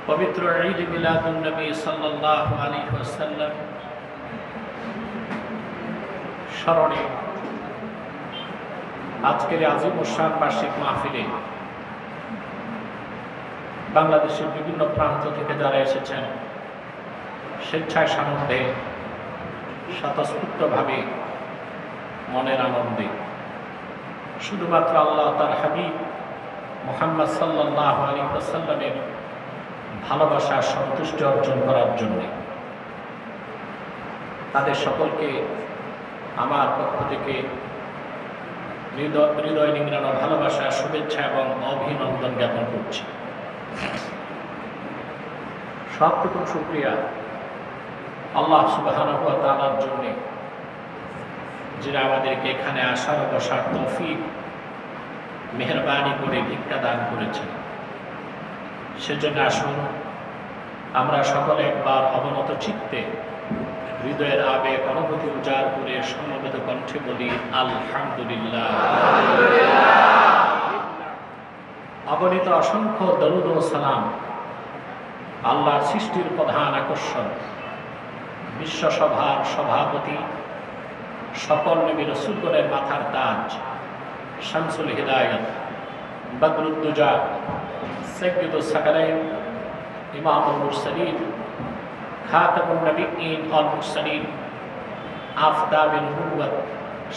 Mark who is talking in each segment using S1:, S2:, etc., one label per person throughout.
S1: পবিত্র ঈদ মিলাদুন নবী সাল্লাল্লাহু আলাইহি ওয়াসাল্লাম স্মরণে আজকের আজিম ও শান বার্ষিক মাহফিলে বাংলাদেশের বিভিন্ন প্রান্ত থেকে যারা এসেছেন স্বেচ্ছায় সানন্দে স্বতঃস্ফূর্তভাবে মনের আনন্দে শুধুমাত্র আল্লাহ তার হাবিব মুহাম্মদ সাল্লাল্লাহু আলাইহি ওয়াসাল্লামের ভালোবাসা সন্তুষ্টি অর্জন করার জন্য তাদের সকলকে আমার পক্ষ থেকে হৃদয় নিংড়ানো ভালোবাসা, শুভেচ্ছা এবং অভিনন্দন জ্ঞাপন করছি। সবটুকু শুকরিয়া আল্লাহ সুবহানাহু ওয়া তাআলার জন্য, যিনি আমাদেরকে এখানে আসার ও বসার তৌফিক মেহেরবানি করে ভিক্ষা দান করেছেন। সেজন্য আসুন আমরা সকলে একবার অবনত চিত্তে হৃদয়ের আবেগ অনুভূতি উজাড় করে সমবেত কণ্ঠে বলি আলহামদুলিল্লাহ। অগণিত অসংখ্য দরুদ ও সালাম আল্লাহর সৃষ্টির প্রধান আকর্ষণ, বিশ্বসভার সভাপতি, সকল নবী রাসূলগণের মাথার তাজ, শামসুল হিদায়াত, বদরুদ্দুজা, সাইয়্যিদুস সাকালাইন, ইমামুল মুরসালিন, খাতামুন নবিয়্যিন ওয়াল মুরসালিন, আফতাবে নবুওয়াত,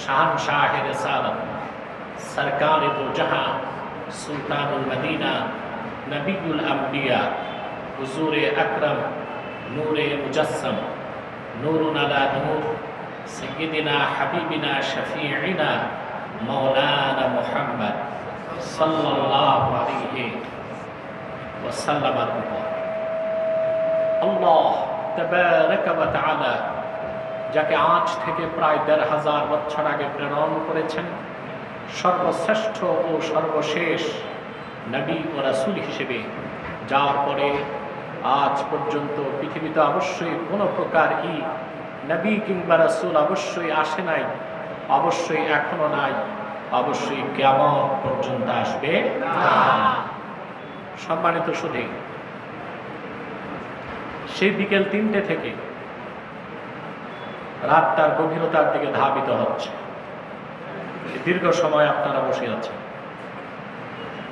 S1: শাহনশাহে রিসালাত, সরকারে দু জাহান, সুলতানুল মদিনা, নবিয়ুল আম্বিয়া, হুজুরে আকরাম, নূরে মুজাসসাম, নূরুন আলা নূর, সাইয়্যিদিনা হাবিবিনা শফিঈনা মাওলানা মুহাম্মদ সাল্লাল্লাহু আলাইহি ওয়াসাল্লামের উপর আল্লাহ তাবারাকা ওয়া তাআলা যাকে আজ থেকে প্রায় ১৫০০ বছর আগে প্রেরণ করেছেন সর্বশ্রেষ্ঠ ও সর্বশেষ নবী ও রাসূল হিসেবে, যার পরে আজ পর্যন্ত পৃথিবীতে অবশ্যই কোনো প্রকার নবী কিংবা রাসূল অবশ্যই আসে নাই, অবশ্যই এখনো নাই, অবশ্যই কিয়ামত পর্যন্ত আসবে না। সম্মানিত সুধী, সেই বিকেল ৩টে থেকে রাত তার গভীরতার দিকে ধাবিত হচ্ছে। দীর্ঘ সময় আপনারা বসে আছেন,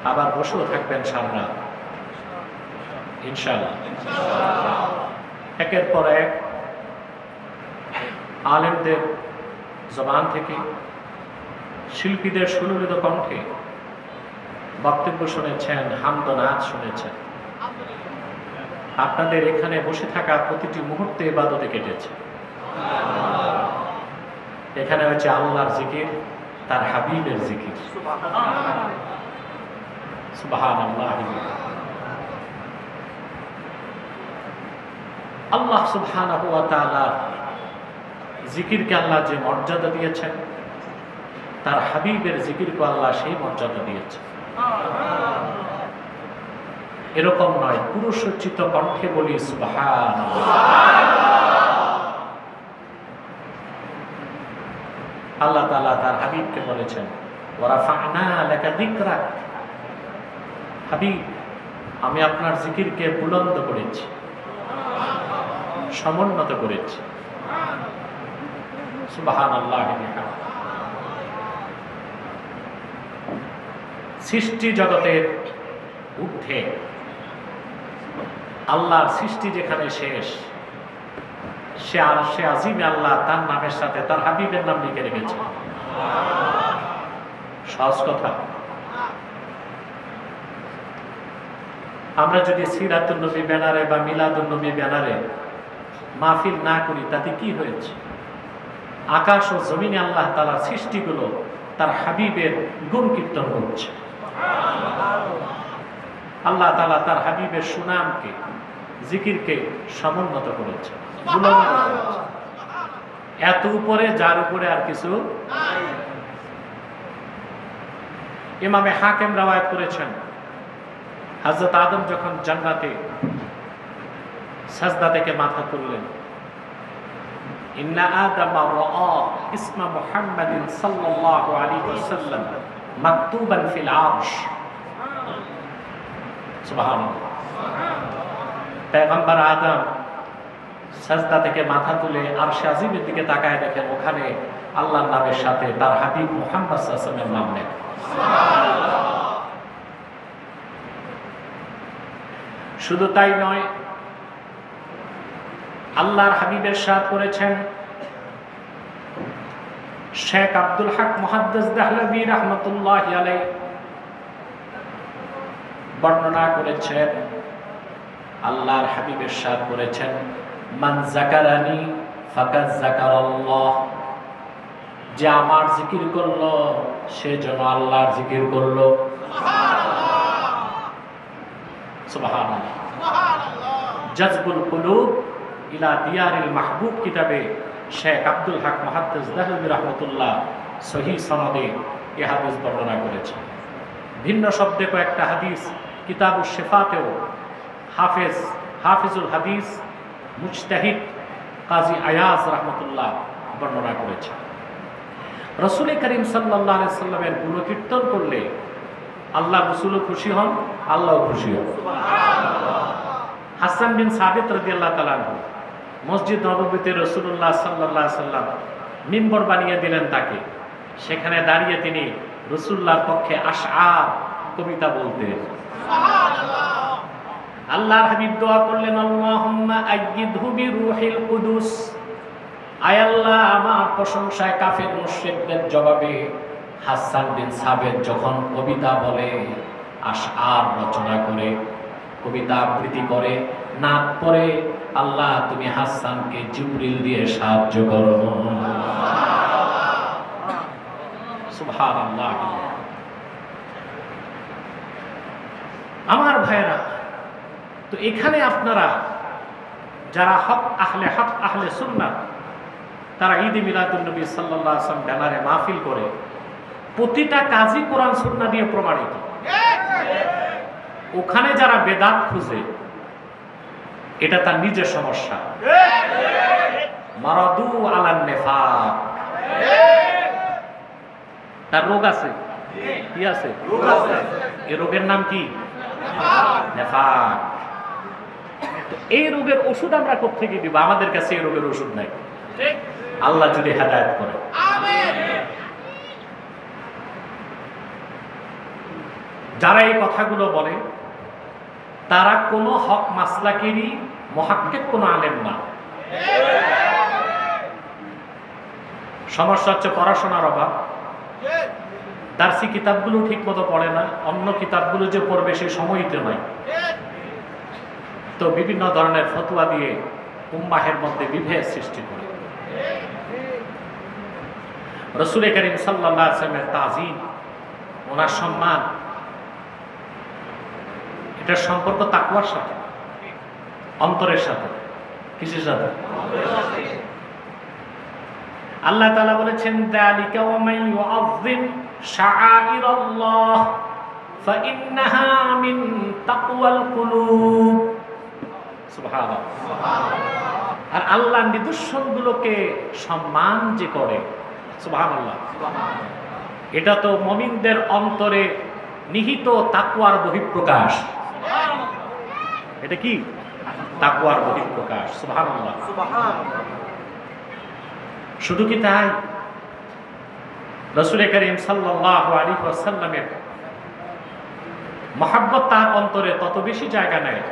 S1: আবার বসেও থাকবেন সারা রাত ইনশাআল্লাহ। একের পর এক আলেমদের জবান থেকে, শিল্পীদের সুললিত কণ্ঠে বক্তব্য শুনেছেন, হামদ ও নাচ শুনেছেন। আপনাদের এখানে বসে থাকা প্রতিটি মুহূর্তে ইবাদতে কেটেছে। এখানে হচ্ছে আল্লাহর জিকির, তার হাবিবের জিকির। সুবহানাল্লাহ। আল্লাহ সুবহানাহু ওয়া তাআলা জিকিরকে আল্লাহ যে মর্যাদা দিয়েছেন, তার হাবিবের জিকিরকে আল্লাহ সেই মর্যাদা দিয়েছেন। এরকম নয়, পুরুষোচিত কণ্ঠে বলি সুবহানাল্লাহ। আল্লাহ তাআলা তার হাবিবকে বলেছেন ওয়া রাফা'না লাকা যিকরাক, হাবিব আমি আপনার জিকিরকে বুলন্দ করেছি, সমুন্নত করেছি। সুবহানাল্লাহ। সৃষ্টি জগতের ঊর্ধ্বে আল্লাহর সৃষ্টি যেখানে শেষ, সে আজিমে আল্লাহ তার নামের সাথে তার হাবিবের নাম লিখে রেখেছে। সহজ কথা। আমরা যদি সিরাতুন নবী ব্যানারে বা মিলাদুন নবী ব্যানারে মাহফিল না করি তাতে কি হয়েছে? আকাশ ও জমিনে আল্লাহ তাআলার সৃষ্টিগুলো তার হাবিবের গুণ কীর্তন করছে। আল্লাহ তাআলা তার হাবিবের সুনামকে, জিকিরকে সমুন্নত করেছে, বুলন্দ করেছে। এত উপরে, যার উপরে আর কিছু। ইমামে হাকিম রওয়ায়াত করেছেন, হযরত আদম যখন জান্নাতে সাজদা থেকে মাথা তুললেন, ইন্না আদামা রাআ ইসমা মুহাম্মাদিন সাল্লাল্লাহু আলাইহি ওয়াসাল্লাম মাকতুবান ফিল আরশ। সুবহানাল্লাহ। পয়গম্বর আদম সাজদা থেকে মাথা তুলে আরশে আজিমের দিকে তাকায় দেখেন ওখানে আল্লাহর নামের সাথে তার হাবিব মুহাম্মদ সাল্লাল্লাহু আলাইহি ওয়াসাল্লামের নাম নেই। শুধু তাই নয়, আল্লাহর হাবিবের সাথ করেছেন শেখ আব্দুল হক মুহাদ্দিস দেহলভী রাহমাতুল্লাহি আলাইহি বর্ণনা করেছেন, আল্লাহর হাবিবের সাথ করেছেন মান যাকারানি ফাকাদ যাকারাল্লাহ, যে আমার জিকির করলো সে যেন আল্লাহর জিকির করলো। সুবহানাল্লাহ। জাযবুল কুলুব ইলা দিয়ারিল মাহবুব কিতাবে শেখ আব্দুল হক মুহাদ্দিস দেহলভী রাহমাতুল্লাহ সহিহ সনদে এই হাদিস বর্ণনা করেছেন। ভিন্ন শব্দে কয়েকটা হাদিস কিতাবুশ শিফাতেও হাফিজুল হাদিস মুজতাহিদ কাজী আয়াজ রাহমাতুল্লাহ বর্ণনা করেছেন। রাসূল করিম সাল্লাল্লাহু আলাইহি সাল্লামের গুণকীর্তন করলে আল্লাহ রাসূলও খুশি হন, আল্লাহও খুশি হন। হাসান বিন সাবিত রাদিয়াল্লাহু তাআলা আনহু মসজিদ নববীতে রাসূলুল্লাহ সাল্লাল্লাহু আলাইহি সাল্লাম মিম্বর বানিয়ে দিলেন তাকে, সেখানে দাঁড়িয়ে তিনি রাসূলুল্লাহর পক্ষে আশআর কবিতা বলতেন। আল্লাহর হাবিব দোয়া করলেন আল্লাহুম্মা আইয়িদহু বিরূহিল কুদুস, আয় আল্লাহ আমার প্রশংসায় কাফের মুশরিকদের জবাবে হাসান বিন সাবিত যখন কবিতা বলে, আশআর রচনা করে, কবিতা আবৃত্তি করে, নাত পড়ে, আল্লাহ তুমি হাসানকে জিবরিল দিয়ে সাহায্য করো। সুবহানাল্লাহ। আমার ভাইরা, তো এখানে আপনারা যারা হক আহলে সুন্নাত, তারা ঈদে মিলাদুন নবী সাল্লাল্লাহু আলাইহি ওয়াসাল্লাম ব্যানারে মাহফিল করে, প্রতিটা কাজই কোরআন সুন্নাহ দিয়ে প্রমাণিত। ওখানে যারা বেদাত খুঁজে, এটা তার নিজের সমস্যা। মারাদু আলান নিফাক, তার রোগ আছে। কি আছে? এই রোগের নাম কি? নিফাক। এই রোগের ওষুধ আমরা কোত্থেকে দিব? আমাদের কাছে এই রোগের ওষুধ নাই, আল্লাহ যদি হেদায়েত করে। যারা এই কথাগুলো বলে তারা কোনো হক মাসলাকেরই মুহাক্কিক কোনো আলেম না। সমস্যা হচ্ছে পড়াশোনার অভাব, দার্সি কিতাবগুলো ঠিক মতো পড়ে না, অন্য কিতাবগুলো যে পড়বে সে সময়তে নয়। তো বিভিন্ন ধরনের ফতোয়া দিয়ে উম্মাহের মধ্যে বিভেদ সৃষ্টি করে। রাসূল করিম সাল্লাল্লাহু আলাইহি ওয়াসাল্লামের তাজিম, ওনার সম্মান, এটার সম্পর্ক তাকওয়ার সাথে, অন্তরের সাথে। কিসের সাথে? আল্লাহ তাআলা বলেছেন যালিকা ওয়া মান ইউআযযিম শাআইরাল্লাহ ফাইন্নাহা মিন তাকওয়াল কুলুব। সুবহানাল্লাহ। আর আল্লাহর নিদর্শনগুলোকে সম্মান যে করে, সুবহানাল্লাহ, এটা তো মুমিনদের অন্তরে নিহিত তাকওয়ার বহিঃপ্রকাশ। এটা কি? তাকওয়ার বহিঃপ্রকাশ। সুবহানাল্লাহ। শুধু কি তাই? রাসূল করিম সাল্লাল্লাহু আলাইহি ওয়াসাল্লামের মহব্বত তার অন্তরে তত বেশি জায়গা নেয়,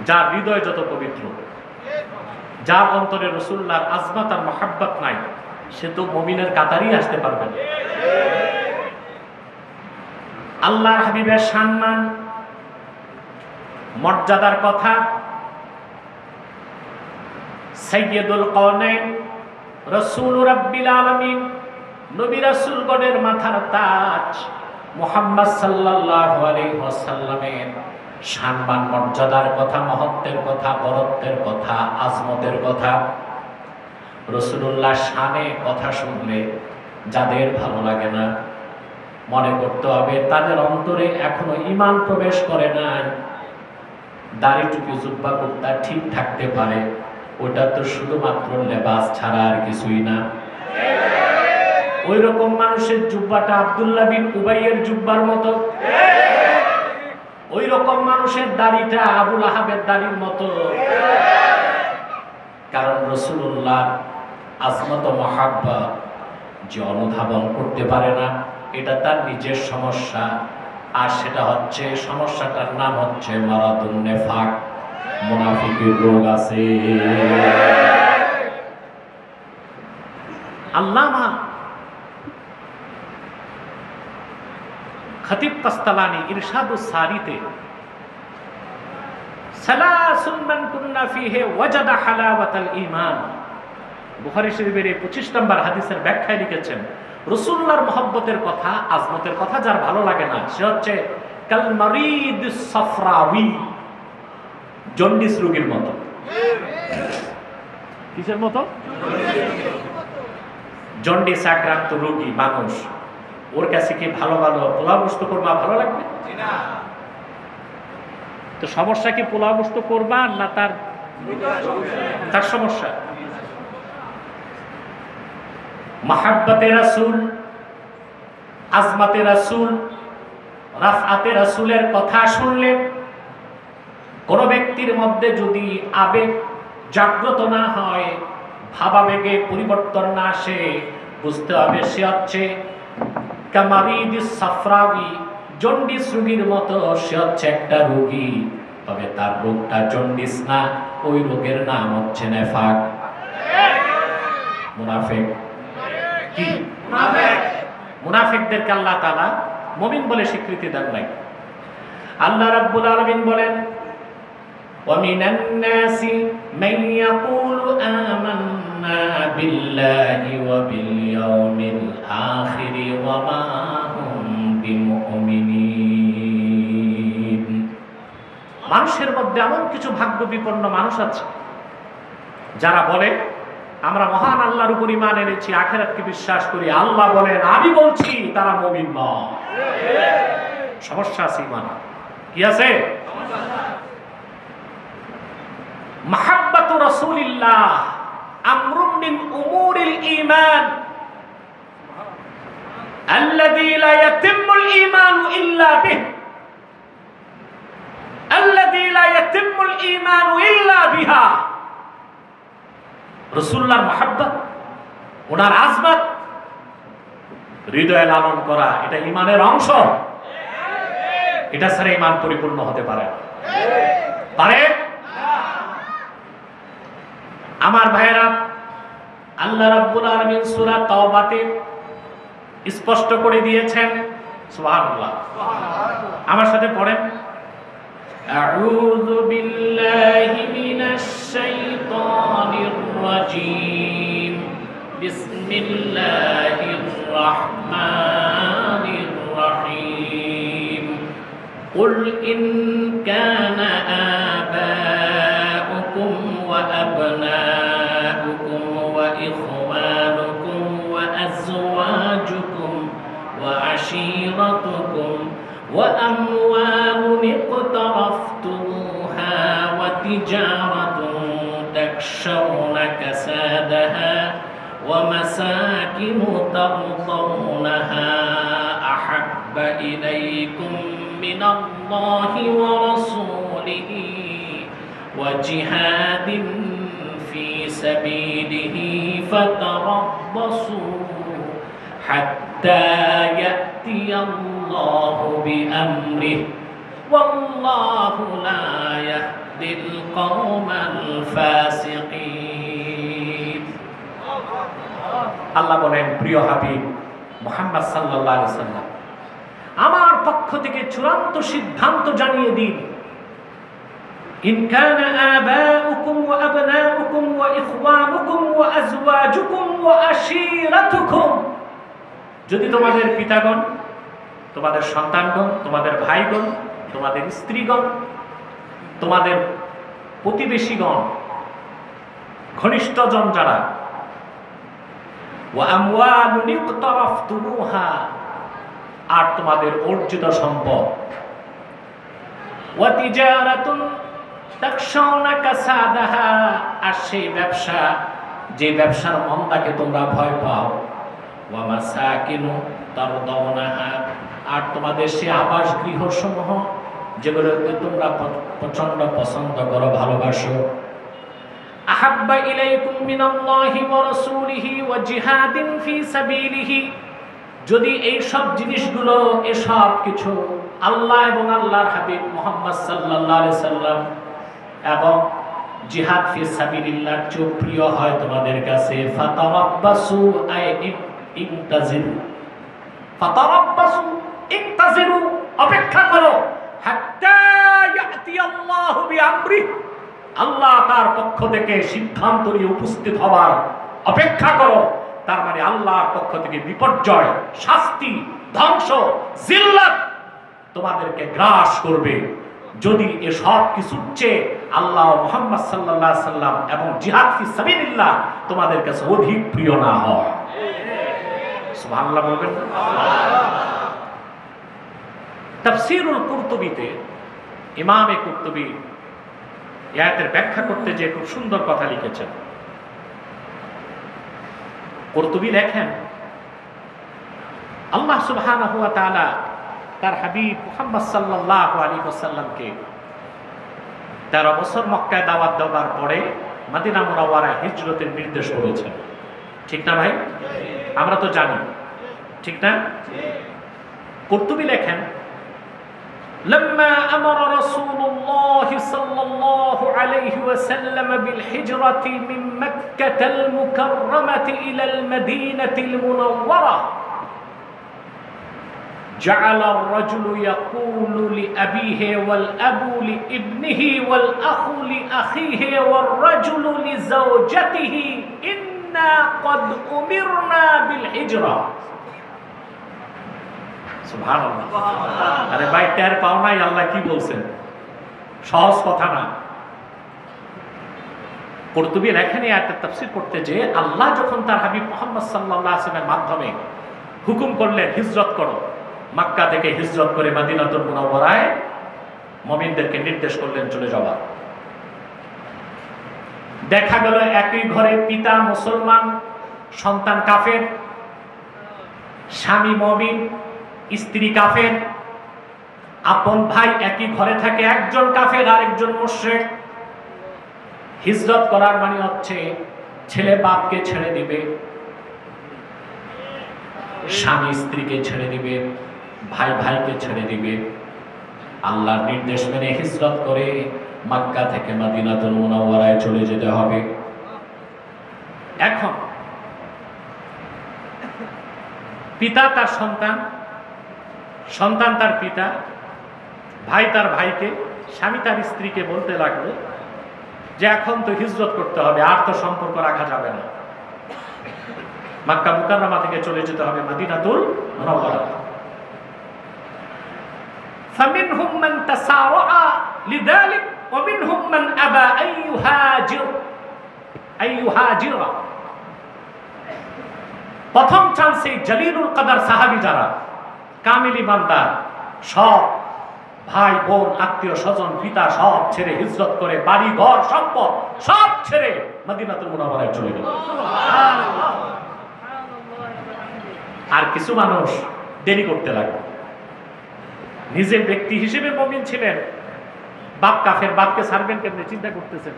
S1: যার হৃদয় যত পবিত্র। যার অন্তরে রাসূলুল্লাহর আজমত আর মহব্বত নাই, সে তো মুমিনের কাতারই আসতে পারবে না। আল্লাহর হাবিবের সম্মান, মর্যাদার কথা সাইয়্যিদুল কাওনাইন রাসূল রাব্বিল আলামিন, নবী রাসূলগণের মাথার তাজ মুহাম্মদ সাল্লাল্লাহু আলাইহি ওয়াসাল্লামের সম্মান, মর্যাদার কথা, মহত্বের কথা, বরত্বের কথা, আজমতের কথা। রাসূলুল্লাহ শানে কথা শুনলে যাদের ভালো লাগে না, মনে করতে হবে তাদের অন্তরে এখনো ঈমান প্রবেশ করে নাই। দাড়ি টুপি জুব্বা কুর্তা ঠিক থাকতে পারে, ওটা তো শুধুমাত্র লেবাস ছাড়া আর কিছুই না। ওই রকম মানুষের জুব্বাটা আব্দুল্লাহ বিন উবাইয়ের জুব্বার মতো, ওই রকম মানুষের দাড়িটা আবুল আহাবের দাড়ির মতো। কারণ রাসূলুল্লাহ আজমত মহাব্বা যে অনুধাবন করতে পারে না, এটা তার নিজের সমস্যা। আর সেটা হচ্ছে, সমস্যাটার নাম হচ্ছে মারাদুন নেফাক, মুনাফিকের রোগ আছে। আল্লামা খতিব কাস্তালানি ইরশাদুস সারিতে সালাসুন মান কুন্না ফিহি ওয়াজাদা হালাওয়াতাল ঈমান, বুখারী শরীফের 25 নম্বর হাদিসের ব্যাখ্যায় লিখেছেন, রাসূলুল্লাহর মহব্বতের কথা, আজমতের কথা যার ভালো লাগে না, সে হচ্ছে কাল মারিদুস সাফরাওয়ি, জন্ডিস রোগীর মতো। কিসের মতো? জন্ডিস আক্রান্ত রোগী মানুষ, ওর কাছে কি ভালো ভালো পোলাও গোশত করবা ভালো লাগবে? তো সমস্যা কি পোলাও গোশত করবা না তার সমস্যা? মাহাব্বতে রাসূল, আজমাতে রাসূল, রাফআতে রাসূলের কথা শুনলে কোন ব্যক্তির মধ্যে যদি আবেগ জাগ্রত না হয়, ভাবাবেগে পরিবর্তন না আসে, বুঝতে হবে সে হচ্ছে কামারিদিস সাফরাওয়ি, জন্ডিস রোগীর মতো। সে হচ্ছে একটা রোগী, তবে তার রোগটা জন্ডিস না, ওই রোগের নাম হচ্ছে নেফাক, মুনাফিক। কি মুনাফিক? মুনাফিকদেরকে আল্লাহ তাআলা মুমিন বলে স্বীকৃতি দেন নাই। আল্লাহ রাব্বুল আলামিন বলেন, وَمِنَ النَّاسِ مَن يَقُولُ آمَنَّا بِاللَّهِ وَبِالْيَوْمِ الْآخِرِ وَمَا هُمْ بِمُؤْمِنِينَ। মানুষের মধ্যে এমন কিছু ভাগ্য বিপন্ন মানুষ আছে যারা বলে আমরা মহান আল্লাহর উপর ঈমান এনেছি, আখিরাতকে বিশ্বাস করি, আল্লাহ বলেন আমি বলছি, তারা মুমিন নয়। সমস্যা আছে ঈমান। কি আছে? মাহাব্বাতু রাসূলিল্লাহ আমরুম মিন উমুরিল ঈমান আল্লাযী লা ইয়াতিম্মুল ঈমানু ইল্লা বিহি, আল্লাযী লা ইয়াতিম্মুল ঈমানু ইল্লা বিহা। রাসূলুল্লাহর মাহাব্বত, ওনার আজমত হৃদয়ে লালন করা, এটা ঈমানের অংশ। এটা ছাড়া ঈমান পরিপূর্ণ হতে পারে পারে? আমার ভাইয়েরা, আল্লাহ রাব্বুল আলামিন সূরা তাওবাতে স্পষ্ট করে দিয়েছেন, সুবহানাল্লাহ, আমার সাথে পড়েন, আউযু বিল্লাহি মিনাশ শাইতানির রাজীম, বিসমিল্লাহির রাহমানির রাহিম, কুল ইন কানা আবাউকুম ওয়া আবনাউকুম ওয়া ইখওয়ানুকুম ওয়া আযওয়াজুকুম ওয়া আশীরাতুকুম ওয়া আমওয়ালুন ইqtaraftumuha ওয়া তিজারাতুন তাখশাউনা কাসাদাহা ওয়া মাসাকিনু তারদাউনাহা আহাব্বা ইলাইকুম মিনাল্লাহি ওয়া রাসূলিহি ওয়া জিহাদিন ফি সাবিলিহি ফাতারাব্বাসু হাত্তা ইয়াতিয়াল্লাহু বিআমরিহি ওয়াল্লাহু লা ইয়াহদিল কওমাল ফাসিকিন। আল্লাহ বলেন, প্রিয় হাবিব মুহাম্মদ সাল্লাল্লাহু আলাইহি ওয়াসাল্লাম, আমার পক্ষ থেকে চূড়ান্ত সিদ্ধান্ত জানিয়ে দিন, ইন কানা আবাউকুম ওয়া আবনাউকুম ওয়া ইখওয়ানুকুম ওয়া আযওয়াজুকুম ওয়া আশীরাতুকুম, যদি তোমাদের পিতাগণ, তোমাদের সন্তানগণ, তোমাদের ভাইগণ, তোমাদের স্ত্রীগণ, তোমাদের প্রতিবেশীগণ, ঘনিষ্ঠজন যারা, ওয়া আমওয়ালুন ইqtaraftumuha, আর তোমাদের অর্জিত সম্পদ, ওয়া তিজারাতুন তাখশাউনা কাসাদাহা, আর সেই ব্যবসা, যে ব্যবসার মন্দাকে তোমরা ভয় পাও, ওয়া মাসাকিনু তারদাউনাহা, আর তোমাদের সে আবাস গৃহসমূহ যেগুলোকে তোমরা প্রচন্ড পছন্দ করো, ভালোবাসো। আহাব্বা ইলাইকুম মিনাল্লাহি ওয়া রাসূলিহি ওয়া জিহাদিন ফি সাবিলিহি, যদি এই সব জিনিসগুলো, এসব কিছু আল্লাহ এবং আল্লাহর হাবিব মুহাম্মদ সাল্লাল্লাহু আলাইহি সাল্লাম এবং জিহাদ ফি সাবিলিল্লাহ চেয়ে প্রিয় হয় তোমাদের কাছে, ফাতারাব্বাসু আই ইনতাজিরু, ফাতারাব্বাসু ইনতাজিরু, অপেক্ষা করো, হাত্তা ইয়াতি আল্লাহু বিআমরিহি, আল্লাহ তার পক্ষ থেকে সিদ্ধান্ত নিয়ে উপস্থিত হবার অপেক্ষা করো। তার মানে আল্লাহর পক্ষ থেকে বিপর্যয়, শাস্তি, ধ্বংস, জিল্লাত তোমাদেরকে গ্রাস করবে যদি এসব কিছুর চেয়ে আল্লাহ মুহাম্মদ সাল্লাল্লাহু আলাইহি সাল্লাম এবং জিহাদ ফি সাবিলিল্লাহ তোমাদের কাছে অধিক প্রিয় না হয়। সুবহানাল্লাহ বলবেন। তাফসীরুল কুরতুবীতে ইমামে কুরতুবী আয়াতের ব্যাখ্যা করতে যে খুব সুন্দর কথা লিখেছেন। কুরতুবী লেখেন, আল্লাহ সুবহানাহু ওয়া তাআলা তার হাবিব মুহাম্মদ সাল্লাল্লাহু আলাইহি ওয়াসাল্লামকে 13 বছর মক্কায় দাওয়াত দেওয়ার পরে মদিনা মুনাওয়ারায় হিজরতের নির্দেশ করেছেন। ঠিক না ভাই? আমরা তো জানি, ঠিক না? কুরতুবী লেখেন, لما أمر رسول الله صلى الله عليه وسلم بالهجرة من مكة المكرمة إلى المدينة المنورة جعل الرجل يقول لأبيه والأب لابنه والأخ لأخيه والرجل لزوجته إنا قد أمرنا بالهجرة। সুবহানাল্লাহ। আরে ভাই, টের পাও নাই আল্লাহ কি বলছেন? সহজ কথা না। কুরতুবী লেখেন এই আয়াতের তাফসীর করতে যে আল্লাহ যখন তার হাবিব মুহাম্মদ সাল্লাল্লাহু আলাইহি ওয়াসাল্লামের মাধ্যমে হুকুম করলেন হিজরত করো, মক্কা থেকে হিজরত করে মদিনাতুল মুনাওয়ারায় মুমিনদেরকে নির্দেশ করলেন চলে যাওয়ার। দেখা গেল একই ঘরে পিতা মুসলমান, সন্তান কাফের, স্বামী মুমিন, স্ত্রী কাফের, আপন ভাই একই ঘরে থাকে, একজন কাফের আর একজন মুশরিক। হিজরত করার মানে হচ্ছে ছেলে বাপকে ছেড়ে দিবে, স্বামী স্ত্রীকে ছেড়ে দিবে, ভাই ভাইকে ছেড়ে দিবে। আল্লাহর নির্দেশ মেনে হিজরত করে মক্কা থেকে মদিনাতুল মুনাওয়ারায় চলে যেতে হবে। এখন পিতা তার সন্তান, সন্তান তার পিতা, ভাই তার ভাইকে, স্বামী তার স্ত্রীকে বলতে লাগলো যে এখন তো হিজরত করতে হবে, আর তো সম্পর্ক রাখা যাবে না, মক্কা মুকাররমা থেকে চলে যেতে হবে মদিনাতুল মুনাওয়ারা। فمنهم من تسارع لذلك ومنهم من أبى أن يهاجر। প্রথম চান্সে জলিলুল কদর সাহাবী যারা কামিল ইমানদার, সব ভাই বোন আত্মীয় স্বজন পিতা সব ছেড়ে হিজরত করে বাড়ি ঘর সম্পদ সব ছেড়ে মদিনাতুল মুনাওয়ারায় চলে গেল। আর কিছু মানুষ দেরি করতে লাগলো। নিজে ব্যক্তি হিসেবে মুমিন ছিলেন, বাপ কাফের, বাপকে ছাড়বেন কেমনে চিন্তা করতেছেন।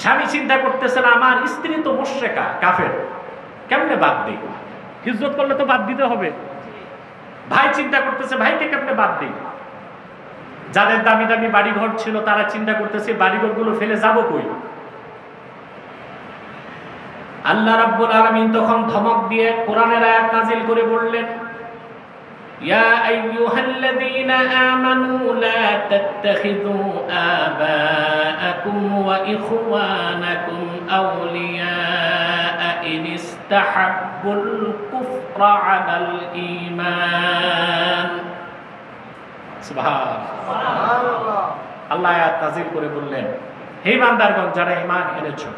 S1: স্বামী চিন্তা করতেছেন আমার স্ত্রী তো মুশরিকা কাফের, কেমনে বাদ দিই, হিজরত করলে তো বাদ দিতে হবে। ভাই চিন্তা করতেছে ভাইকে কেমনে বাদ দিই। যাদের দামি দামি বাড়িঘর ছিল তারা চিন্তা করতেছে বাড়িঘর গুলো ফেলে যাব কই। আল্লাহ রাব্বুল আলামিন তখন ধমক দিয়ে কোরআনের আয়াত নাযিল করে বললেন, ইয়া আইয়ুহাল্লাযীনা আমানু লা তাত্তাখিযু আবাআকুম ওয়া ইখওয়ানাকুম আউলিয়া ইন ইসতাহাব্বুল কুফরা আলাল ঈমান। সুবহানাল্লাহ। আল্লাহ আয়াত নাযিল করে বললেন, হে ইমানদারগণ যারা ঈমান এনেছো,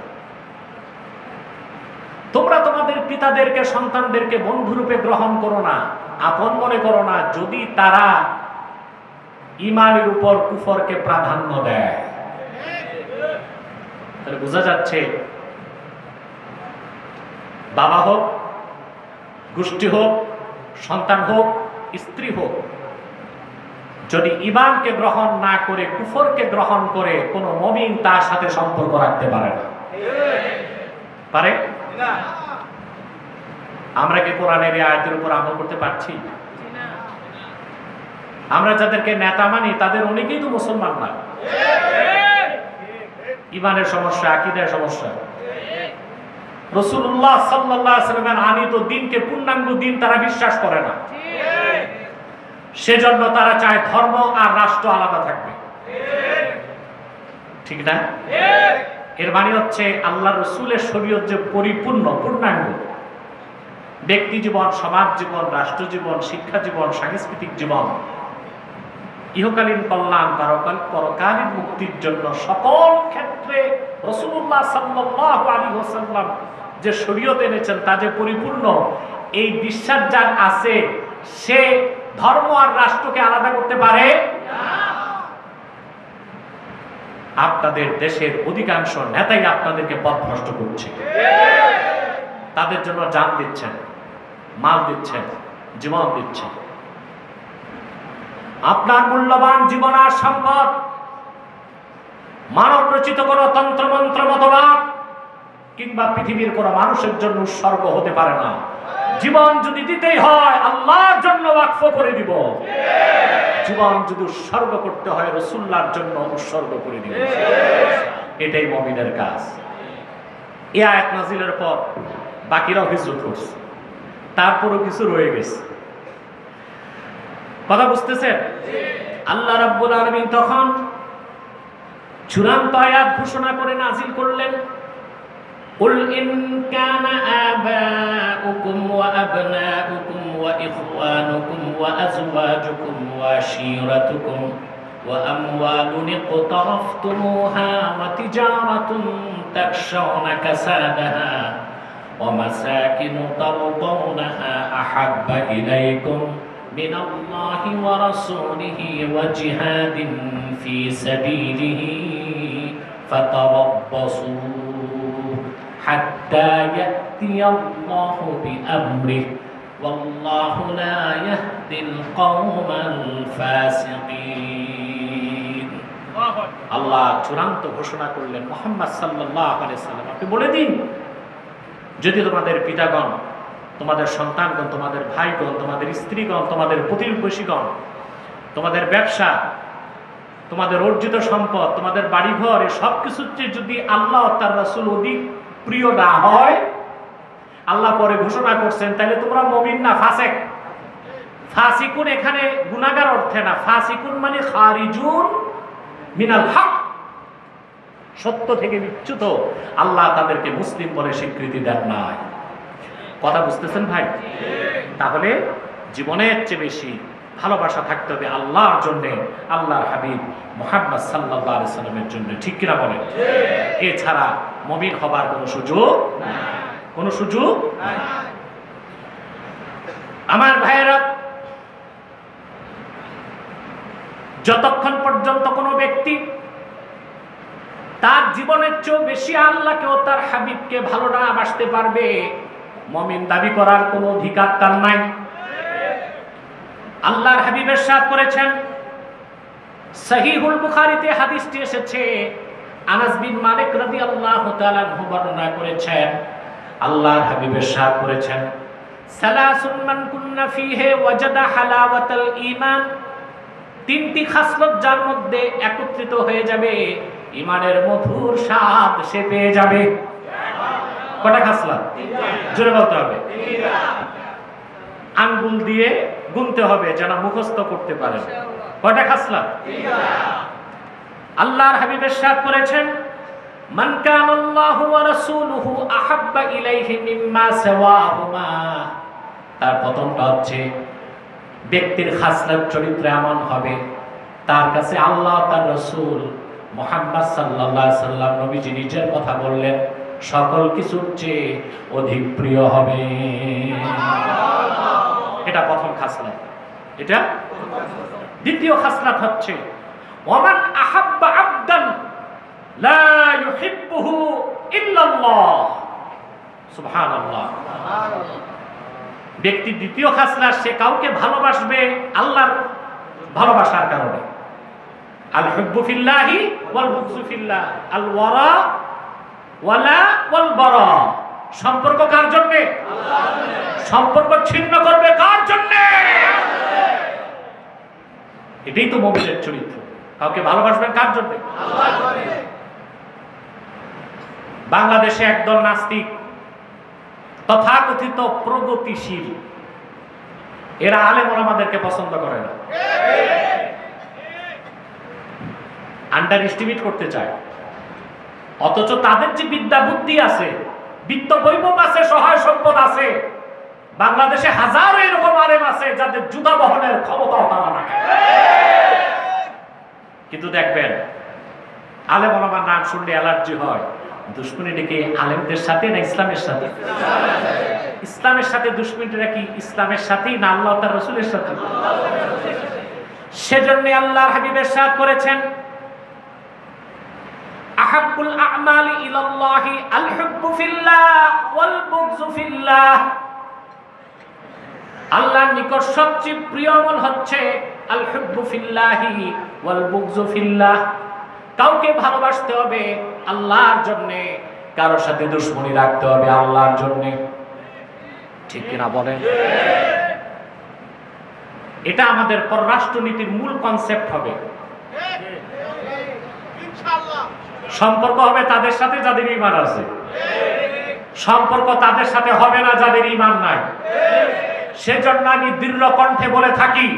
S1: তোমরা তোমাদের পিতাদেরকে সন্তানদেরকে বন্ধুরূপে গ্রহণ করো না, আপন মনে করো না, যদি তারা ঈমানের উপর কুফরকে প্রাধান্য দেয়। তাহলে বোঝা যাচ্ছে বাবা হোক, গোষ্ঠী হোক, সন্তান হোক, স্ত্রী হোক, যদি ঈমানকে গ্রহণ না করে কুফরকে গ্রহণ করে কোনো মুমিন তার সাথে সম্পর্ক রাখতে পারে না। পারে না? আমরা কি কোরআনের এই আয়াতের উপর আমল করতে পারছি? আমরা যাদেরকে নেতা মানি তাদের অনেকেই তো মুসলমান না। ঈমানের সমস্যা, আকীদার সমস্যা। রাসূলুল্লাহ সাল্লাল্লাহু আলাইহি ওয়াসাল্লামের আনিত দ্বীনকে পূর্ণাঙ্গ দ্বীন তারা বিশ্বাস করে না। সেজন্য তারা চায় ধর্ম আর রাষ্ট্র আলাদা থাকবে। ঠিক না? এর মানে হচ্ছে আল্লাহর রাসূলের শরীয়ত যে পরিপূর্ণ, পূর্ণাঙ্গ, ব্যক্তি জীবন, সমাজ জীবন, রাষ্ট্র জীবন, শিক্ষা জীবন, সাংস্কৃতিক জীবন, ইহকালীন কল্যাণ, পরকালীন মুক্তির জন্য সকল ক্ষেত্রে রাসূলুল্লাহ সাল্লাল্লাহু আলাইহি ওয়াসাল্লাম যে শরীয়ত এনেছেন তা যে পরিপূর্ণ, এই বিশ্বাস যার আছে সে ধর্ম আর রাষ্ট্রকে আলাদা করতে পারে না। আপনাদের দেশের অধিকাংশ নেতাই আপনাদেরকে পথভ্রষ্ট করছে। তাদের জন্য জান দিচ্ছেন, মাল দিচ্ছেন, জীবন দিচ্ছেন। আপনার মূল্যবান জীবন আর সম্পদ মানব রচিত কোন তন্ত্রমন্ত্র মতবাদ কিংবা পৃথিবীর কোন মানুষের জন্য উৎসর্গ হতে পারে না। জীবন যদি দিতেই হয় আল্লাহর জন্য ওয়াকফ করে দিব। জীবন যদি উৎসর্গ করতে হয় রাসূলুল্লাহর জন্য উৎসর্গ করে দিব। এটাই মুমিনের কাজ। এই আয়াত নাযিলের পর বাকিরাও হিজরত করছে, তারপরও কিছু রয়ে গেছে। কথা বুঝতেছেন? আল্লাহ রাব্বুল আলামিন তখন চূড়ান্ত আয়াত ঘোষণা করে নাযিল করলেন, কুল ইন কানা আবাউকুম ওয়া আবনাউকুম ওয়া ইখওয়ানুকুম ওয়া আজওয়াজুকুম ওয়া আশীরাতুকুম ওয়া আমওয়ালুন ইqtaraftumuha ওয়া তিজারাতুন তাখশাউনা কাসাদাহা ওয়া মাসাকিন তারদাউনাহা আহাব্বা ইলাইকুম মিনাল্লাহি ওয়া রাসূলিহি ওয়া জিহাদিন ফি সাবিলিহি ফাতারাব্বাসু হাত্তা ইয়াতিয়াল্লাহু বিআমরিহি ওয়াল্লাহু লা ইয়াহদিল কওমাল ফাসিকিন। আল্লাহ চূড়ান্ত ঘোষণা করলেন, মুহাম্মদ সাল্লাল্লাহু আলাইহি সাল্লাম আপনি বলে দিন, যদি তোমাদের পিতাগণ, তোমাদের সন্তানগণ, তোমাদের ভাইগণ, তোমাদের স্ত্রীগণ, তোমাদের প্রতিবেশীগণ, তোমাদের ব্যবসা, তোমাদের অর্জিত সম্পদ, তোমাদের বাড়িঘর, এই সব কিছুর চেয়ে যদি আল্লাহ তার রাসূল অধিক প্রিয় না হয়, আল্লাহ পরে ঘোষণা করছেন, তাহলে তোমরা মুমিন না, ফাসিক। ফাসিকুন এখানে গুনাহগার অর্থে না, ফাসিকুন মানে খারিজুন মিনাল হক, সত্য থেকে বিচ্যুত। আল্লাহ তাদেরকে মুসলিম বলে স্বীকৃতি দেন নাই। কথা বুঝতেছেন ভাই? তাহলে জীবনের চেয়ে বেশি ভালোবাসা থাকতে হবে আল্লাহর জন্য, আল্লাহর হাবিব মুহাম্মদ সাল্লাল্লাহু আলাইহি সাল্লামের জন্য। ঠিক কিনা বলেন? এছাড়া মুমিন হবার কোনো সুযোগ নাই, কোনো সুযোগ নাই। আমার ভাইয়েরা, যতক্ষণ পর্যন্ত কোনো ব্যক্তি তার জীবনের চেয়ে বেশি আল্লাহকে ও তার হাবিবকে ভালো না বাসতে পারবে, মুমিন দাবি করার কোনো অধিকার তার নাই। আল্লাহর হাবিব ইরশাদ করেছেন, সহিহুল বুখারীতে হাদিসটি এসেছে, আনাস বিন মালিক রাদিয়াল্লাহু তাআলা আনহু বর্ণনা করেছেন, আল্লাহর হাবিব ইরশাদ করেছেন, সালাসুন মান কুন্না ফীহি ওয়াজাদা হালাওয়াতাল ঈমান। তিনটি খাসলত যার মধ্যে একত্রিত হয়ে যাবে, ঈমানের মধুর স্বাদ সে পেয়ে যাবে। কটা খাসলত? জোরে বলতে হবে। আঙ্গুল দিয়ে গুনতে হবে যেন মুখস্থ করতে পারেন। কটা খাসলত? আল্লাহর হাবিব ইরশাদ করেছেন, মান কানাল্লাহু ওয়া রাসূলুহু আহাব্বা ইলাইহি মিম্মা সাওয়াহুমা। তার প্রথমটা হচ্ছে ব্যক্তির খাসলত চরিত্র এমন হবে, তার কাছে আল্লাহ তার রাসূল মুহাম্মদ সাল্লাল্লাহু আলাইহি সাল্লাম নবীজি নিজের কথা বললেন, সকল কিছুর চেয়ে অধিক প্রিয় হবে। এটা প্রথম খাসলত। এটা দ্বিতীয় খাসলত হচ্ছে, ওয়ামান আহাব্বা আবদান লা ইউহিব্বুহু ইল্লাল্লাহ। সুবহানাল্লাহ। ব্যক্তি দ্বিতীয় খাসলত, সে কাউকে ভালোবাসবে আল্লাহর ভালোবাসার কারণে। আল হুব্বু ফিল্লাহি ওয়াল বুগযু ফিল্লাহ, আল ওয়ারা ওয়ালা ওয়াল বারা। সম্পর্ক কার জন্য? আল্লাহর জন্য। সম্পর্ক ছিন্ন করবে কার জন্য? এটাই তো মুমিনের চরিত্র। কাউকে ভালোবাসবেন কার জন্য? আল্লাহর জন্য। বাংলাদেশে একদল নাস্তিক, তথাকথিত প্রগতিশীল, এরা আলেম ওলামাদেরকে পছন্দ করে না, আন্ডার এস্টিমেট করতে চায়। অথচ তাদের যে বিদ্যা বুদ্ধি আছে, বিত্ত বৈভব আছে, সহায় সম্পদ আছে, বাংলাদেশে হাজারো এরকম আলেম আছে যাদের জুতা বহনের ক্ষমতাও তারা রাখে। কিন্তু দেখবেন আলেম ওলামার নাম শুনলে অ্যালার্জি হয়। দুশ্মনীটা কি আলেমদের সাথে না ইসলামের সাথে? ইসলামের সাথে দুশ্মনীটা কি ইসলামের সাথেই না আল্লাহ তার রাসূলের সাথে? সেজন্য আল্লাহর হাবিব ইরশাদ করেছেন, আহাব্বুল আ'মালি ইলাল্লাহি আল হুব্বু ফিল্লাহ ওয়াল বুগযু ফিল্লাহ। আল্লাহর নিকট সবচেয়ে প্রিয় আমল হচ্ছে আল হুব্বু ফিল্লাহি ওয়াল বুগযু ফিল্লাহ। কাউকে ভালোবাসতে হবে আল্লাহর জন্য, কারোর সাথে দুশ্মনী রাখতে হবে আল্লাহর জন্য। ঠিক কিনা বলেন? এটা আমাদের পররাষ্ট্রনীতির মূল কনসেপ্ট হবে। সম্পর্ক হবে তাদের সাথে যাদের ঈমান আছে, সম্পর্ক তাদের সাথে হবে না যাদের ঈমান নাই। সেজন্য আমি দৃঢ় কণ্ঠে বলে থাকি,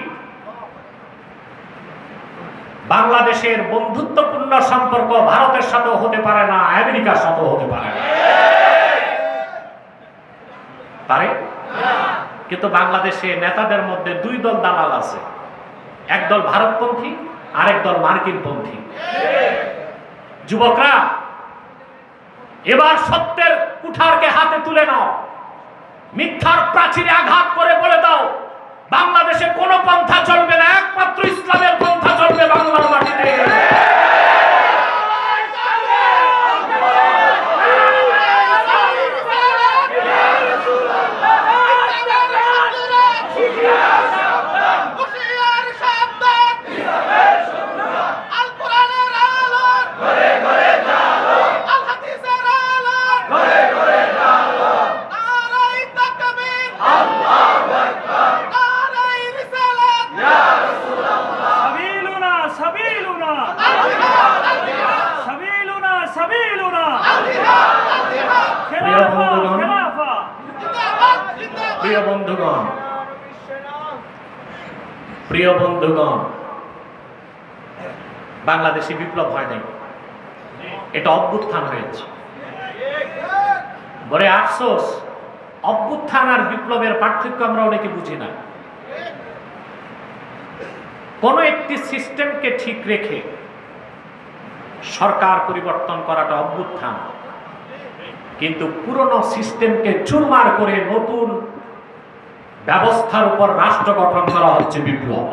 S1: বাংলাদেশের বন্ধুত্বপূর্ণ সম্পর্ক ভারতের সাথেও হতে পারে না, আমেরিকার সাথেও হতে পারে না। পারে? কিন্তু বাংলাদেশে নেতাদের মধ্যে দুই দল দালাল আছে, একদল ভারতপন্থী, আরেক দল মার্কিনপন্থী। যুবকরা, এবার সত্যের কুঠারকে হাতে তুলে নাও, মিথ্যার প্রাচীরে আঘাত করে বলে দাও, বাংলাদেশে কোন পন্থা চলবে না, একমাত্র ইসলামের পন্থা চলবে বাংলার মাটিতে। প্রিয় বন্ধুগণ, বাংলাদেশে বিপ্লব হয় নাই, এটা অভ্যুত্থান হয়েছে। বড় আফসোস, অভ্যুত্থান আর বিপ্লবের পার্থক্য আমরা অনেকে বুঝি না। কোন একটি সিস্টেমকে ঠিক রেখে সরকার পরিবর্তন করাটা অভ্যুত্থান, কিন্তু পুরনো সিস্টেমকে চুরমার করে নতুন ব্যবস্থার উপর রাষ্ট্র গঠন করা হচ্ছে বিপ্লব।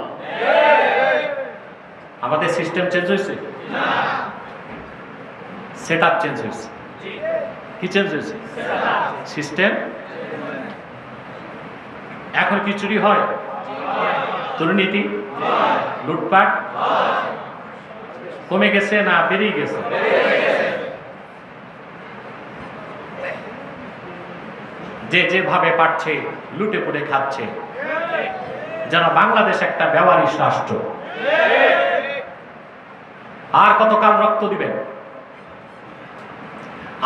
S1: আমাদের সিস্টেম চেঞ্জ হয়েছে, সেটআপ চেঞ্জ হয়েছে। কি চেঞ্জ হয়েছে? সিস্টেম। এখন কি চুরি হয়, দুর্নীতি, লুটপাট কমে গেছে না বেড়ে গেছে? যে যেভাবে পাচ্ছে লুটে পুটে খাচ্ছে, যেন বাংলাদেশ একটা ব্যবহারিক রাষ্ট্র। আর কতকাল রক্ত দিবেন?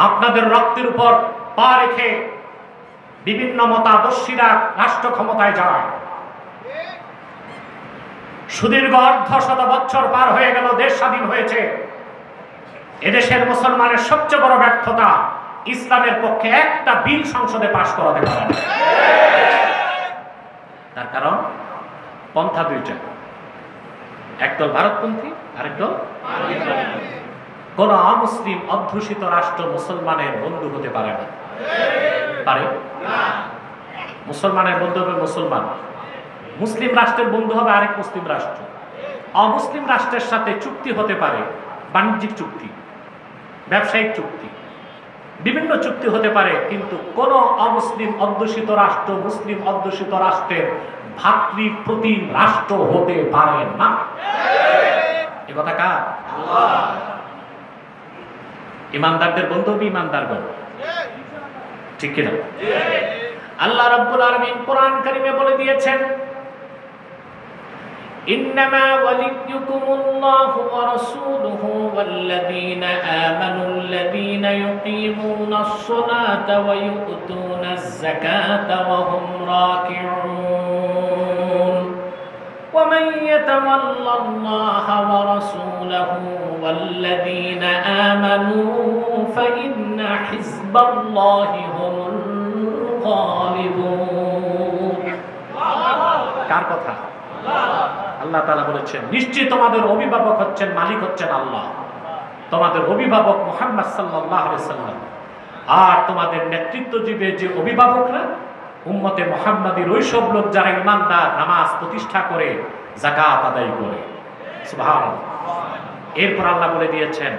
S1: আপনাদের রক্তের উপর পা রেখে বিভিন্ন মতাদর্শীরা রাষ্ট্র ক্ষমতায় যায়। সুদীর্ঘ অর্ধশত বছর পার হয়ে গেল, দেশ স্বাধীন হয়েছে। এদেশের মুসলমানের সবচেয়ে বড় ব্যর্থতা, ইসলামের পক্ষে একটা বিল সংসদে পাশ করাতে পারে না। তার কারণ পন্থা দুইটা, একদল ভারতপন্থী, আরেকদল। কোন অমুসলিম অধ্যুষিত রাষ্ট্র মুসলমানের বন্ধু হতে পারে না। পারে? মুসলমানের বন্ধু হবে মুসলমান, মুসলিম রাষ্ট্রের বন্ধু হবে আরেক মুসলিম রাষ্ট্র। অমুসলিম রাষ্ট্রের সাথে চুক্তি হতে পারে, বাণিজ্যিক চুক্তি, ব্যবসায়িক চুক্তি, বিভিন্ন চুক্তি হতে পারে, কিন্তু কোন অমুসলিম অধ্যুষিত রাষ্ট্র মুসলিম অধ্যুষিত রাষ্ট্রের ভাতৃপ্রতিম রাষ্ট্র হতে পারে না। এ কথা কার? ইমানদারদের বন্ধু হবে ইমানদারগণ, ঠিক কিনা? আল্লাহ রাব্বুল আলামিন কোরআন কারীমে বলে দিয়েছেন, ইন্নামা ওয়ালিয়্যুকুমুল্লাহু ওয়া রাসূলুহু ওয়াল্লাযীনা আমানুল্লাযীনা ইউকীমুনাস সালাতা ওয়া ইউ'তুনাজ যাকাতা ওয়া হুম রাকি'উন ওয়া মান ইয়াতাওয়াল্লাল্লাহা ওয়া রাসূলাহু ওয়াল্লাযীনা আমানু ফাইন্না হিজবাল্লাহি হুমুল গালিবুন। কার কথা? আল্লাহ তাআলা বলেছেন, নিশ্চয় তোমাদের অভিভাবক হচ্ছেন, মালিক হচ্ছেন আল্লাহ, তোমাদের অভিভাবক মুহাম্মদ সাল্লাল্লাহু আলাইহি সাল্লাম, আর তোমাদের নেতৃত্ব দিবে যে অভিভাবকরা উম্মতে মুহাম্মাদীর ওই সব লোক যারা ঈমানদার, নামাজ প্রতিষ্ঠা করে, যাকাত আদায় করে। সুবহানাল্লাহ। এরপর আল্লাহ বলে দিয়েছেন,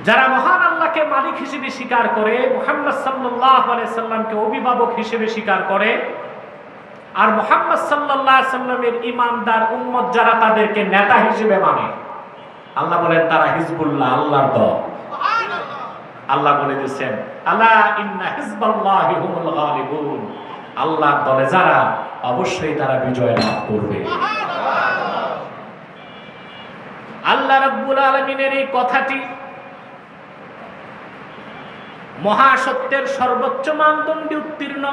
S1: যারা মহান আল্লাহকে মালিক হিসেবে স্বীকার করে, মুহাম্মদ সাল্লাল্লাহু আলাইহি সাল্লামকে অভিভাবক হিসেবে স্বীকার করে, আর মুহাম্মদ সাল্লাল্লাহু আলাইহি সাল্লামের ঈমানদার উম্মত যারা তাদেরকে নেতা হিসেবে মানে, আল্লাহ বলেন তারা হিজবুল্লাহ, আল্লাহর দল। আল্লাহ বলে দিয়েছেন, আলা ইন্না হিজবাল্লাহি হুমুল গালিবুন, আল্লাহর দলে যারা, অবশ্যই তারা বিজয় লাভ করবে। আল্লাহ রাব্বুল আলামিনের এই কথাটি মহাসত্যের সর্বোচ্চ মানদণ্ডে উত্তীর্ণ।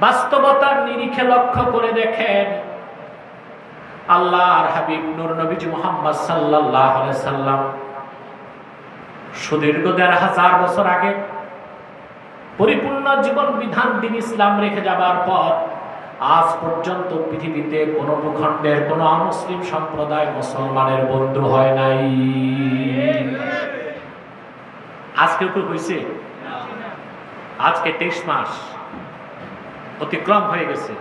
S1: বাস্তবতার নিরিখে লক্ষ্য করে দেখেন, আল্লাহর হাবিব নূর নবীজি মুহাম্মদ সাল্লাল্লাহু আলাইহি সাল্লাম সুদীর্ঘ ১৫০০ বছর আগে পরিপূর্ণ জীবন বিধান দিন ইসলাম রেখে যাবার পর আজ পর্যন্ত পৃথিবীতে কোন ভূখণ্ডের কোন অমুসলিম সম্প্রদায় মুসলমানের বন্ধু হয় নাই। আজকে কি হয়েছে? আজকে ২৩ মাস অতিক্রম হয়ে গেছে।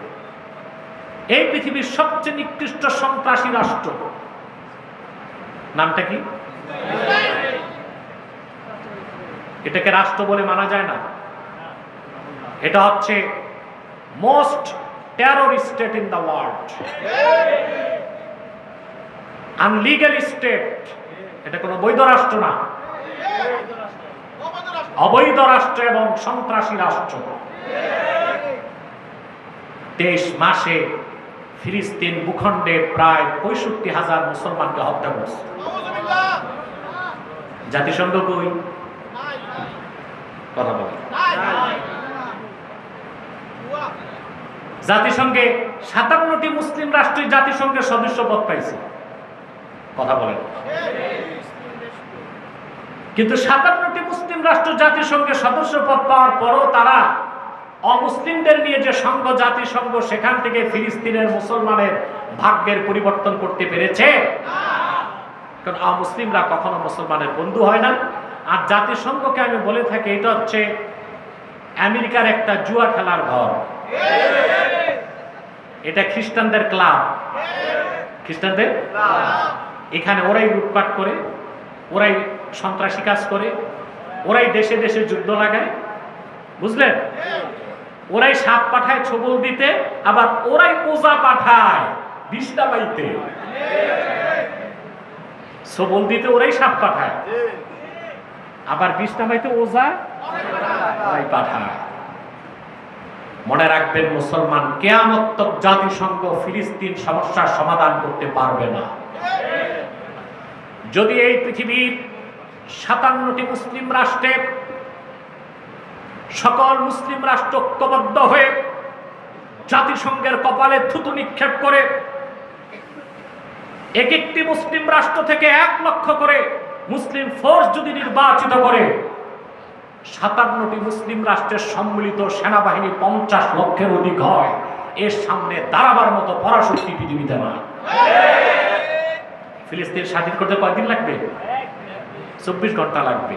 S1: এই পৃথিবীর সবচেয়ে নিকৃষ্ট সন্ত্রাসী রাষ্ট্র নামটা কি? এটাকে রাষ্ট্র বলে মানা যায় না। এটা হচ্ছে most terror state in the world, illegal state. এটা কোনো বৈধ রাষ্ট্র না, অবৈধ রাষ্ট্র এবং সন্ত্রাসী রাষ্ট্র। ২৩ মাসে ফিলিস্তিন ভূখণ্ডে প্রায় ৬৫,০০০ মুসলমানকে হত্যা করছে। জাতিসংঘ কই? কথা বলে। জাতিসংঘে ৫৭টি মুসলিম রাষ্ট্রই জাতিসংঘের সদস্য পদ পাইছে। কথা বলেন। কিন্তু ৫৭টি মুসলিম রাষ্ট্র জাতিসংঘের সদস্য পদ পাওয়ার পরও তারা অমুসলিমদের নিয়ে যে সংঘ জাতিসংঘ, সেখান থেকে ফিলিস্তিনের মুসলমানের ভাগ্যের পরিবর্তন করতে পেরেছে? কারণ অমুসলিমরা কখনো মুসলমানের বন্ধু হয় না। আর জাতিসংঘকে আমি বলে থাকি, এটা হচ্ছে আমেরিকার একটা জুয়া খেলার ঘর। এটা খ্রিস্টানদের ক্লাব, খ্রিস্টানদের। এখানে ওরাই লুটপাট করে, ওরাই সন্ত্রাসী কাজ করে, ওরাই দেশে দেশে যুদ্ধ লাগায়, বুঝলেন? ওরাই সাপ পাঠায় ছবল দিতে, আবার ওরাই ওজা পাঠায় বিষ্টা বাইতে। ছবল দিতে ওরাই সাপ পাঠায়, আবার বিষ্টা বাইতে ওজা ওরাই পাঠায়। মনে রাখবেন, মুসলমান কিয়ামত তক জাতিসংঘ ফিলিস্তিন সমস্যার সমাধান করতে পারবে না। যদি এই পৃথিবীর ৫৭টি মুসলিম রাষ্ট্রে সকল মুসলিম রাষ্ট্র ঐক্যবদ্ধ হয়ে জাতিসংঘের কপালে থুতু নিক্ষেপ করে এক একটি মুসলিম রাষ্ট্র থেকে ১ লক্ষ করে মুসলিম ফোর্স যদি নির্বাচিত করে, ৫৭টি মুসলিম রাষ্ট্রের সম্মিলিত সেনাবাহিনী ৫০ লক্ষের অধিক হয়, এর সামনে দাঁড়াবার মতো পরাশক্তি পৃথিবীতে না। ফিলিস্তিন স্বাধীন করতে কয়দিন লাগবে? ২৪ ঘন্টা লাগবে।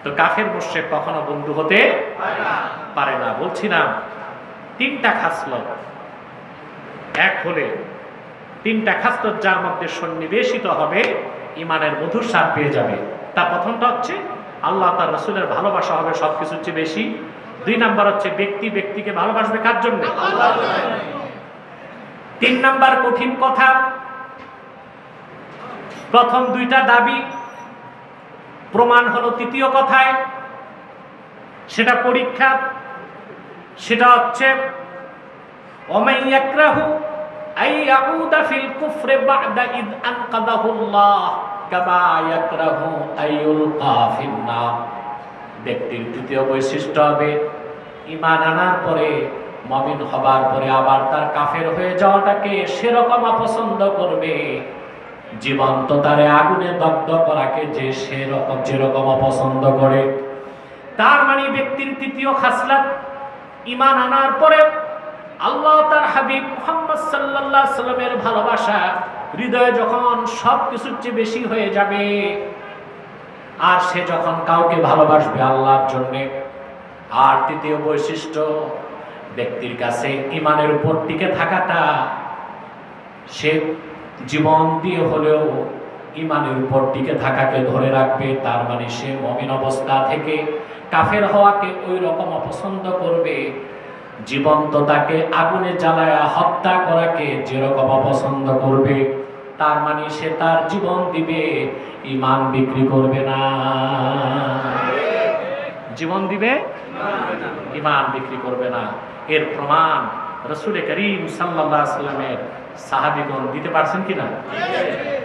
S1: তো কাফের মুশরিক কখনো বন্ধু হতে পারে না। বলছিলাম ৩টা খাসলত, এক হলে ৩টা খাসলত যার মধ্যে সন্নিবেশিত হবে, ইমানের মধুর স্বাদ পেয়ে যাবে। তার প্রথমটা হচ্ছে আল্লাহ তার রাসূলের ভালোবাসা হবে সবকিছুর চেয়ে বেশি। 2 নাম্বার হচ্ছে ব্যক্তি ব্যক্তিকে ভালোবাসবে কার জন্য? আল্লাহর জন্য। 3 নাম্বার কঠিন কথা, প্রথম 2টা দাবি প্রমাণ হলো 3য় কথায়, সেটা পরীক্ষা। সেটা হচ্ছে ওয়ামান ইয়াকরাহু আই ইয়াউদা ফিল কুফরি বা'দা ইদ আনকাদাহুল্লাহ কামা ইয়াকরাহু আইয়ুলকা ফিন নার। ব্যক্তির 3য় বৈশিষ্ট্য হবে ঈমান আনার পরে, মুমিন হবার পরে আবার তার কাফের হয়ে যাওয়াটাকে সেরকম অপছন্দ করবে জীবন্ত তারে আগুনে দগ্ধ করাকে যে সেরকম যেরকম অপছন্দ করে। তার মানে ব্যক্তির 3য় খাসলাত, ঈমান আনার পরে আল্লাহ তার হাবিব মুহাম্মদ সাল্লাল্লাহু আলাইহি সাল্লামের ভালোবাসা হৃদয়ে যখন সবকিছুর চেয়ে বেশি হয়ে যাবে, আর সে যখন কাউকে ভালোবাসবে আল্লাহর জন্য। আর 3য় বৈশিষ্ট্য, ব্যক্তির কাছে ঈমানের উপর টিকে থাকাটা, সে জীবন দিয়ে হলেও ঈমানের উপর টিকে থাকাকে ধরে রাখবে। তার মানে সে মুমিন অবস্থা থেকে কাফের হওয়াকে ওই রকম অপছন্দ করবে জীবন্ত তাকে আগুনে জ্বালায়া হত্যা করাকে যেরকম অপছন্দ করবে। তার মানে সে তার জীবন দিবে, ঈমান বিক্রি করবে না। জীবন দিবে, ঈমান বিক্রি করবে না। এর প্রমাণ রাসূল করিম সাল্লাল্লাহু আলাইহি সাল্লামের সাহাবীগণ দিতে পারছেন কিনা?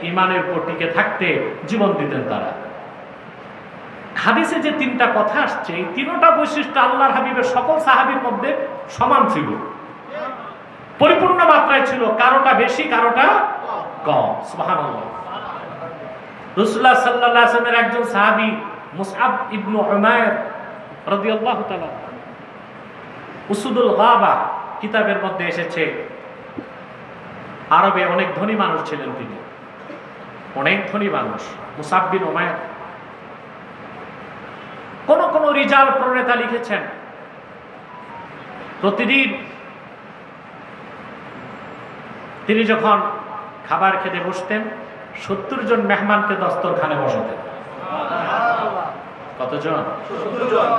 S1: ঈমানের উপর টিকে থাকতে জীবন দিতেন তারা। হাদিসে যে 3টা কথা আসছে, এই 3টা বৈশিষ্ট্য আল্লাহর হাবিবের সকল সাহাবীর মধ্যে সমান ছিল, পরিপূর্ণ মাত্রায় ছিল, কারোটা বেশি কারোটা কম। সুবহানাল্লাহ। রাসূলুল্লাহ সাল্লাল্লাহু আলাইহি ওয়াসাল্লামের একজন সাহাবী মুসআব ইবনে উমাইর রাদিয়াল্লাহু তাআলা, উসুদুল গাবা কিতাবের মধ্যে এসেছে, আরবে অনেক ধনী মানুষ ছিলেন তিনি, অনেক ধনী মানুষ মুসআব বিন উমাইর। কোন কোন রিজাল প্রণেতা লিখেছেন প্রতিদিন তিনি যখন খাবার খেতে বসতেন 70 জন মেহমানকে দস্তরখানে বসাতেন। কতজন? 70 জন।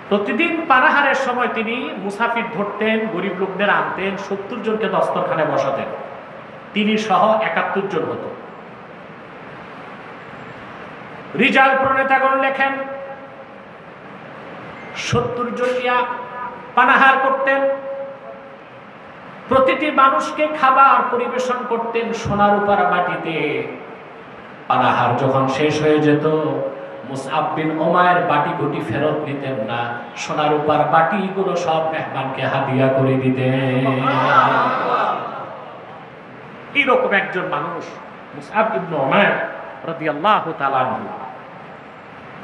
S1: প্রতিদিন পানাহারের সময় তিনি মুসাফির ধরতেন, গরিব লোকদের আনতেন, 70 জনকে দস্তরখানে বসাতেন, তিনি সহ 71 জন হতো। রিজাল প্রণেতাগণ লেখেন 70 জন পানাহার করতেন, প্রতিটি মানুষকে খাবার পরিবেশন করতেন সোনার রূপার বাটিতে। পানাহার যখন শেষ হয়ে যেত, মুসআব বিন উমাইর বাটি গুটি ফেরত নিতেন না, সোনার রূপার বাটিগুলো সব মেহমানকে হাদিয়া করে দিতেন। এইরকম একজন মানুষ মুসআব ইবনে উমাইর রাদিয়াল্লাহু তাআলা আনহু,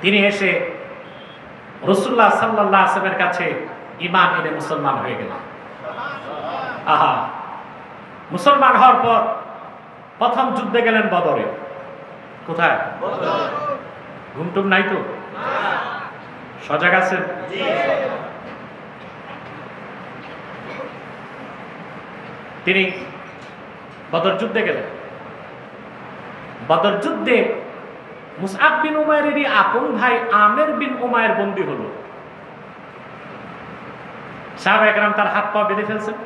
S1: তিনি এসে রাসূলুল্লাহ সাল্লাল্লাহু আলাইহি ওয়াসাল্লামের কাছে ঈমান এনে মুসলমান হয়ে গেলেন। আহা, মুসলমান হওয়ার পর প্রথম যুদ্ধে গেলেন বদরে। কোথায়? ঘুমটুম নাই তো? সজাগ আছেন? তিনি বদর যুদ্ধে গেলেন। বদর যুদ্ধে মুসআব বিন উমাইরেরই আপন ভাই আমের বিন উমাইর বন্দী হলো। সাহাবায়ে কেরাম তার হাত পা বেঁধে ফেলছেন।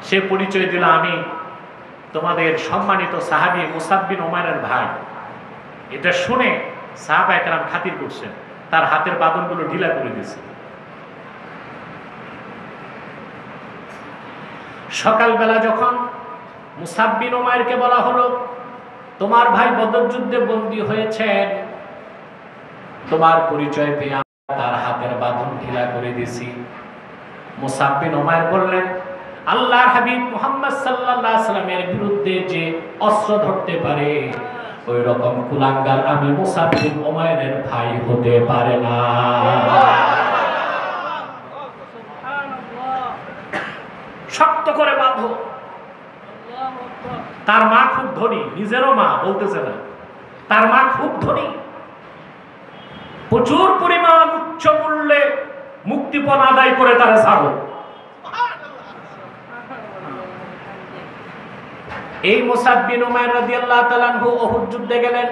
S1: সে পরিচয় দিল, আমি তোমাদের সম্মানিত সাহাবী মুসআব বিন উমাইরের ভাই। এটা শুনে সাহাবায়ে কেরাম খাতির করছেন, তার হাতের বাঁধনগুলো ঢিলা করে দিয়েছে। সকালবেলা যখন মুসআব বিন উমাইরকে বলা হলো, তোমার ভাই বদর যুদ্ধে বন্দী হয়েছেন, তোমার পরিচয় পেয়ে তার হাতের বাঁধন ঢিলা করে দিয়েছি। মুসআব বিন উমাইর বললেন, আল্লাহর হাবিব মুহাম্মদ সাল্লাল্লাহু আলাইহি ওয়াসাল্লামের বিরুদ্ধে যে অস্ত্র ধরতে পারে ওই রকম কুলাঙ্গার আমি মুসআব বিন উমাইরের ভাই হতে পারে না। শক্ত করে বাঁধো। তার মা খুব ধনী, নিজেরও মা বলতেছে না, তার মা খুব ধনী, প্রচুর পরিমাণ উচ্চ মূল্যে মুক্তিপণ আদায় করে তারা ছাড়ো। এই মুসআব বিন উমাইর রাদিয়াল্লাহু তাআলা আনহু উহুদ যুদ্ধে গেলেন।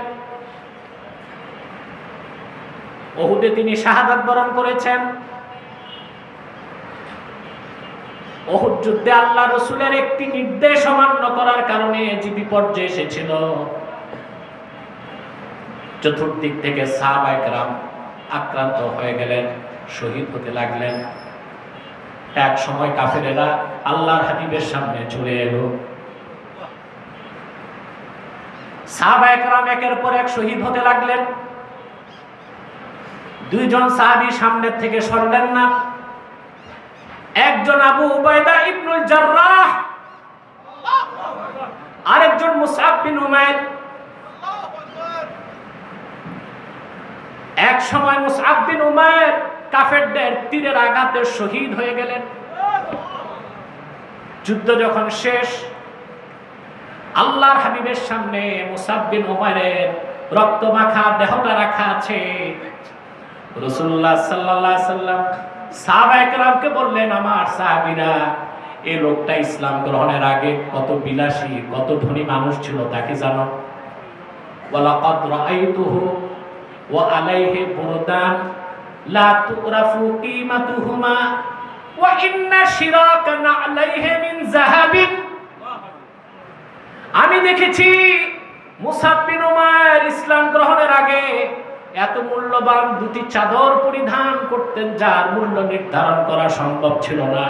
S1: উহুদে তিনি শাহাদাত বরণ করেছেন। উহুদ যুদ্ধে আল্লাহ রাসূলের একটি নির্দেশ অমান্য করার কারণে যে বিপর্যয় এসেছিল, চতুর্দিক থেকে সাহাবায়ে কেরাম আক্রান্ত হয়ে গেলেন, শহীদ হতে লাগলেন। এক সময় কাফেরেরা আল্লাহর হাবিবের সামনে চলে এলো। সাহাবায়ে কেরাম একের পর এক শহীদ হতে লাগলেন। দুইজন সাহাবী সামনের থেকে সরলেন না। একজন আবু উবাইদা ইবনুল জাররাহ, আরেকজন মুসআব বিন উমাইর। এক সময় মুসআব বিন উমাইর কাফেরদের তীরের আঘাতে শহীদ হয়ে গেলেন। যুদ্ধ যখন শেষ, আল্লাহর হাবিবের সামনে মুসআব বিন উমাইরের রক্তমাখা দেহটা রাখা আছে। রাসূলুল্লাহ সাল্লাল্লাহু আলাইহি সাল্লাম সাহাবায়ে কেরামকে বললেন, আমার সাহাবীরা, এই লোকটা ইসলাম গ্রহণের আগে কত বিলাসী, কত ধনী মানুষ ছিল তাকে জানো? ওয়ালাকাদ রাআইতুহু ওয়া আলাইহি বুরদান লা তুরাফু কিমাতুহুমা ওয়া ইন্না শিরাকা না'লাইহি মিন যাহাবিন। আমি দেখেছি মুসআব বিন উমাইর ইসলাম গ্রহণের আগে এত মূল্যবান দুটি চাদর পরিধান করতেন, যার মূল্য নির্ধারণ করা সম্ভব ছিল না।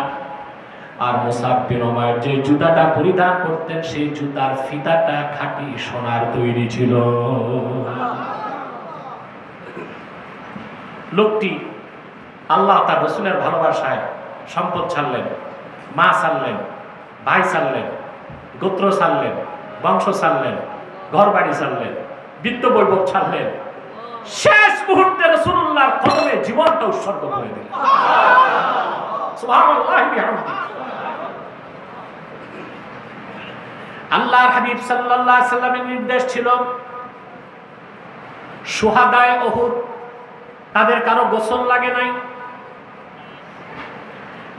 S1: আর মুসআব বিন উমাইর যে জুতাটা পরিধান করতেন, সেই জুতার ফিতাটা খাঁটি সোনার তৈরি ছিল। লোকটি আল্লাহ তার রাসূলের ভালোবাসায় সম্পদ ছাড়লেন, মা ছাড়লেন, ভাই ছাড়লেন, গোত্র ছাড়লেন, বংশ ছাড়লেন, ঘর বাড়ি ছাড়লেন, বিত্ত বৈভব ছাড়লেন। শেষ মুহূর্তে রাসূলুল্লাহর কদমে জীবনটা উৎসর্গ করে দিলেন। সুবহানাল্লাহি বিহামদিহি। আল্লাহর হাবিব সাল্লাল্লাহু আলাইহি সাল্লামের নির্দেশ ছিল, শুহাদায়ে উহুদ তাদের কারো গোসল লাগে নাই,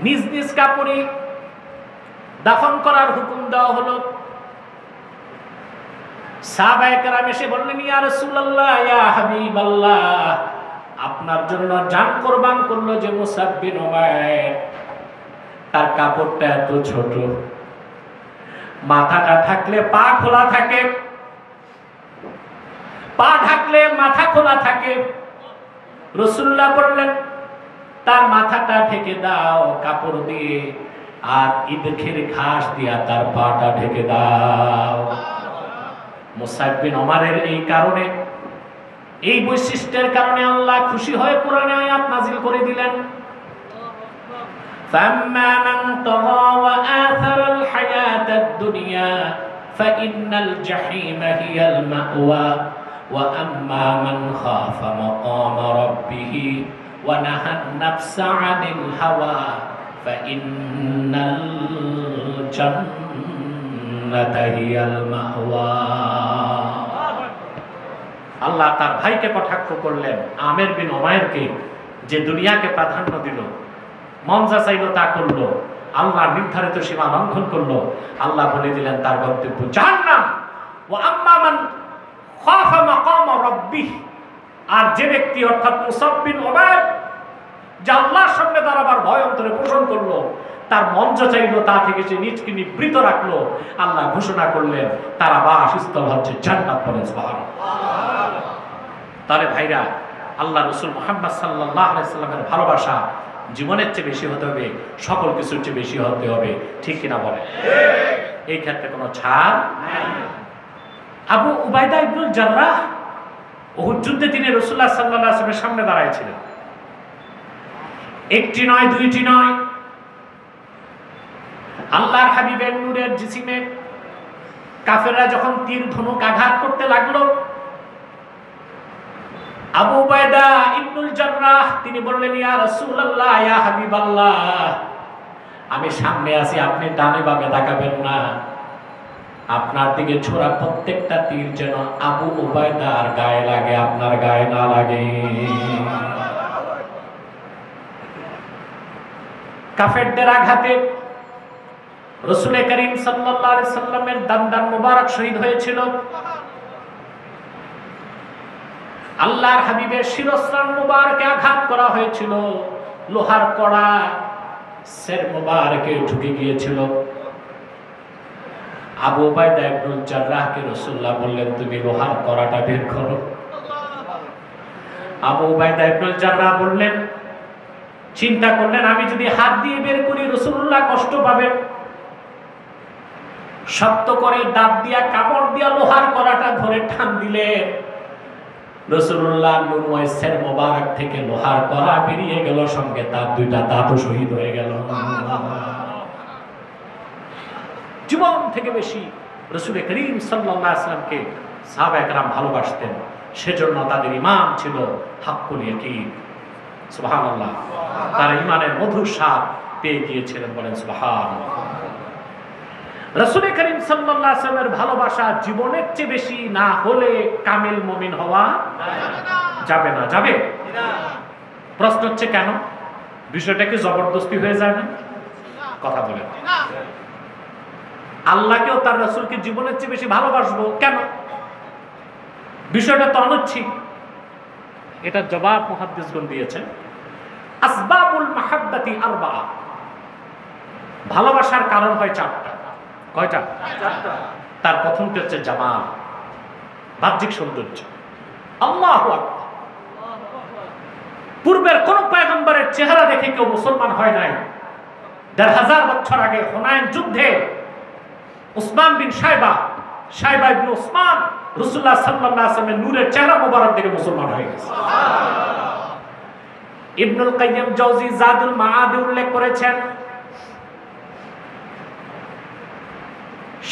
S1: নিজ নিজ কাপড়ে দাফন করার হুকুম দেওয়া হলো। সাহাবায়ে কেরাম এসে বললেন, ইয়া রাসূলুল্লাহ, ইয়া হাবিবাল্লাহ, আপনার জন্য জান কুরবান করলো যে মুসআব বিন উমাইর, তার কাপড়টা এত ছোট, মাথাটা ঢাকলে পা খোলা থাকে, পা ঢাকলে মাথা খোলা থাকে। রাসূলুল্লাহ বললেন, তার মাথাটা ঢেকে দাও কাপড় দিয়ে, আর ইদখের ঘাস দিয়া তার পাটা ঢেকে দাও। মুসআব বিন উমাইরের এই কারণে, এই বৈশিষ্ট্যের কারণে আল্লাহ খুশি হয়ে কোরআনে আয়াত নাযিল করে দিলেন, ফাম্মা মান তাগা ওয়া আথারাল হায়াতাদ দুনিয়া ফাইন্নাল জাহিমা হিয়াল মাওয়া ওয়া আম্মা মান খাফা মাকামা রাব্বিহি ওয়া নাহান নাফসা আনিল হাওয়া ফাইন্নাল জান্নাতা হিয়াল মাওয়া। আল্লাহ তার ভাইকে কটাক্ষ করলেন, আমের বিন উমাইরকে, যে দুনিয়াকে প্রাধান্য দিল, মন যা চাইলো তা করলো, আল্লাহ নির্ধারিত সীমা লঙ্ঘন করলো। আল্লাহ বলে দিলেন তার গন্তব্য জাহান্নাম। ওয়া আম্মা মান খাফা মাকাম রাব্বিহ, আর যে ব্যক্তি অর্থাৎ মুসআব বিন উমাইর যে আল্লাহর সামনে দাঁড়াবার ভয় অন্তরে পোষণ করলো, তার মন যা চাইলো তা থেকে সে নিজকে নিবৃত রাখলো, আল্লাহ ঘোষণা করলেন তার আবাসস্থল হচ্ছে জান্নাত। বলেন সুবহানাল্লাহ। তাহলে ভাইরা, আল্লাহ রাসূল মুহাম্মদ সাল্লাল্লাহু আলাইহি সাল্লামের ভালোবাসা জীবনের চেয়ে বেশি হতে হবে, সকল কিছুর চেয়ে বেশি হতে হবে, ঠিক কিনা বলেন? এই ক্ষেত্রে কোনো ছাড় নাই। আবু উবাইদা ইবনুল জাররাহ উহুদ যুদ্ধে তিনি রাসূলুল্লাহ সাল্লাল্লাহু আলাইহি ওয়াসাল্লামের সামনে দাঁড়াইছিলেন। একটি নয়, দুইটি নয়, আল্লাহর হাবিবের নূরের জিসিমে কাফেররা যখন তীর ধনুক আঘাত করতে লাগলো, আবু উবাইদা ইবনুল জাররাহ তিনি বললেন, ইয়া রাসূলুল্লাহ, ইয়া হাবিবাল্লাহ, আমি সামনে আছি, আপনি ডানে বামে তাকাবেন না, আপনার দিকে ছোড়া প্রত্যেকটা তীর যেন আবু উবাইদার গায়ে লাগে, আপনার গায়ে না লাগে। কাফেরদের আঘাতে রাসূল করিম সাল্লাল্লাহু আলাইহি সাল্লামের দান মুবারক শহীদ হয়েছিল। আল্লাহর হাবিবের শিরস্ত্রাণ মুবারকে আঘাত করা হয়েছিল, লোহার কড়া সের মুবারকে ঢুকে গিয়েছিল। আবু উবাইদা ইবনুল জাররাহকে রাসূলুল্লাহ বললেন, তুমি লোহার কড়াটা বের করো। আবু উবাইদা ইবনুল জাররাহ বললেন, চিন্তা করলেন, আমি যদি হাত দিয়ে বের করি রাসূলুল্লাহ কষ্ট পাবেন। শক্ত করে দাঁত দিয়া কামড় দিয়া লোহার কড়াটা ধরে টান দিলেন। রাসূলুল্লাহ নূরময় সের মোবারক থেকে লোহার কড়া বেরিয়ে গেল, সঙ্গে তার দুইটা দাঁতও শহীদ হয়ে গেল। জীবন থেকে বেশি রাসূল করিম সাল্লাল্লাহু আলাইহি ওয়াসাল্লামকে সাহাবায়ে কেরাম ভালোবাসতেন, সেজন্য তাদের ঈমান ছিল হাক্কুল ইয়াকিন। সুবহানাল্লাহ, তার ঈমানের মধুর স্বাদ পেয়ে গিয়েছিলেন, বলেন সুবহানাল্লাহ। রাসূল করিম সাল্লাল্লাহু আলাইহি ওয়াসাল্লামের ভালোবাসা জীবনের চেয়ে বেশি না হলে কামিল মুমিন হওয়া যাবে না। যাবে না। প্রশ্ন হচ্ছে কেন? বিষয়টা কি জবরদস্তি হয়ে যায় না? কথা বলেন। আল্লাহকেও তার রাসূলকে জীবনের চেয়ে বেশি ভালোবাসবো কেন? বিষয়টা তো অনৈচ্ছিক। এটার জবাব মুহাদ্দিসগণ দিয়েছেন, আসবাবুল মাহাব্বাতি আরবাআ। ভালোবাসার কারণ হয় চারটা। কয়টা? চারটা। তার প্রথমটি হচ্ছে জামাল, বাহ্যিক সৌন্দর্য। আল্লাহু আকবার। পূর্বের কোন পয়গম্বরের চেহারা দেখে কেউ মুসলমান হয় নাই। ১৫০০ বছর আগে হুনাইন যুদ্ধে উসমান বিন সাইবা ইবনে উসমান রাসূলুল্লাহ সাল্লাল্লাহু আলাইহি ওয়াসাল্লামের নূরের চেহারা মোবারক দেখে মুসলমান হয়ে গেছে। ইবনুল কাইয়্যিম জাওজি জাদুল মাআদে উল্লেখ করেছেন,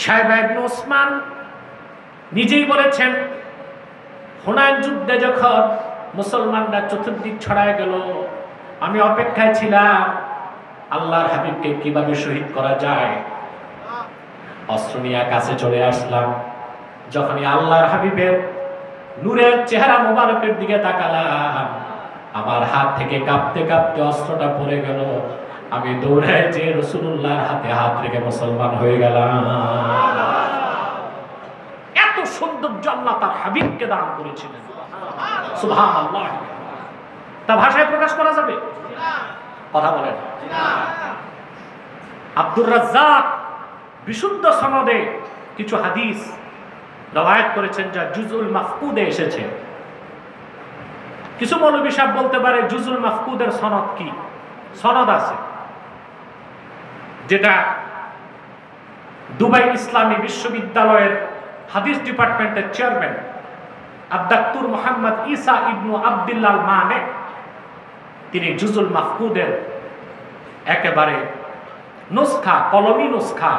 S1: সাইবা ইবনে উসমান নিজেই বলেছেন, হুনাইন যুদ্ধে যখন মুসলমানরা চতুর্দিক ছড়ায় গেল, আমি অপেক্ষায় ছিলাম আল্লাহর হাবিবকে কিভাবে শহীদ করা যায়। অস্ত্র নিয়ে কাছে চলে আসলাম। যখনই আল্লাহর হাবিবের নূরের চেহারা মোবারকের দিকে তাকালাম, আমার হাত থেকে কাঁপতে কাঁপতে অস্ত্রটা পড়ে গেল। আমি দৌড়ায় যে রাসূলুল্লাহর হাতে হাত রেখে মুসলমান হয়ে গেলাম। এত সৌন্দর্য আল্লাহ তার হাবিবকে দান করেছিলেন। সুবহানাল্লাহ। তা ভাষায় প্রকাশ করা যাবে? কথা বলেন। আব্দুর রাজ্জাক বিশুদ্ধ সনদে কিছু হাদিস রওয়ায়াত করেছেন, যা জুজুল মাফকুদে এসেছে। কিছু মৌলবী সাহেব বলতে পারে জুজুল মাফকুদের সনদ কি? সনদ আছে, যেটা দুবাই ইসলামী বিশ্ববিদ্যালয়ের হাদিস ডিপার্টমেন্টের চেয়ারম্যান আব্দাক্তুর মোহাম্মদ ঈসা ইবনু আব্দুল্লাহ মানে তিনি জুজুল মাফকুদের একেবারে নুসখা, কলমি নুসখা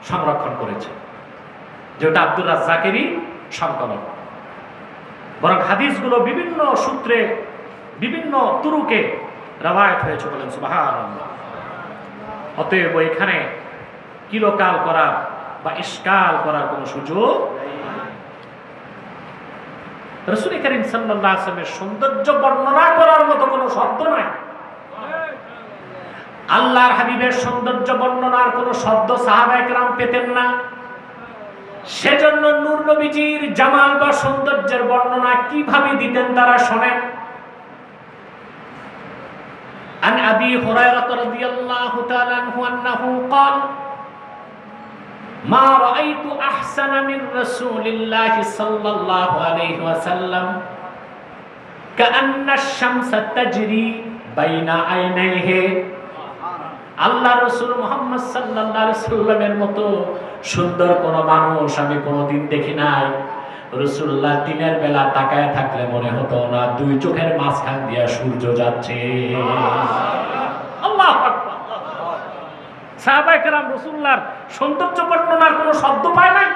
S1: সংরক্ষণ করেছে, যেটা আব্দুর রাজ্জাকেরই সংকলন। বরং হাদিসগুলো বিভিন্ন সূত্রে বিভিন্ন তুরুকে রওয়ায়াত হয়েছে, বলেন সুবহানাল্লাহ। অতএব এখানে কিলোকাল করার বা ইশকাল করার কোনো সুযোগ রাসূল করিম সাল্লাল্লাহু আলাইহি ওয়াসাল্লামের সৌন্দর্য বর্ণনা করার মতো কোনো শব্দ নাই। আল্লাহর হাবিবের সৌন্দর্য বর্ণনার কোনো শব্দ সাহাবায়ে কেরাম পেতেন না। সেজন্য নূর নবীজির জামাল বা সৌন্দর্যের বর্ণনা কিভাবে দিতেন তারা শোনেন। আন আবি হুরায়রা রাদিয়াল্লাহু তাআলা আনহু আন্নাহু قال মা রাআইতু আহসানা মিন রাসূলিল্লাহি সাল্লাল্লাহু আলাইহি ওয়াসাল্লাম কাআন্না আশ-শামসা তাজরি বাইনা আইনাইহি। আল্লাহ রাসূল মুহাম্মদ সাল্লাল্লাহু আলাইহি ওয়াসাল্লামের মতো সুন্দর কোন মানুষ আমি কোনদিন দেখি নাই। রাসূলুল্লাহ দিনের বেলা তাকায় থাকলে মনে হতো না দুই চোখের মাঝখান দিয়ে সূর্য যাচ্ছে। আল্লাহু আকবার। সাহাবায়ে কেরাম রাসূলুল্লাহর সৌন্দর্য বর্ণনার কোনো শব্দ পায় নাই।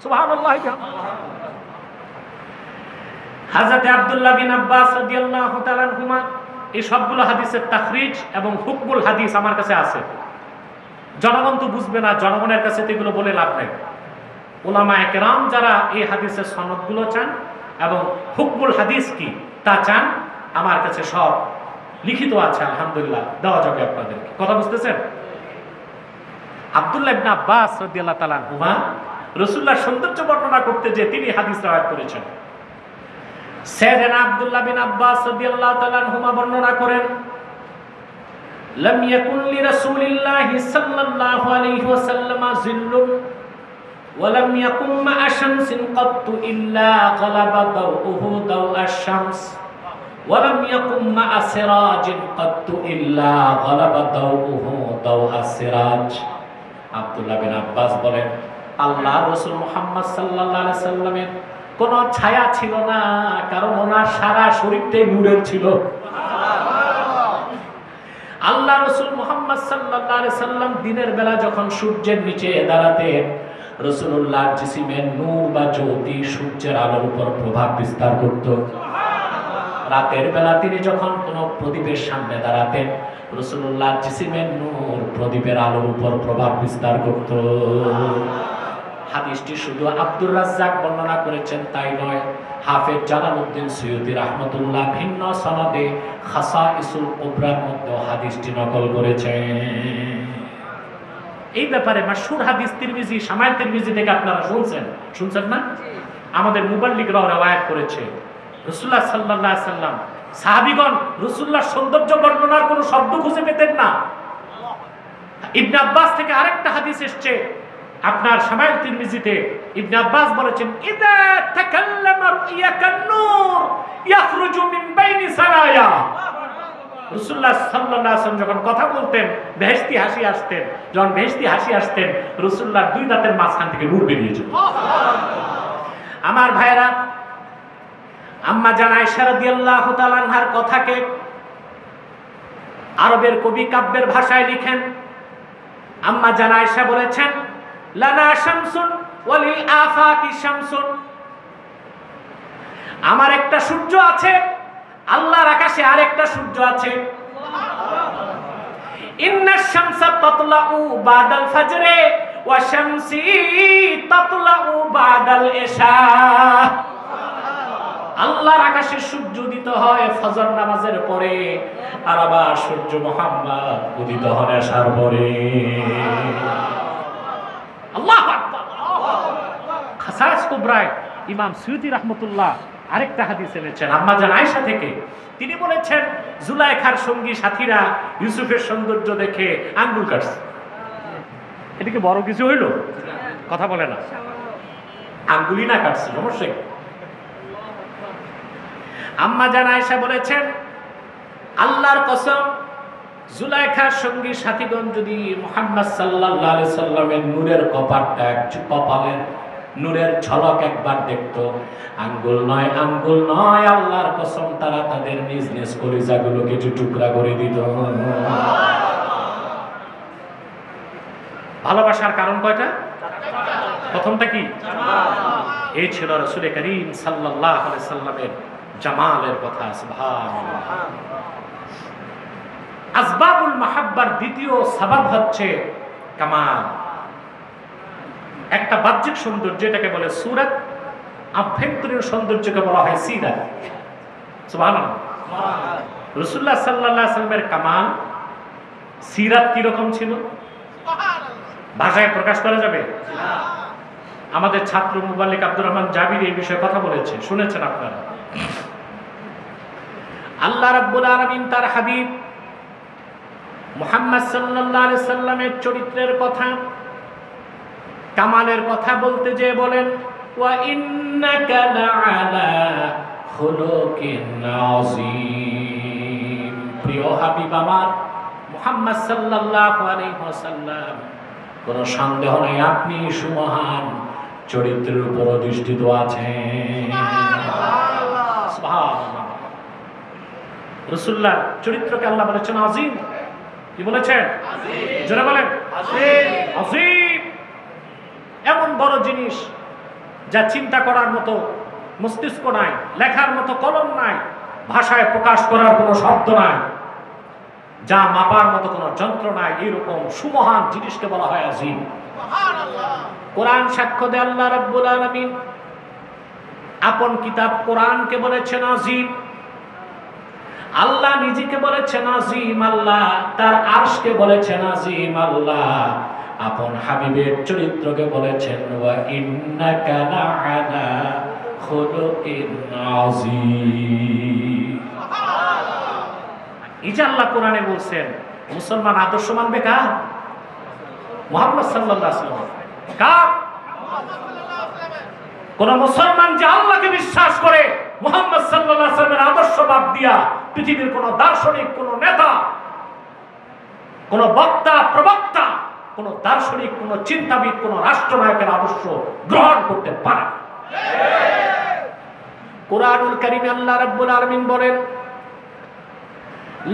S1: সুবহানাল্লাহ। হযরত আব্দুল্লাহ বিন আব্বাস রাদিয়াল্লাহু তাআলা আনহুমা এই সবগুলো হাদিসের তাখরিজ এবং হুকমুল হাদিস আমার কাছে আছে। জনগণ তো বুঝবে না, জনগণের কাছে তো এগুলো বলে লাভ নেই। উলামায়ে কেরাম যারা এই হাদিসের সনদগুলো চান এবং হুকমুল হাদিস কি তা চান, আমার কাছে সব লিখিত আছে, আলহামদুলিল্লাহ, দেওয়া যাবে আপনাদেরকে। কথা বুঝতেছেন? আব্দুল্লাহ ইবনে আব্বাস রাদিয়াল্লাহু তাআলা আনহুমা রাসূলুল্লাহর সৌন্দর্য বর্ণনা করতে যে তিনি হাদিস রওয়ায়াত করেছেন। সাইয়েদনা আব্দুল্লাহ বিন আব্বাস রাদিয়াল্লাহু তাআলা আনহুমা বর্ণনা করেন, লাম ইয়াকুন লিরাসূলিল্লাহি সাল্লাল্লাহু আলাইহি ওয়াসাল্লাম জিল্লুন ওয়া লাম ইয়াকুম মা'a শামসিন কাত্তু ইল্লা গালাবা দাউহু দাউ আশ-শামস ওয়া লাম ইয়াকুম মা'a সিরাজিন কাত্তু ইল্লা গালাবা দাউহু দাউ আস-সিরাজ। আব্দুল্লাহ বিন আব্বাস বলেন, আল্লাহর রাসূল মুহাম্মদ সাল্লাল্লাহু আলাইহি সাল্লামের কোন ছায়া ছিল না, কারণ ওনার সারা শরীরটাই নূরের ছিল। আল্লাহ রাসূল মুহাম্মদ সাল্লাল্লাহু আলাইহি সাল্লাম দিনের বেলা যখন সূর্যের নিচে দাঁড়াতেন, রাসূলুল্লাহর জিসিমের নূর বা জ্যোতি সূর্যের আলোর উপর প্রভাব বিস্তার করত। রাতের বেলা তিনি যখন কোনো প্রদীপের সামনে দাঁড়াতেন, রাসূলুল্লাহর জিসিমের নূর প্রদীপের আলোর উপর প্রভাব বিস্তার করত। হাদিসটি শুধু আব্দুর রাজ্জাক বর্ণনা করেছেন তাই নয়, হাফেজ জালালউদ্দিন সুয়ুতী রাহমাতুল্লাহ ভিন্ন সনদে খাসাইসুল কুবরার মধ্যে হাদিসটি নকল করেছেন। এই ব্যাপারে মাশহুর হাদিস তিরমিজি, শামাইল তিরমিজি থেকে আপনারা শুনছেন না? আমাদের মুবাল্লিগরাও রওয়ায়াত করেছে, রাসূলুল্লাহ সাল্লাল্লাহু আলাইহি সাল্লাম সাহাবীগণ রাসূলুল্লাহর সৌন্দর্য বর্ণনার কোনো শব্দ খুঁজে পেতেন না। ইবনে আব্বাস থেকে আরেকটা হাদিস এসেছে আপনার শামাইল তিরমিজিতে, ইবনে আব্বাস বলেছেন, ইযা তাকাল্লামা রুয়াকান নূর ইয়াখরুজু মিন বাইনি সারায়া। রাসূলুল্লাহ সাল্লাল্লাহু আলাইহি ওয়াসাল্লাম যখন কথা বলতেন বেহেশতি হাসি আসতেন, যখন বেহেশতি হাসি আসতেন রাসূলুল্লাহর দুই দাঁতের মাঝখান থেকে নূর বেরিয়ে যেত। আমার ভাইরা, আম্মা জান আয়েশা রাদিয়াল্লাহু তাআলা আনহার কথাকে আরবের কবি কাব্যের ভাষায় লিখেন। আম্মা জান আয়েশা বলেছেন, লানা শামসুন ওয়ালিল আফাকি শামসুন, আমার একটা সূর্য আছে, আল্লাহর আকাশে আরেকটা সূর্য আছে। ইন্নাশ শামসা তাতলাউ বাদাল ফাজরে ওয়া শামসি তাতলাউ বাদাল ইশা। আল্লাহর আকাশে সূর্য উদিত হয় ফজর নামাজের পরে, আর আবার সূর্য মুহাম্মদ উদিত হন এশার পরে। আল্লাহু আকবার। খাসাইস কুবরায় ইমাম সুয়ুতী রাহমাতুল্লাহ আরেকটা হাদিস এনেছেন আম্মা জান আয়েশা থেকে। তিনি বলেছেন, জুলাইখার সঙ্গী সাথীরা ইউসুফের সৌন্দর্য দেখে আঙ্গুল কাটছে। এদিকে বড় কিছু হইল? কথা বলে না, আঙ্গুলি না কাটছে, সমস্যা। আম্মা জান আয়েশা বলেছেন, আল্লাহর কসম, জুলাইখার সঙ্গী সাথীগণ যদি মুহাম্মদ সাল্লাল্লাহু আলাইহি সাল্লামের নূরের কপাটটা, কপালের নূরের ঝলক একবার দেখতো, আঙ্গুল নয় আল্লাহর কসম তারা তাদের নিজ নিজ কলিজাগুলোকে টুকরা করে দিত। ভালোবাসার কারণ কয়টা? প্রথমটা কি? এই ছিল রাসূল করিম সাল্লাল্লাহু আলাইহি সাল্লামের জামালের কথা। সুবহানাল্লাহ। আসবাবুল মাহাব্বার দ্বিতীয় সাবাব হচ্ছে কামাল। একটা বাহ্যিক সৌন্দর্য, এটাকে বলে সূরত, আভ্যন্তরীণ সৌন্দর্যকে বলা হয় সিরাত। সুবহানাল্লাহ। রাসূলুল্লাহ সাল্লাল্লাহু আলাইহি ওয়াসাল্লামের কামাল, সিরাত কি রকম ছিল ভাষায় প্রকাশ করা যাবে? আমাদের ছাত্র মুবাল্লিগ আব্দুর রহমান জাবির এই বিষয়ে কথা বলেছে, শুনেছেন আপনারা। আল্লাহ রাব্বুল আলামিন তার হাবিব মুহাম্মদ সাল্লাল্লাহু আলাইহি সাল্লামের চরিত্রের কথা, কামালের কথা বলতে যে বলেন, ওয়া ইন্নাকা লাআলা খুলুকিন আযীম। প্রিয় হাবিব আমার মুহাম্মদ সাল্লাল্লাহু আলাইহি ওয়াসাল্লাম, কোনো সন্দেহ নেই আপনি সুমহান চরিত্রের উপর অধিষ্ঠিত আছেন। সুবহানাল্লাহ। রাসূলুল্লাহর চরিত্রকে আল্লাহ বলেছেন আযীম। কি বলেছেন? আযীম। জোরে বলেন আযীম। আযীম এমন বড় জিনিস যা চিন্তা করার মতো মস্তিষ্ক নাই, লেখার মতো কলম নাই, ভাষায় প্রকাশ করার কোনো শব্দ নাই, যা মাপার মতো কোনো যন্ত্র নাই, এরকম সুমহান জিনিসকে বলা হয় আযীম। কোরআন সাক্ষ্য দেয় আল্লাহ রাব্বুল আলামিন আপন কিতাব কোরআনকে বলেছেন আযীম। আল্লাহ নিজেকে বলেছেন আযীম, আল্লাহ তার আরশকে বলেছেন আযীম, আল্লাহ আপন হাবিবের চরিত্রকে বলেছেন ওয়া ইন্নাকা লাআলা খুলুকিন আযীম। এই যে আল্লাহ কোরআনে বলছেন মুসলমান আদর্শ মানবে কার? মুহাম্মদ সাল্লাল্লাহু আলাইহি ওয়াসাল্লাম। কার? কোন মুসলমান যে আল্লাহকে বিশ্বাস করে মুহাম্মদ সাল্লাল্লাহু আলাইহি ওয়াসাল্লামের আদর্শ বাদ দিয়া পৃথিবীর কোন দার্শনিক, কোন নেতা, কোন বক্তা, প্রবক্তা, কোন দার্শনিক, কোন চিন্তাবিদ, কোন রাষ্ট্রনায়কের আদর্শ গ্রহণ করতে পারে। কুরআনুল কারীমে আল্লাহ রাব্বুল আলামিন বলেন,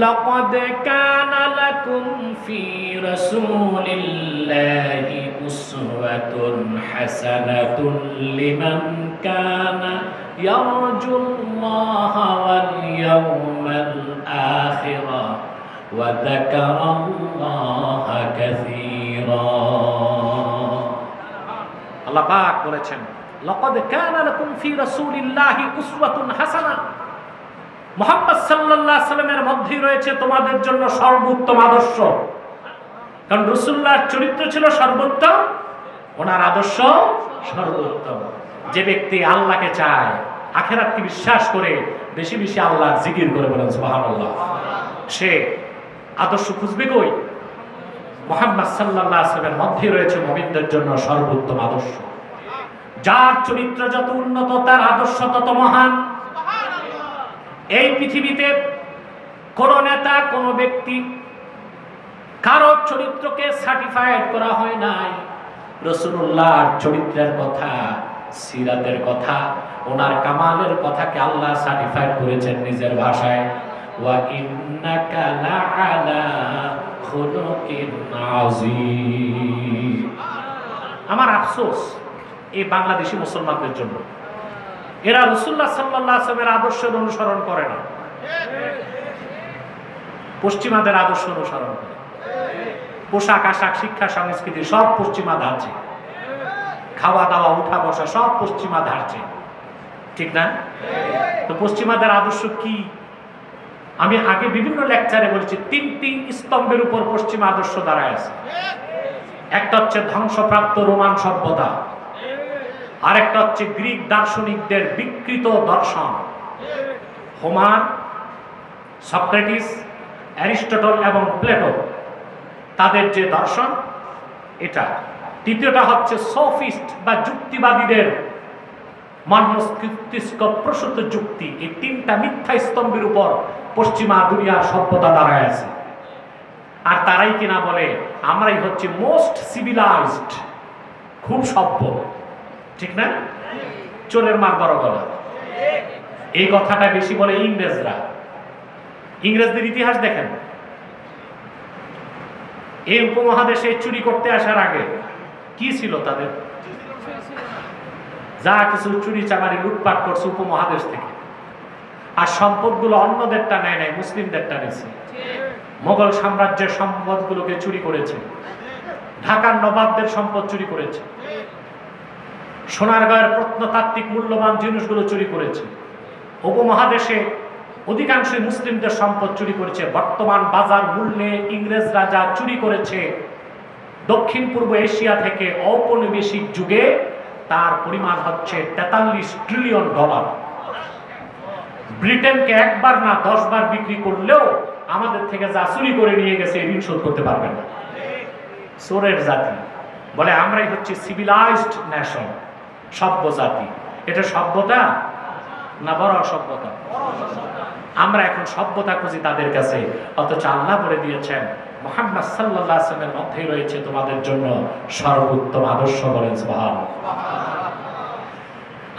S1: লাকাদ কানা লাকুম ফি রাসূলিল্লাহি উসওয়াতুন হাসানাতুন লিমান কানা ইয়ারজুল্লাহা ওয়াল ইয়াওমাল আখিরা ওয়া যাকারাল্লাহা কাসীরা। আল্লাহ পাক বলেছেন, লাকাদ কানা লাকুম ফি রাসূলিল্লাহি উসওয়াতুন হাসানাহ, মুহাম্মদ সাল্লাল্লাহু আলাইহি সাল্লামের মধ্যেই রয়েছে তোমাদের জন্য সর্বোত্তম আদর্শ। কারণ রাসূলুল্লাহর চরিত্র ছিল সর্বোত্তম, ওনার আদর্শ সর্বোত্তম। যে ব্যক্তি আল্লাহকে চায়, আখিরাতকে বিশ্বাস করে, বেশি বেশি আল্লাহর জিকির করে, বলেন সুবহানাল্লাহ, সে আদর্শ খুঁজবে কই? মুহাম্মদ সাল্লাল্লাহু আলাইহি সাল্লামের মধ্যেই রয়েছে মুমিনদের জন্য সর্বোত্তম আদর্শ। যার চরিত্র যত উন্নত, তার আদর্শ তত মহান। এই পৃথিবীতে কোন নেতা, কোন ব্যক্তি, কারো চরিত্রকে সার্টিফাইড করা হয় নাই। রাসূলুল্লাহর চরিত্রের কথা, সিরাতের কথা, ওনার কামালের কথাকে আল্লাহ সার্টিফাইড করেছেন নিজের ভাষায়, ওয়া ইন্নাকা লাআলা খুলুকিন আযীম। আমার আফসোস এই বাংলাদেশি মুসলমানদের জন্য, এরা রাসূলুল্লাহ সাল্লাল্লাহু আলাইহি ওয়াসাল্লামের আদর্শের অনুসরণ করে না, পশ্চিমাদের আদর্শ অনুসরণ করে। পোশাক আশাক, শিক্ষা, সংস্কৃতি সব পশ্চিমা ধাঁচে, খাওয়া দাওয়া, উঠা বসা সব পশ্চিমা ধাঁচে, ঠিক না? তো পশ্চিমাদের আদর্শ কি? আমি আগে বিভিন্ন লেকচারে বলেছি, তিনটি স্তম্ভের উপর পশ্চিমা আদর্শ দাঁড়ায় আছে। একটা হচ্ছে ধ্বংসপ্রাপ্ত রোমান সভ্যতা, আরেকটা হচ্ছে গ্রিক দার্শনিকদের বিকৃত দর্শন, হোমার, সক্রেটিস, অ্যারিস্টটল এবং প্লেটো, তাদের যে দর্শন এটা। তৃতীয়টা হচ্ছে সোফিস্ট বা যুক্তিবাদীদের মস্তিষ্ক প্রসূত যুক্তি। এই তিনটা মিথ্যা স্তম্ভের উপর পশ্চিমা দুনিয়ার সভ্যতা দাঁড়ায় আছে। আর তারাই কিনা বলে আমরাই হচ্ছে মোস্ট সিভিলাইজড, খুব সভ্য, ঠিক না? চোরের মার বড় গলা, এই কথাটা বেশি বলে ইংরেজরা। ইংরেজদের ইতিহাস দেখেন, এই উপমহাদেশে চুরি করতে আসার আগে কি ছিল তাদের? যা কিছু চুরি চামারি লুটপাট করছে উপমহাদেশ থেকে, আর সম্পদগুলো অন্যদেরটা নেয় নাই, মুসলিমদেরটা নিয়েছে। মোগল সাম্রাজ্যের সম্পদগুলোকে চুরি করেছে, ঢাকার নবাবদের সম্পদ চুরি করেছে, সোনারগাঁয়ের প্রত্নতাত্ত্বিক মূল্যবান জিনিসগুলো চুরি করেছে। উপমহাদেশে অধিকাংশই মুসলিমদের সম্পদ চুরি করেছে। বর্তমান বাজার মূল্যে ইংরেজরা যা চুরি করেছে দক্ষিণ পূর্ব এশিয়া থেকে ঔপনিবেশিক যুগে, তার পরিমাণ হচ্ছে 43 ট্রিলিয়ন ডলার। ব্রিটেনকে একবার না 10 বার বিক্রি করলেও আমাদের থেকে যা চুরি করে নিয়ে গেছে ঋণ শোধ করতে পারবে না। চোরের জাতি বলে আমরাই হচ্ছে সিভিলাইজড নেশন, সভ্য জাতি। এটা সভ্যতা না বড় অসভ্যতা? আমরা এখন সভ্যতা খুঁজি তাদের কাছে, অথচ আল্লাহ বলে দিয়েছেন মুহাম্মদ সাল্লাল্লাহু আলাইহি ওয়াসাল্লামের মধ্যেই রয়েছে তোমাদের জন্য সর্বোত্তম আদর্শ, বলেন সুবহানাল্লাহ।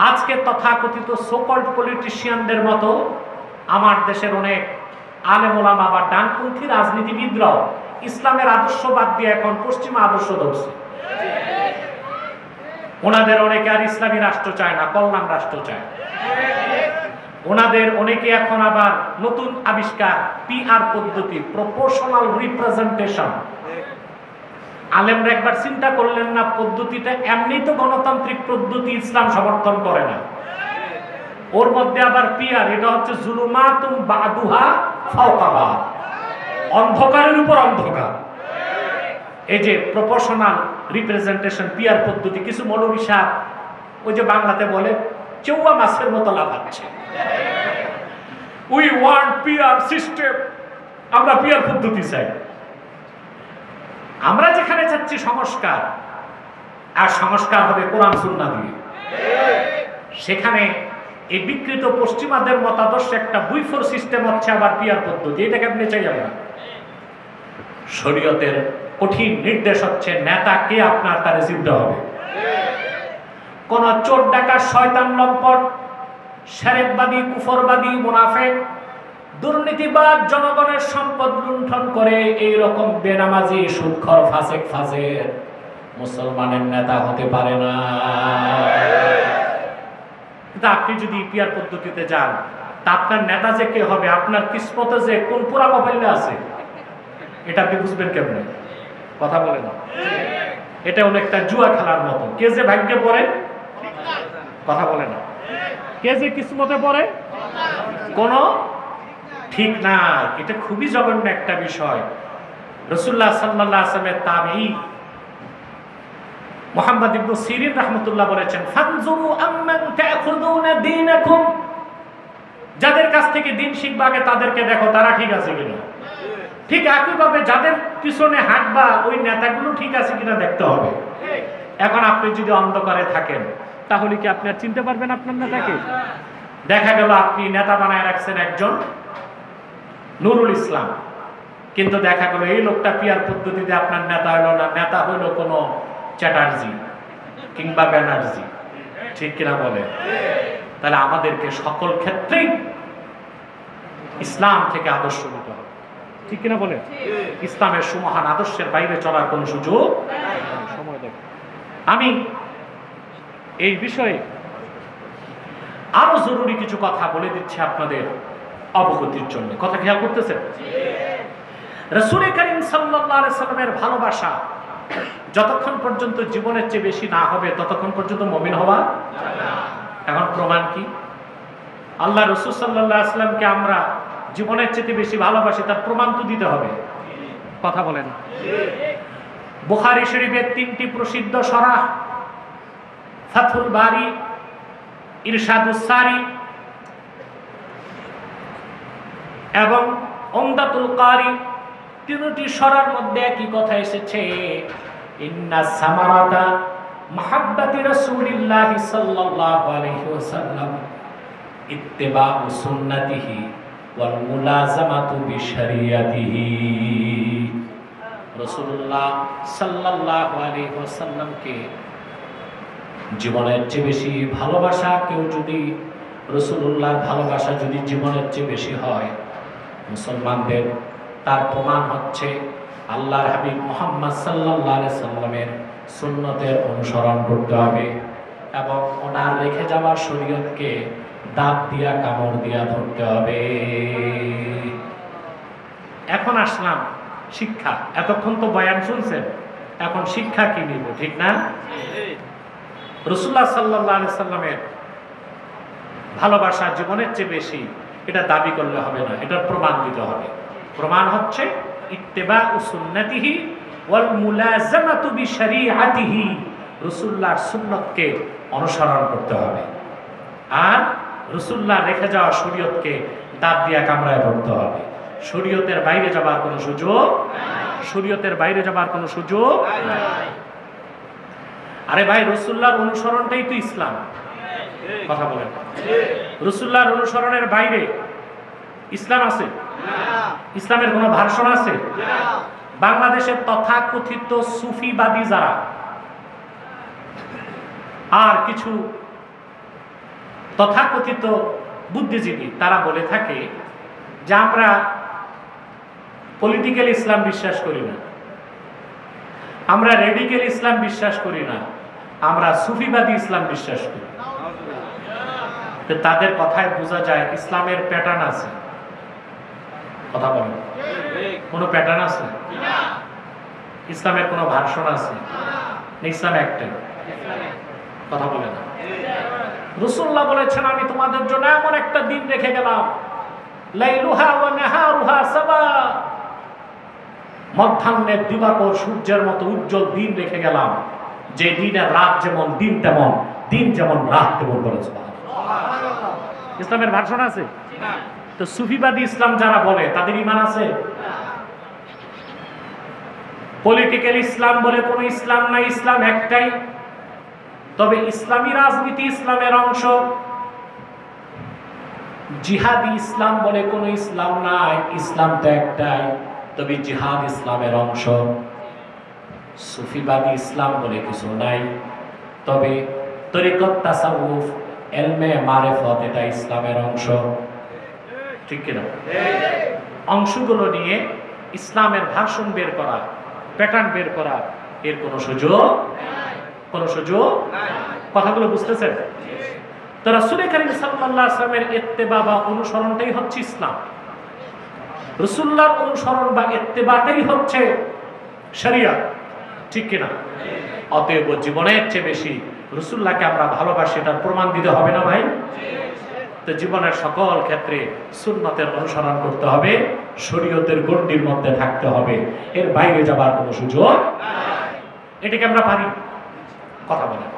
S1: আজকে তথাকথিত সোকল্ড পলিটিশিয়ানদের মতো আমার দেশের অনেক আলেম ওলামা বা ডানপন্থী রাজনীতিবিদরাও ইসলামের আদর্শ বাদ দিয়ে এখন পশ্চিমা আদর্শ ধরছে। ওনাদের অনেকে আর ইসলামী রাষ্ট্র চায় না, কল্যাণ রাষ্ট্র চায়। ওনাদের অনেকে এখন আবার নতুন আবিষ্কার পিআর পদ্ধতি, প্রপোর্শনাল রিপ্রেজেন্টেশন। আলেমরা একবার চিন্তা করলেন না পদ্ধতিটা এমনি তো গণতান্ত্রিক পদ্ধতি, ইসলাম সমর্থন করে না, ওর মধ্যে আবার পিআর, এটা হচ্ছে জুলুমাতুম বাদুহা ফাওকা বাদ, অন্ধকারের উপর অন্ধকার। এই যে প্রপোর্শনাল রিপ্রেজেন্টেশন পিআর পদ্ধতি, কিছু মৌলবী সাহেব ওই যে বাংলাতে বলে চেউয়া মাছের মতো লাফাচ্ছে। উই ওয়ান্ট পিয়ার সিস্টেম, আমরা পিয়ার পদ্ধতি চাই। আমরা যেখানে চাচ্ছি সংস্কার, আর সংস্কার হবে কোরআন সুন্নাহ দিয়ে, সেখানে এই বিকৃত পশ্চিমাদের মতাদর্শ একটা বুইফোর সিস্টেম হচ্ছে আবার পিয়ার পদ্ধতি। এটাকে আপনি চাই আমরা। শরীয়তের কঠিন নির্দেশ হচ্ছে নেতাকে আপনার তারে চিনতে হবে। কোন চোর ডাকাত, শয়তান, লম্পট, শিরকবাদী, কুফরবাদী, মুনাফিক, দুর্নীতিবাদ, জনগণের সম্পদ লুণ্ঠন করে এইরকম বেনামাজি, সুদখোর, ফাসিক, ফাজের মুসলমানের নেতা হতে পারে না। কিন্তু আপনি যদি পিয়ার পদ্ধতিতে যান, তা আপনার নেতা যে কে হবে, আপনার কিসমতে যে কোন পুরা কপালে আছে, এটা আপনি বুঝবেন কেমনে? কথা বলে না, এটা অনেকটা জুয়া খেলার মতো। কে যে ভাগ্যে পড়ে, কথা বলে না, কে যে কিসমতে পড়ে কোনো ঠিক না। এটা খুবই জঘন্য একটা বিষয়। রাসূলুল্লাহ সাল্লাল্লাহু আলাইহি ওয়াসাল্লামের তাবেঈ মুহাম্মদ ইবনে সিরিন রাহমাতুল্লাহ বলেছেন, ফানজুরু আম্মান তাখুযুনা দীনাকুম, যাদের কাছ থেকে দিন শিখবা আগে তাদেরকে দেখো তারা ঠিক আছে কিনা। ঠিক একইভাবে যাদের পিছনে হাঁটবা ওই নেতাগুলো ঠিক আছে কিনা দেখতে হবে। এখন আপনি যদি অন্ধকারে থাকেন, তাহলে কি আপনি আর চিনতে পারবেন আপনার নেতাকে? দেখা গেল আপনি নেতা বানায় রাখছেন একজন নুরুল ইসলাম, কিন্তু দেখা গেল এই লোকটা পিয়ার পদ্ধতিতে আপনার নেতা হলো না, নেতা হলো কোনো চ্যাটার্জি কিংবা ব্যানার্জি। ঠিক কিনা বলে? তাহলে আমাদেরকে সকল ক্ষেত্রেই ইসলাম থেকে আদর্শ নিতে হবে। ঠিক কিনা বলে? ইসলামের সুমহান আদর্শের বাইরে চলার কোনো সুযোগ সময় দেখ। আমি এই বিষয়ে আরো জরুরি কিছু কথা বলে দিচ্ছি আপনাদের অবগতির জন্য। কথা খেয়াল করতেছেন? রাসূল করিম সাল্লাল্লাহু আলাইহি সাল্লামের ভালোবাসা যতক্ষণ পর্যন্ত জীবনের চেয়ে বেশি না হবে ততক্ষণ পর্যন্ত মুমিন হওয়া যাবে না। এখন প্রমাণ কি? আল্লাহ রাসূল সাল্লাল্লাহু আলাইহি সাল্লামকে আমরা জীবনের চেয়ে বেশি ভালোবাসি, তার প্রমাণ তো দিতে হবে। কথা বলেন? বুখারী শরীফের 3টি প্রসিদ্ধ সরাহ, ফাথুল বারি, ইরশাদুস সারি এবং উমদাতুল কারি, 3টি সরার মধ্যে একই কথা এসেছে, ইন্না সামারাতা মাহাব্বাতি রাসূলিল্লাহ সাল্লাল্লাহু আলাইহি ওয়াসাল্লাম ইত্তিবাউ সুন্নাতিহি ওয়াল মুলাযামাতু বিশরিয়াতিহি। রাসূলুল্লাহ সাল্লাল্লাহু আলাইহি ওয়াসাল্লামকে জীবনের চেয়ে বেশি ভালোবাসা, কেউ যদি রাসূলুল্লাহর ভালোবাসা যদি জীবনের চেয়ে বেশি হয় মুসলমানদের, তার প্রমাণ হচ্ছে আল্লাহর হাবিব মুহাম্মদ সাল্লাল্লাহু আলাইহি সাল্লামের সুন্নতের অনুসরণ করতে হবে এবং ওনার রেখে যাওয়া শরীয়তকে দাঁত দিয়া কামড় দিয়া ধরতে হবে। এখন আসলাম শিক্ষা। এতক্ষণ তো বয়ান শুনছেন, এখন শিক্ষা কি নিব? ঠিক না? রাসূলুল্লাহ সাল্লাল্লাহু আলাইহি সাল্লামের ভালোবাসা জীবনের চেয়ে বেশি, এটা দাবি করলে হবে না, এটার প্রমাণ দিতে হবে। প্রমাণ হচ্ছে ইত্তিবাউ সুন্নাতিহি ওয়াল মুলাযামাতু বিশরিআতিহি, রাসূলুল্লাহর সুন্নতকে অনুসরণ করতে হবে আর রাসূলুল্লাহ রেখে যাওয়া শরীয়তকে দাঁত দিয়া কামড়ায় ধরতে হবে। শরীয়তের বাইরে যাবার কোনো সুযোগ নাই। শরীয়তের বাইরে যাবার কোনো সুযোগ নাই। আরে ভাই, রাসূলুল্লাহর অনুসরণটাই তো ইসলাম। কথা বলেন? রাসূলুল্লাহর অনুসরণের বাইরে ইসলাম আছে? ইসলামের কোনো ভার্সন আছে? বাংলাদেশের তথাকথিত সুফিবাদী যারা আর কিছু তথাকথিত বুদ্ধিজীবী, তারা বলে থাকে যে আমরা পলিটিক্যাল ইসলাম বিশ্বাস করি না, আমরা রেডিক্যাল ইসলাম বিশ্বাস করি না, আমরা সুফিবাদী ইসলাম বিশ্বাস করি। তাদের কথায় বোঝা যায় ইসলামের প্যাটার্ন আছে। কথা বলেন? কোনো প্যাটার্ন আছে? ইসলামের কোনো ভার্সন আছে? ইসলাম একটাই। কথা বলে না? রাসূলুল্লাহ বলেছেন, আমি তোমাদের জন্য এমন একটা দিন রেখে গেলাম, লাইলুহা ওয়া নাহারুহা সাবা, মধ্যাহ্নের দিবাকর সূর্যের মতো উজ্জ্বল দিন রেখে গেলাম, যে দিনের রাত যেমন দিন তেমন, দিন যেমন রাত তেমন। বলেছে ইসলামের ভার্সন আছে? তো সুফিবাদী ইসলাম যারা বলে তাদের ঈমান আছে? পলিটিক্যাল ইসলাম বলে কোনো ইসলাম নাই, ইসলাম একটাই। তবে ইসলামী রাজনীতি ইসলামের অংশ। জিহাদি ইসলাম বলে কোনো ইসলাম নাই, ইসলাম তো একটাই, তবে জিহাদ ইসলামের অংশ। সুফিবাদী ইসলাম বলে কিছু নাই, তবে তরিকত, তাসাউফ, ইলমে মারিফত এটা ইসলামের অংশ। ঠিক কিনা? অংশগুলো নিয়ে ইসলামের ভার্সন বের করা, প্যাটার্ন বের করা, এর কোনো সুযোগ নাই। কথাগুলো বুঝতেছেন? তো রাসূল কারীম সাল্লাল্লাহু আলাইহি ওয়াসাল্লামের ইত্তেবা বা অনুসরণটাই হচ্ছে ইসলাম। রাসূলুল্লাহর অনুসরণ বা ইত্তেবাটাই হচ্ছে শরিয়ত। ঠিক কিনা? অতএব জীবনের চেয়ে বেশি রাসূলুল্লাহকে আমরা ভালোবাসি, এটার প্রমাণ দিতে হবে না ভাই? তো জীবনের সকল ক্ষেত্রে সুন্নতের অনুসরণ করতে হবে, শরীয়তের গণ্ডির মধ্যে থাকতে হবে, এর বাইরে যাবার কোনো সুযোগ নাই। এটাকে আমরা পারি? কথা বলেন।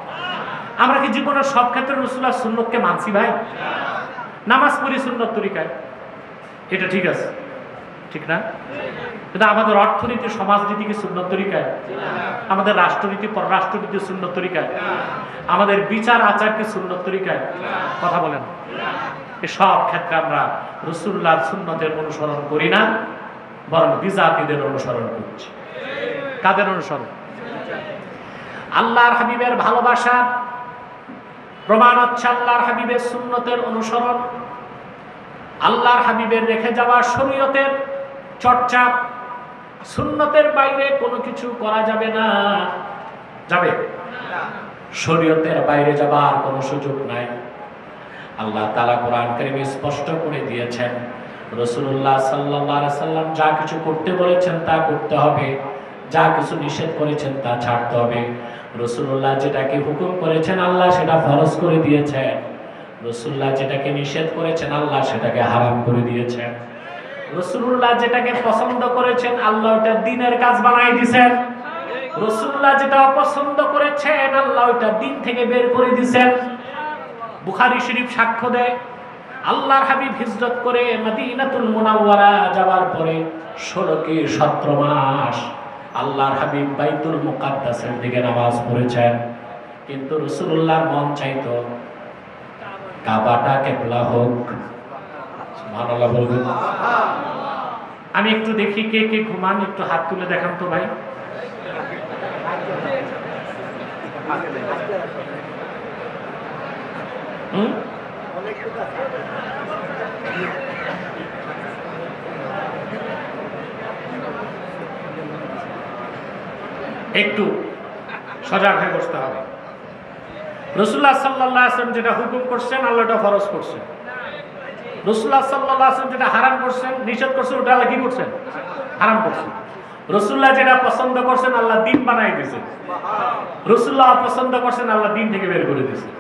S1: আমরা কি জীবনের সব ক্ষেত্রে রাসূলুল্লাহর সুন্নতকে মানছি ভাই? নামাজ পড়ি সুন্নত তরিকায়, এটা ঠিক আছে, ঠিক না? কিন্তু আমাদের অর্থনীতি, সমাজনীতি কি সুন্নত তরিকায়? আমাদের রাষ্ট্রনীতি, পররাষ্ট্রনীতি সুন্নত তরিকায়? আমাদের বিচার আচার কি সুন্নত তরিকায়? কথা বলেন। এই সব ক্ষেত্রে আমরা রাসূলুল্লাহর সুন্নতের অনুসরণ করি না, বরং বিজাতীদের অনুসরণ করছি। কাদের অনুসরণ? আল্লাহর হাবিবের ভালোবাসা প্রমাণ হচ্ছে আল্লাহর হাবিবের সুন্নতের অনুসরণ। আল্লাহর হাবিবের রেখে যাওয়া শরীয়তের চর্চা, সুন্নতের বাইরে কোনো কিছু করা যাবে না। যাবে? শরীয়তের বাইরে যাবার কোনো সুযোগ নাই। আল্লাহ তাআলা কোরআন কারীমে স্পষ্ট করে দিয়েছেন, রাসূলুল্লাহ সাল্লাল্লাহু আলাইহি সাল্লাম যা কিছু করতে বলেছেন তা করতে হবে, যা কিছু নিষেধ করেছেন তা ছাড়তে হবে। রাসূলুল্লাহ যেটাকে হুকুম করেছেন আল্লাহ সেটা ফরজ করে দিয়েছেন, রাসূলুল্লাহ যেটাকে নিষেধ করেছেন আল্লাহ সেটাকে হারাম করে দিয়েছেন। রাসূলুল্লাহ যেটাকে পছন্দ করেছেন আল্লাহ ওটা দ্বীনের কাজ বানাই দিয়েছেন। রাসূলুল্লাহ যেটা অপছন্দ করেছেন আল্লাহ ওটা দ্বীন থেকে বের করে দিয়েছেন। বুখারী শরীফ সাক্ষ্য দেয়, আল্লাহর হাবিব হিজরত করে মদিনাতুল মুনাওয়ারা যাওয়ার পরে 16 কি 17 মাস আল্লাহর হাবিব বাইতুল মুকাদ্দাসের দিকে নামাজ পড়েছেন। কিন্তু রাসূলুল্লাহর মন চাইতো কাবাটা কিবলা হোক। সুবহানাল্লাহ বলবেন। আমি একটু দেখি কে কে ঘুমান, একটু হাত তুলে দেখান তো ভাই। একটু সজাগ হয়ে বসতে হবে। রাসূলুল্লাহ সাল্লাল্লাহু আলাইহি ওয়াসাল্লাম যেটা হুকুম করছেন আল্লাহ ওটা ফরজ করছেন। রাসূলুল্লাহ সাল্লাল্লাহু আলাইহি ওয়াসাল্লাম যেটা হারাম করছেন, নিষেধ করছেন, ওটা আল্লাহ কি করছেন? হারাম করছেন। রাসূলুল্লাহ যেটা পছন্দ করছেন আল্লাহ দ্বীন বানাই দিয়েছেন। রাসূলুল্লাহ পছন্দ করছেন আল্লাহ দ্বীন থেকে বের করে দিয়েছেন।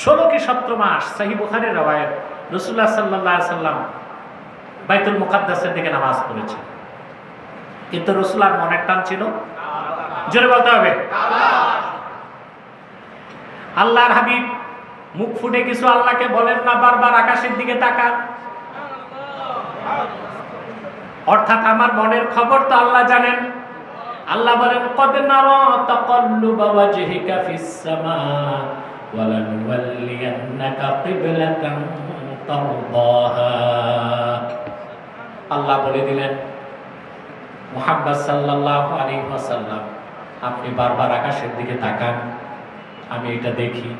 S1: 16 কি 17 মাস সহিহ বুখারীর রওয়ায়াত, রাসূলুল্লাহ সাল্লাল্লাহু আলাইহি ওয়াসাল্লাম বাইতুল মুকাদ্দাসের দিকে নামাজ পড়েছেন। কিন্তু রাসূলুল্লাহর মনের টান ছিল, জোরে বলতে হবে, আল্লাহর হাবিব মুখ ফুটে কিছু আল্লাহকে বলেন না, বারবার আকাশের দিকে তাকান। অর্থাৎ আমার মনের খবর তো আল্লাহ জানেন। আল্লাহ বলেন, কদ নারা তাকাল্লুবা ওয়াজহিকা ফিস সামা ওয়া লানুওয়াল্লিয়ান্নাকা কিবলাতান তারদাহা। আল্লাহ বলে দিলেন, মুহাম্মদ সাল্লাল্লাহু আলাইহি ওয়াসাল্লাম আপনি বারবার আকাশের দিকে তাকান, আমি এটা দেখি।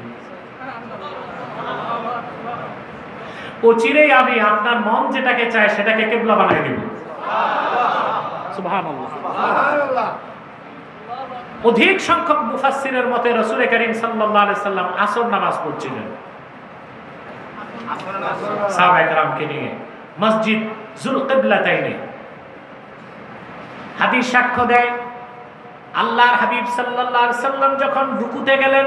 S1: অচিরেই আমি আপনার মন যেটাকে চায় সেটাকে কিবলা বানিয়ে দেব। সুবহানাল্লাহ, সুবহানাল্লাহ। অধিক সংখ্যক মুফাসসিরের মতে রাসূল কারীম সাল্লাল্লাহু আলাইহি সাল্লাম আসর নামাজ পড়ছিলেন সাহাবায়ে কেরামকে নিয়ে মসজিদ যুল কিবলাতাইনে। হাদিস সাক্ষ্য দেয়, আল্লাহর হাবিব সাল্লাল্লাহু আলাইহি সাল্লাম যখন রুকুতে গেলেন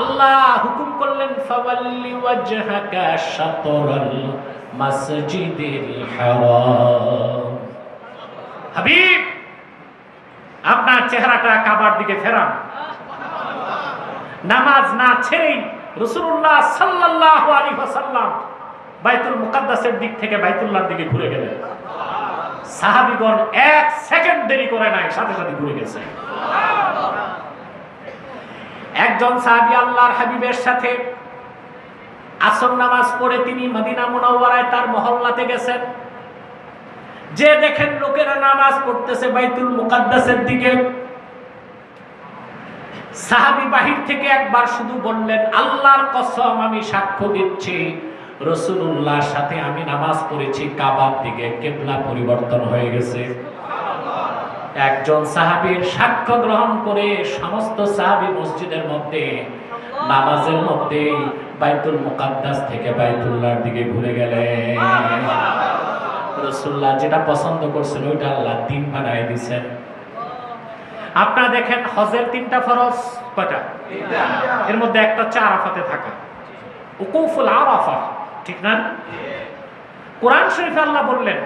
S1: আল্লাহ হুকুম করলেন, ফাওয়াল্লি ওয়াজহাকা শাতরাল মাসজিদিল হারাম। হাবিব আপনার চেহারাটা কাবার দিকে ফেরান। নামাজ না ছেড়েই রাসূলুল্লাহ সাল্লাল্লাহু আলাইহি ওয়াসাল্লাম বাইতুল মুকাদ্দাসের দিক থেকে বাইতুল্লাহর দিকে ঘুরে গেলেন। সাহাবীগণ 1 সেকেন্ড দেরি করে নাই, সাথে সাথে ঘুরে গেছে। একজন সাহাবী আল্লাহর হাবিবের সাথে আসর নামাজ পড়ে তিনি মদিনা মুনাওয়ারায় তার মহল্লাতে গেছেন। যে দেখেন লোকেরা নামাজ পড়তেছে বাইতুল মুকাদ্দাসের দিকে, সাহাবী বাহির থেকে একবার শুধু বললেন, আল্লাহর কসম আমি সাক্ষ্য দিচ্ছি রাসূলুল্লাহর সাথে আমি নামাজ পড়েছি, কাবার দিকে কিবলা পরিবর্তন হয়ে গেছে। একজন সাহাবীর সাক্ষ্য গ্রহণ করে সমস্ত সাহাবী মসজিদের মধ্যে নামাজের মধ্যে বাইতুল মুকাদ্দাস থেকে বাইতুল্লাহর দিকে ঘুরে গেলেন। রাসূলুল্লাহ যেটা পছন্দ করছেন ওইটা আল্লাহ দিন বানায় দিয়েছেন। আপনারা দেখেন হজের 3টা ফরজ, কয়টা? এর মধ্যে একটা হচ্ছে আরাফাতে থাকা, উকুফুল আরাফা, ঠিক না? কোরআন শরীফে আল্লাহ বললেন,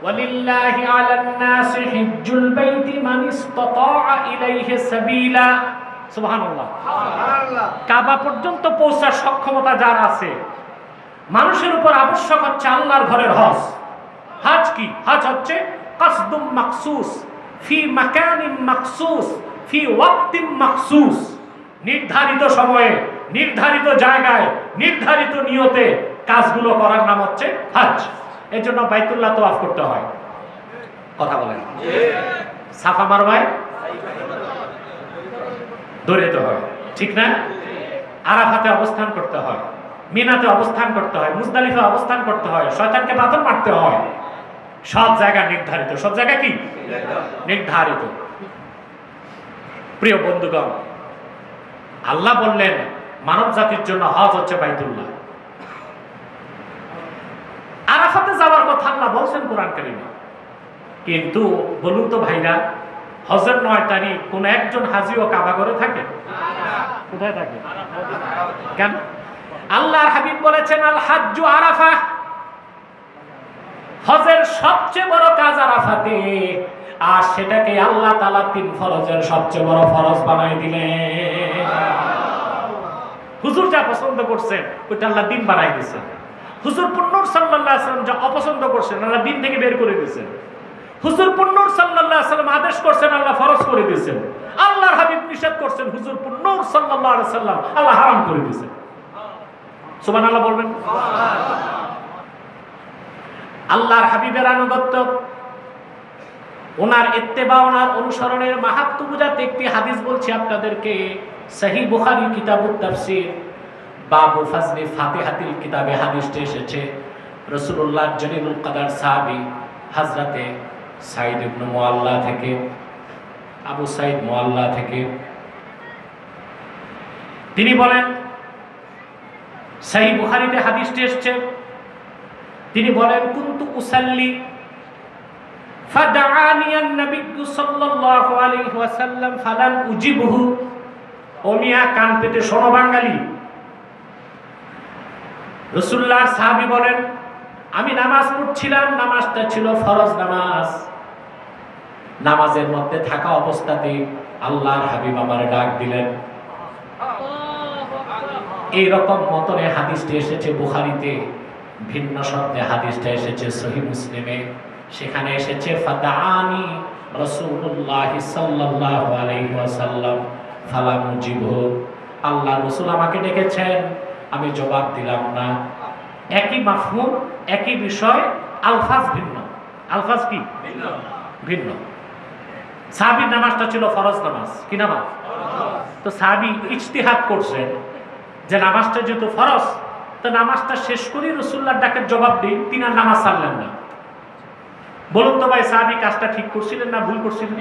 S1: ওয়ালিল্লাহি আলান নাসি হিজ্জুল বাইতি মান ইসতাতাআ ইলাইহি সাবিলা। সুবহানাল্লাহ। কাবা পর্যন্ত পৌঁছার সক্ষমতা যার আছে, মানুষের উপর আবশ্যক হচ্ছে আল্লাহর ঘরের হজ। হজ কি? হজ হচ্ছে কাসদুম মাকসুস ফি মাকানিম মাকসুস ফি ওয়াক্তিম মাকসুস, নির্ধারিত সময়ে নির্ধারিত জায়গায় নির্ধারিত নিয়তে কাজগুলো করার নাম হচ্ছে হজ। এর জন্য বাইতুল্লাহ তাওয়াফ করতে হয়। কথা বলেন, সাফা মারওয়ায় দৌড়াতে হয়, ঠিক না? আরাফাতে অবস্থান করতে হয়, মিনাতে অবস্থান করতে হয়, মুজদালিফা অবস্থান করতে হয়, শয়তানকে পাথর মারতে হয়। সব জায়গা নির্ধারিত, সব জায়গা কি নির্ধারিত। প্রিয় বন্ধুগণ, আল্লাহ বললেন মানব জাতির জন্য হজ হচ্ছে বাইতুল্লাহ। আরাফাতে যাওয়ার কথা আল্লাহ বলছেন কোরআন কারীমে, কিন্তু বলুন তো ভাইরা, হজের 9 তারিখ কোন একজন হাজিও কাবা ঘরে থাকে? কোথায় থাকে? কেন? আল্লাহর হাবিব বলেছেন আল হাজ্জু আরাফা, হজের সবচেয়ে বড় কাজ আরাফাতে, আর সেটাকে আল্লাহ তাআলা 3 ফরজের সবচেয়ে বড় ফরজ বানাই দিলেন। হুজুর যা পছন্দ করছেন ওইটা আল্লাহ দিন বানাই দিয়েছেন। হুজুর পুন্নূর সাল্লাল্লাহু আলাইহি ওয়াসাল্লাম যা অপছন্দ করছেন আল্লাহ দিন থেকে বের করে দিয়েছেন। হুজুর পুন্নূর সাল্লাল্লাহু আলাইহি ওয়াসাল্লাম আদেশ করছেন আল্লাহ ফরজ করে দিয়েছেন। আল্লাহর হাবিব নিষেধ করছেন, হুজুর পুন্নূর সাল্লাল্লাহু আলাইহি ওয়াসাল্লাম আল্লাহ হারাম করে দিয়েছেন। সুবহানাল্লাহ বলবেন। আল্লাহর হাবিবের আনুগত্য, ওনার ইত্তেবা, ওনার অনুসরণের মাহাত্ম্য বোঝাতে একটি হাদিস বলছি আপনাদেরকে। সহিহ বুখারী কিতাবুত তাফসীর বাবু ফাজলি ফাতিহাতিল কিতাবে হাদিসটি এসেছে। রাসূলুল্লাহ জলিলুল কদর সাহাবী হযরতে সাঈদ ইবনে মুআল্লা থেকে, আবু সাঈদ মুআল্লা থেকে তিনি বলেন, সহিহ বুখারীতে হাদিসটি এসেছে, তিনি বলেন কুনতু উসাল্লি ফাদআনি আন-নবী সাল্লাল্লাহু আলাইহি ওয়াসাল্লাম ফালান উজিবহু। ও মিয়া, কান পেতে শোনো বাঙালি। রাসূলুল্লাহর সাহাবী বলেন, আমি নামাজ পড়ছিলাম, নামাজটা ছিল ফরজ নামাজ। নামাজের মধ্যে থাকা অবস্থাতে আল্লাহর হাবিব আমারে ডাক দিলেন। এই রকম মতনে হাদিসটি এসেছে বুখারীতে, ভিন্ন শব্দে হাদিসটা এসেছে সহিহ মুসলিমে। সেখানে এসেছে ফাদাআনি রাসূলুল্লাহ সাল্লাল্লাহু আলাইহি ওয়াসাল্লাম ফালাম উজিবহু। আল্লাহ রাসূল আমাকে ডেকেছেন, আমি জবাব দিলাম না। একই মাফহুম, একই বিষয়, আলফাজ ভিন্ন। আলফাজ কি ভিন্ন। সাহাবীর নামাজটা ছিল ফরজ নামাজ। কি নামাজ? তো সাহাবী ইজতিহাদ করছেন যে নামাজটা যেহেতু ফরজ, তো নামাজটা শেষ করে রাসূলুল্লাহর ডাকের জবাব দিই, তিনি আর নামাজ ছাড়লেন না। বলুন তো ভাই, সাহাবী কাজটা ঠিক করছিলেন না ভুল করছিলেন?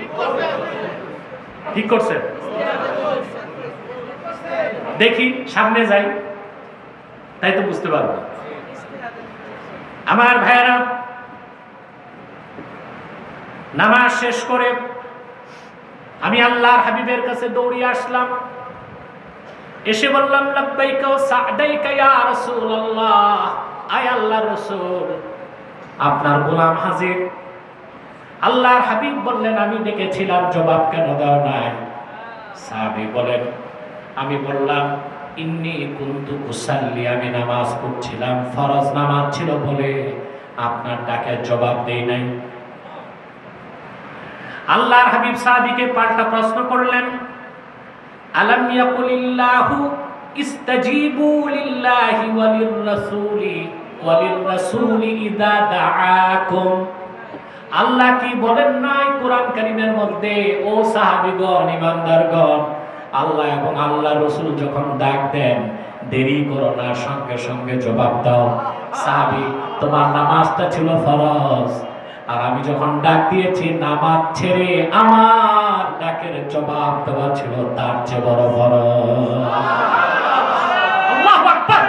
S1: ঠিক করছেন। দেখি সামনে যাই, তাই তো বুঝতে পারবো। আমার ভাইয়েরা, নামাজ শেষ করে আমি আল্লাহর হাবিবের কাছে দৌড়িয়ে আসলাম। এসে বললাম লাব্বাইকা ওয়া সা'দাইকা ইয়া রাসূলুল্লাহ, আয় আল্লাহর রাসূল, আপনার গোলাম হাজির। আল্লাহর হাবিব বললেন, আমি ডেকেছিলাম, জবাব কেন দাও নাই? সাহাবী বলেন, আমি বললাম ইন্নী কুনতু উসাল্লি, আমি নামাজ পড়ছিলাম, ফরজ নামাজ ছিল বলে আপনার ডাকের জবাব দেই নাই। আল্লাহর হাবিব সাহাবীকে পাল্টা প্রশ্ন করলেন, আলাম ইয়াকুলিল্লাহু ইস্তাজিবু লিল্লাহি ওয়ালির রাসূলি ইযা দাআকুম, আল্লাহ কি বলেন নাই কোরআন কারীমের মধ্যে, ও সাহাবীগণ, ঈমানদারগণ, আল্লাহ এবং আল্লাহর রাসূল যখন ডাক দেন দেরি করো না, সঙ্গে সঙ্গে জবাব দাও। সাহাবী, তোমার নামাজটা ছিল ফরজ, আর আমি যখন ডাক দিয়েছি নামাজ ছেড়ে আমার ডাকের জবাব দেওয়া ছিল তার চেয়ে বড় ফরজ। আল্লাহু আকবার।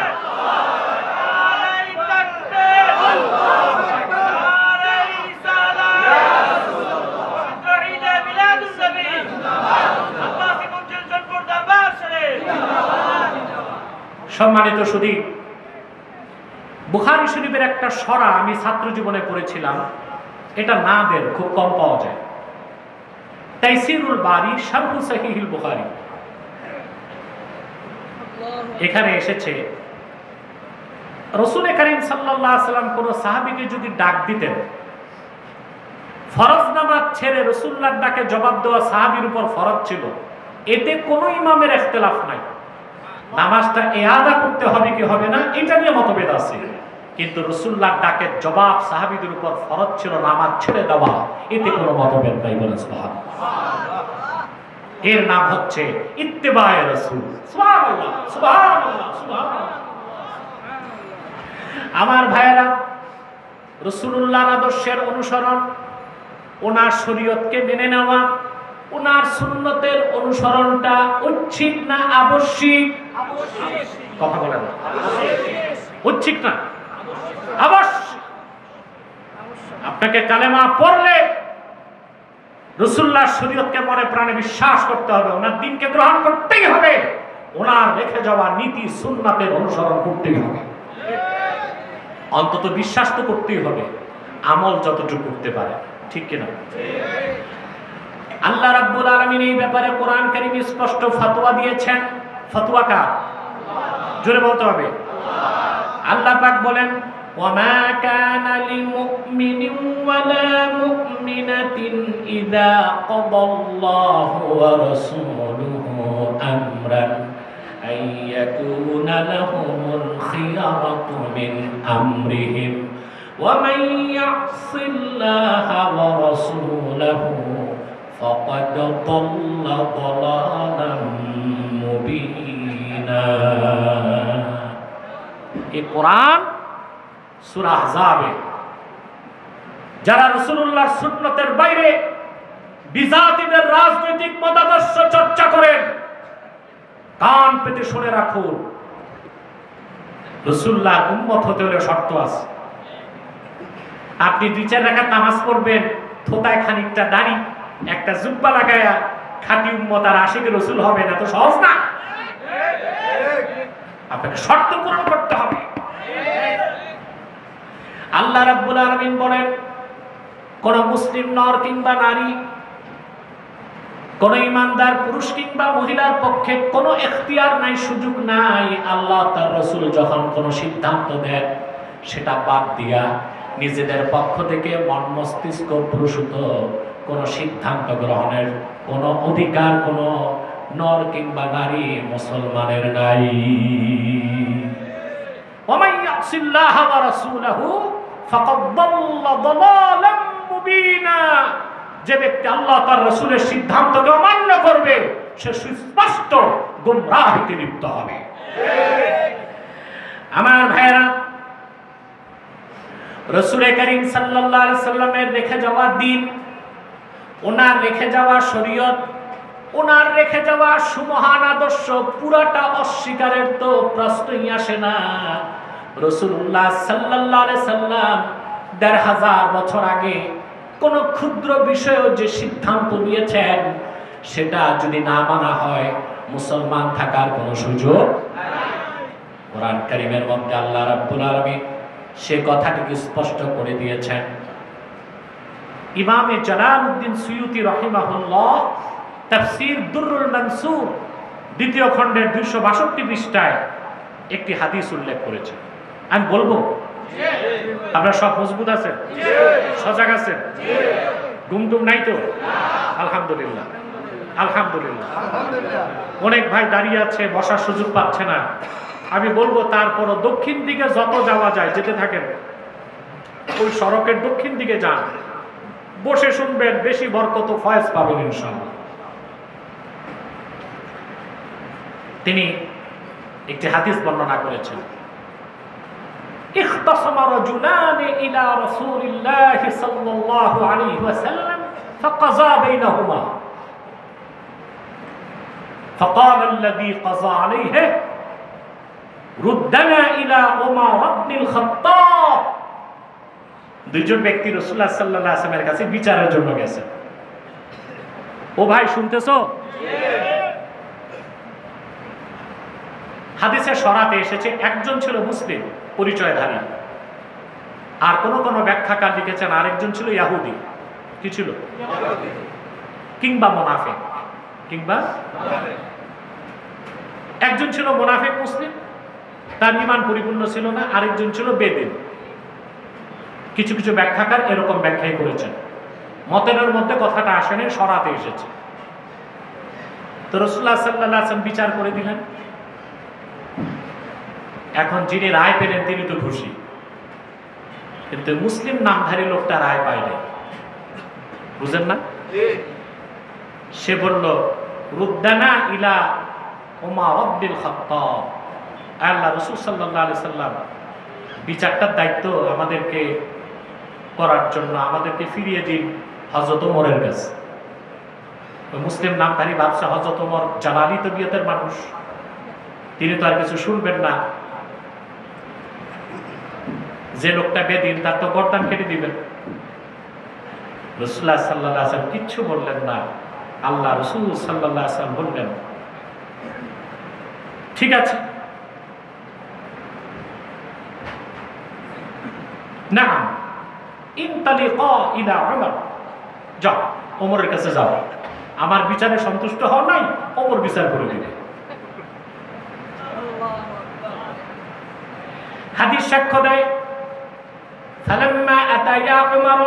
S1: সম্মানিত সুধী, বুখারী শরীফের একটা সরা আমি ছাত্র জীবনে পড়েছিলাম, এটা নাদের খুব কম পাওয়া যায়। তাইসিরুল বারী শারহ সহিহুল বুখারী, এখানে এসেছে রাসূল কারীম সাল্লাল্লাহু আলাইহি ওয়াসাল্লাম কোন সাহাবীকে যদি ডাক দিতেন, ফরজ নামাজ ছেড়ে রাসূলুল্লাহর ডাকে জবাব দেওয়া সাহাবীর উপর ফরজ ছিল, এতে কোনো ইমামের ইখতিলাফ নাই। নামাজটা ইআদা করতে হবে কি হবে না এটা নিয়ে মতভেদ আছে, কিন্তু রাসূলুল্লাহর ডাকের জবাব সাহাবীদের উপর ফরজ ছিল নামাজ ছেড়ে দেওয়া, এতে কোনো মতভেদ নাই। বলেন সুবহানাল্লাহ। এর নাম হচ্ছে ইত্তিবায়ে রাসূল। সুবহানাল্লাহ, সুবহানাল্লাহ, সুবহানাল্লাহ। আমার ভাইয়েরা, রাসূলুল্লাহর আদর্শের অনুসরণ, ওনার শরীয়তকে মেনে নেওয়া, ওনার সুন্নতের অনুসরণটা ঐচ্ছিক না আবশ্যিক? কথা বলেন না। ঐচ্ছিক না, আবশ্যিক। আপনাকে কালেমা পড়লে রাসূলুল্লাহর শরীয়তকে মনে প্রাণে বিশ্বাস করতে হবে, ওনার দ্বীনকে গ্রহণ করতেই হবে, ওনার রেখে যাওয়া নীতি সুন্নাতের অনুসরণ করতেই হবে। অন্তত বিশ্বাস তো করতেই হবে, আমল যতটুকু করতে পারে, ঠিক কিনা? আল্লাহ রাব্বুল আলামিন এই ব্যাপারে কোরআন কারীমে স্পষ্ট ফতোয়া দিয়েছেন। ফতোয়া কার? জোরে বলতে হবে। আল্লাহ পাক বলেন, ওয়ামা কানা লিমুমিনিন ওয়ালা মুমিনাতিন ইযা কাদাল্লাহু ওয়া রাসূলুহু আমরান আইয়াকুনা লাহুমুল খিয়ারাতু মিন আমরিহিম ওয়া মান ইয়াসিল্লাহা ওয়া রাসূলাহু ফাকাদ দাল্লা দালালাম মুবিনা। এই কোরআন সূরা আহজাবে যারা রাসূলুল্লাহর সুন্নতের বাইরে বিজাতিদের রাজনৈতিক মতাদর্শ চর্চা করেন, কান পেতে শুনে রাখুন, রাসূলুল্লাহর উম্মত হতে হলে শর্ত আছে। আপনি 2-4 রাকাত নামাজ পড়বেন, থোতায় খানিকটা দাড়ি, একটা জুব্বা লাগায়া খাঁটি উম্মত আর আশিক রাসূল হবেন, এত সহজ না। আপনাকে শর্ত পূরণ করতে হবে। আল্লাহ রাব্বুল আলামিন বলেন, কোন মুসলিম নর কিংবা নারী, কোন ইমানদার পুরুষ কিংবা মহিলার পক্ষে কোনো এখতিয়ার নাই, সুযোগ নাই। আল্লাহ তার রাসূল যখন কোনো সিদ্ধান্ত দেন, সেটা বাদ দিয়া নিজেদের পক্ষ থেকে মন মস্তিষ্ক প্রসূত কোন সিদ্ধান্ত গ্রহণের কোন অধিকার কোন নর কিংবা নারী মুসলমানের নাই। ওয়া ইয়াসিল্লাহা ওয়া রাসূলহু ফাকাদ দাল্লা দালালাম মুবিনা। যে ব্যক্তি আল্লাহ তার রাসূলের সিদ্ধান্তকে অমান্য করবে, সে সুস্পষ্ট গোমরাহিতে লিপ্ত হবে। আমার ভাইরা, রাসূল করিম সাল্লাল্লাহু আলাইহি সাল্লামের রেখে যাওয়া দ্বীন, ওনার রেখে যাওয়া শরীয়ত, ওনার রেখে যাওয়া সুমহান আদর্শ পুরাটা অস্বীকারের তো প্রশ্নই আসে না। রাসূলুল্লাহ সাল্লাল্লাহু আলাইহি সাল্লাম ১৫০০ বছর আগে কোন ক্ষুদ্র বিষয়েও যে সিদ্ধান্ত নিয়েছেন, সেটা যদি না মানা হয় মুসলমান থাকার কোনো সুযোগ নাই। কোরআন কারীমের মধ্যে আল্লাহ রাব্বুল আলামিন সে কথাটিকে স্পষ্ট করে দিয়েছেন। ইমামে জালালউদ্দিন সুয়ুতি রাহিমাহুল্লাহ তাফসীর দুররুল মানসুর দ্বিতীয় খণ্ডের 262 পৃষ্ঠায় একটি হাদিস উল্লেখ করেছে। আমি বলবো, আপনারা সব মজবুত আছেন, সজাগ আছেন, ঘুমটুম নাই তো? আলহামদুলিল্লাহ, আলহামদুলিল্লাহ। অনেক ভাই দাঁড়িয়ে আছে, বসার সুযোগ পাচ্ছে না। আমি বলবো তারপরও দক্ষিণ দিকে যত যাওয়া যায় যেতে থাকেন, ওই সড়কের দক্ষিণ দিকে যান, বসে শুনবেন, বেশি বরকত ফয়েজ পাবেন ইনশাআল্লাহ। তিনি একটি হাদিস বর্ণনা করেছেন, ইখতাসামা রাজুলান ইলা রাসূলিল্লাহ সাল্লাল্লাহু আলাইহি ওয়াসাল্লাম ফাকাযা বাইনাহুমা فقال الذي قضى عليه ردنا الى عمر بن الخطاب। দুইজন ব্যক্তি রাসূলুল্লাহ সাল্লাল্লাহু আলাইহি ওয়াসাল্লামের কাছে বিচারের জন্য গেছে। ও ভাই শুনতেছো? হাদিসের সরাতে এসেছে একজন ছিল মুসলিম পরিচয়ধারী, আর কোন কোন ব্যাখ্যাকার লিখেছেন আরেকজন ছিল ইহুদি। কি ছিল? কিংবা মুনাফিক। কিংবা একজন ছিল মুনাফিক মুসলিম, তার ঈমান পরিপূর্ণ ছিল না, আরেকজন ছিল বেদিন। কিছু কিছু ব্যাখ্যাকার এরকম ব্যাখ্যাই করেছেন। মতের মধ্যে কথাটা আসেনি, সরাতে এসেছে। তো রাসূলুল্লাহ সাল্লাল্লাহু আলাইহি ওয়াসাল্লাম বিচার করে দিলেন। এখন যিনি রায় পেলেন তিনি তো খুশি, কিন্তু মুসলিম নামধারী লোকটা রায় পায়নি। বুঝেন না? সে বলল, রুদ্দানা ইলা উমর ইবনুল খাত্তাব। আল্লাহ রাসূল সাল্লাল্লাহু আলাইহি সাল্লাম বিচারটার দায়িত্ব আমাদেরকে করার জন্য আমাদেরকে ফিরিয়ে দিন হযরত ওমরের কাছে। মুসলিম নামধারী বাদশা হযরত ওমর জালালি তবিয়তের মানুষ, তিনি তো আর কিছু শুনবেন না। যে লোকটা বেদিন তার তো গর্দান কেটে দিবেন। রাসূলুল্লাহ সাল্লাল্লাহু আলাইহি ওয়াসাল্লাম কিচ্ছু বললেন না। আল্লাহ রাসূল সাল্লাল্লাহু আলাইহি ওয়াসাল্লাম বললেন, ঠিক আছে, নাম ইনতালিকা ইলা উমর, যাও ওমরের কাছে যাও, আমার বিচারে সন্তুষ্ট হও নাই, ওমর বিচার করে দিবে। হাদিস সাক্ষ্য দেয়, فلما أتيا عمر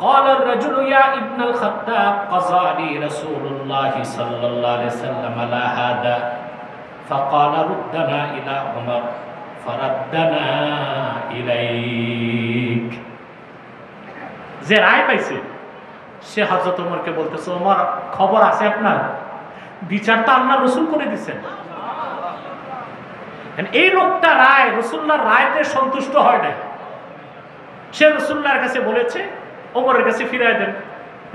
S1: قال الرجل يا ابن الخطاب قضى لي رسول الله صلى الله عليه وسلم على هذا فقال ردنا إلى عمر فردنا إليك। যে রায় পাইছে সে হযরত ওমরকে বলতেছে, ওমর খবর আছে আপনার, বিচারটা আল্লাহ রাসূল করে দিয়েছেন। এই লোকটা রায় রাসূলুল্লাহর রায়তে সন্তুষ্ট হয় না, সে রাসূলুল্লাহর কাছে বলেছে ওমরের কাছে ফিরায় দেন।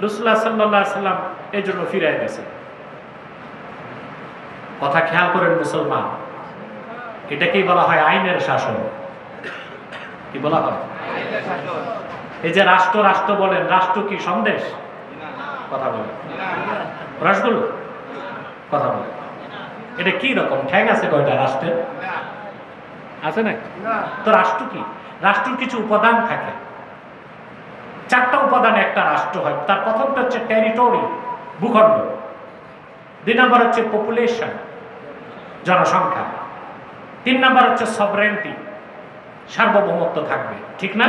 S1: রাসূলুল্লাহ সাল্লাল্লাহু আলাইহি সাল্লাম এই জন্য ফিরায় দিয়েছে। কথা খেয়াল করেন মুসলমান, এটাকেই বলা হয় আইনের শাসন। কি বলা হয়? এই যে রাষ্ট্র রাষ্ট্র বলেন, রাষ্ট্র কি সন্দেশ? কথা বলেন। রাষ্ট্রগুলো কথা বলেন, এটা কি রকম ঠ্যাং আছে কয়টা রাষ্ট্রের? আছে না? তো রাষ্ট্র কি? রাষ্ট্রের কিছু উপাদান থাকে, 4টা উপাদানে একটা রাষ্ট্র হয়। তার প্রথমটা হচ্ছে টেরিটরি, ভূখণ্ড। 2 নম্বর হচ্ছে পপুলেশন, জনসংখ্যা। 3 নম্বর হচ্ছে সভরেন্টি, সার্বভৌমত্ব থাকবে, ঠিক না?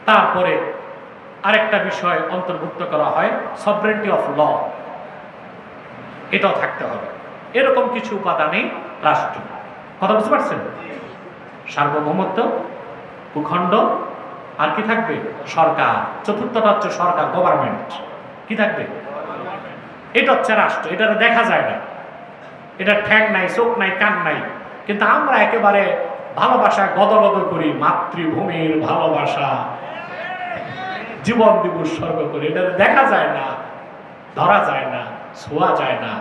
S1: তারপরে আরেকটা বিষয় অন্তর্ভুক্ত করা হয়, সভরেন্টি অফ ল, এটাও থাকতে হবে। এরকম কিছু উপাদানেই রাষ্ট্র। কথা বুঝতে পারছেন? সার্বভৌমত্ব, ভূখণ্ড, আর কি থাকবে? সরকার। চতুর্থটা হচ্ছে সরকার, গভর্নমেন্ট। কি থাকবে? এটা হচ্ছে রাষ্ট্র। এটা দেখা যায় না, এটা ঠ্যাং নাই, চোখ নাই, কান নাই, কিন্তু আমরা একেবারে ভালোবাসা গদগদ করি, মাতৃভূমির ভালোবাসা, জীবন দিব উৎসর্গ করি। এটা দেখা যায় না, ধরা যায় না, ছোঁয়া যায় না।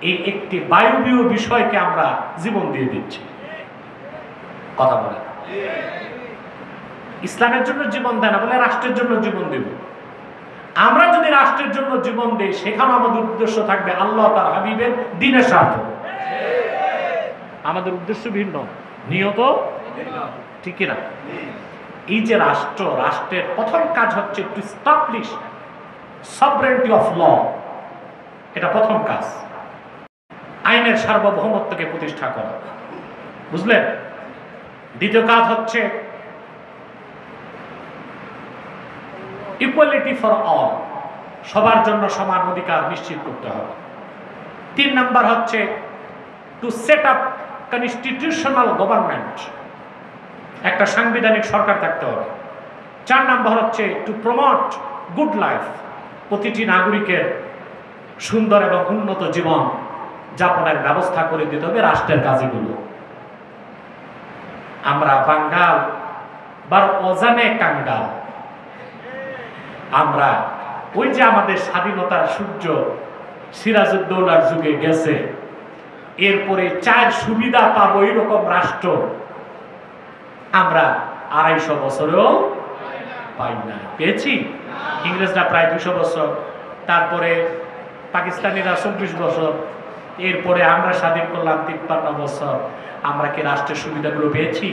S1: এই একটি বায়বীয় বিষয়কে আমরা জীবন দিয়ে দিচ্ছি। কথা বলে ইসলামের জন্য জীবন দেয় না, বলে রাষ্ট্রের জন্য জীবন দেব। আমরা যদি রাষ্ট্রের জন্য জীবন দেই, সেখানে আমাদের উদ্দেশ্য থাকবে আল্লাহ তার হাবিবের দ্বীনের স্বার্থ। আমাদের উদ্দেশ্য ভিন্ন, নিয়ত ঠিক না? এই যে রাষ্ট্র, রাষ্ট্রের প্রথম কাজ হচ্ছে to establish sovereignty of law, এটা প্রথম কাজ। আইনের সার্বভৌমত্বকে প্রতিষ্ঠা করা। বুঝলেন? দ্বিতীয় কাজ হচ্ছে ইকুয়ালিটি ফর অল, সবার জন্য সমান অধিকার নিশ্চিত করতে হবে। 3 নাম্বার হচ্ছে to set up constitutional government, একটা সাংবিধানিক সরকার থাকতে হবে। 4 নাম্বার হচ্ছে টু প্রমোট গুড লাইফ, প্রতিটি নাগরিকের সুন্দর এবং উন্নত জীবন যাপনের ব্যবস্থা করে দিতে হবে রাষ্ট্রের কাজগুলো। আমরা বাঙ্গাল বা অজানে কাঙ্গাল, আমরা ওই যে আমাদের স্বাধীনতার সূর্য সিরাজউদ্দৌলার যুগে গেছে, এরপরে 4 সুবিধা পাবো এরকম রাষ্ট্র আমরা 250 বছরেও পাই না। পেয়েছি? ইংরেজরা প্রায় 200 বছর, তারপরে পাকিস্তানিরা 24 বছর, এরপরে আমরা স্বাধীন করলাম 53 বছর। আমরা কি রাষ্ট্রের সুবিধাগুলো পেয়েছি?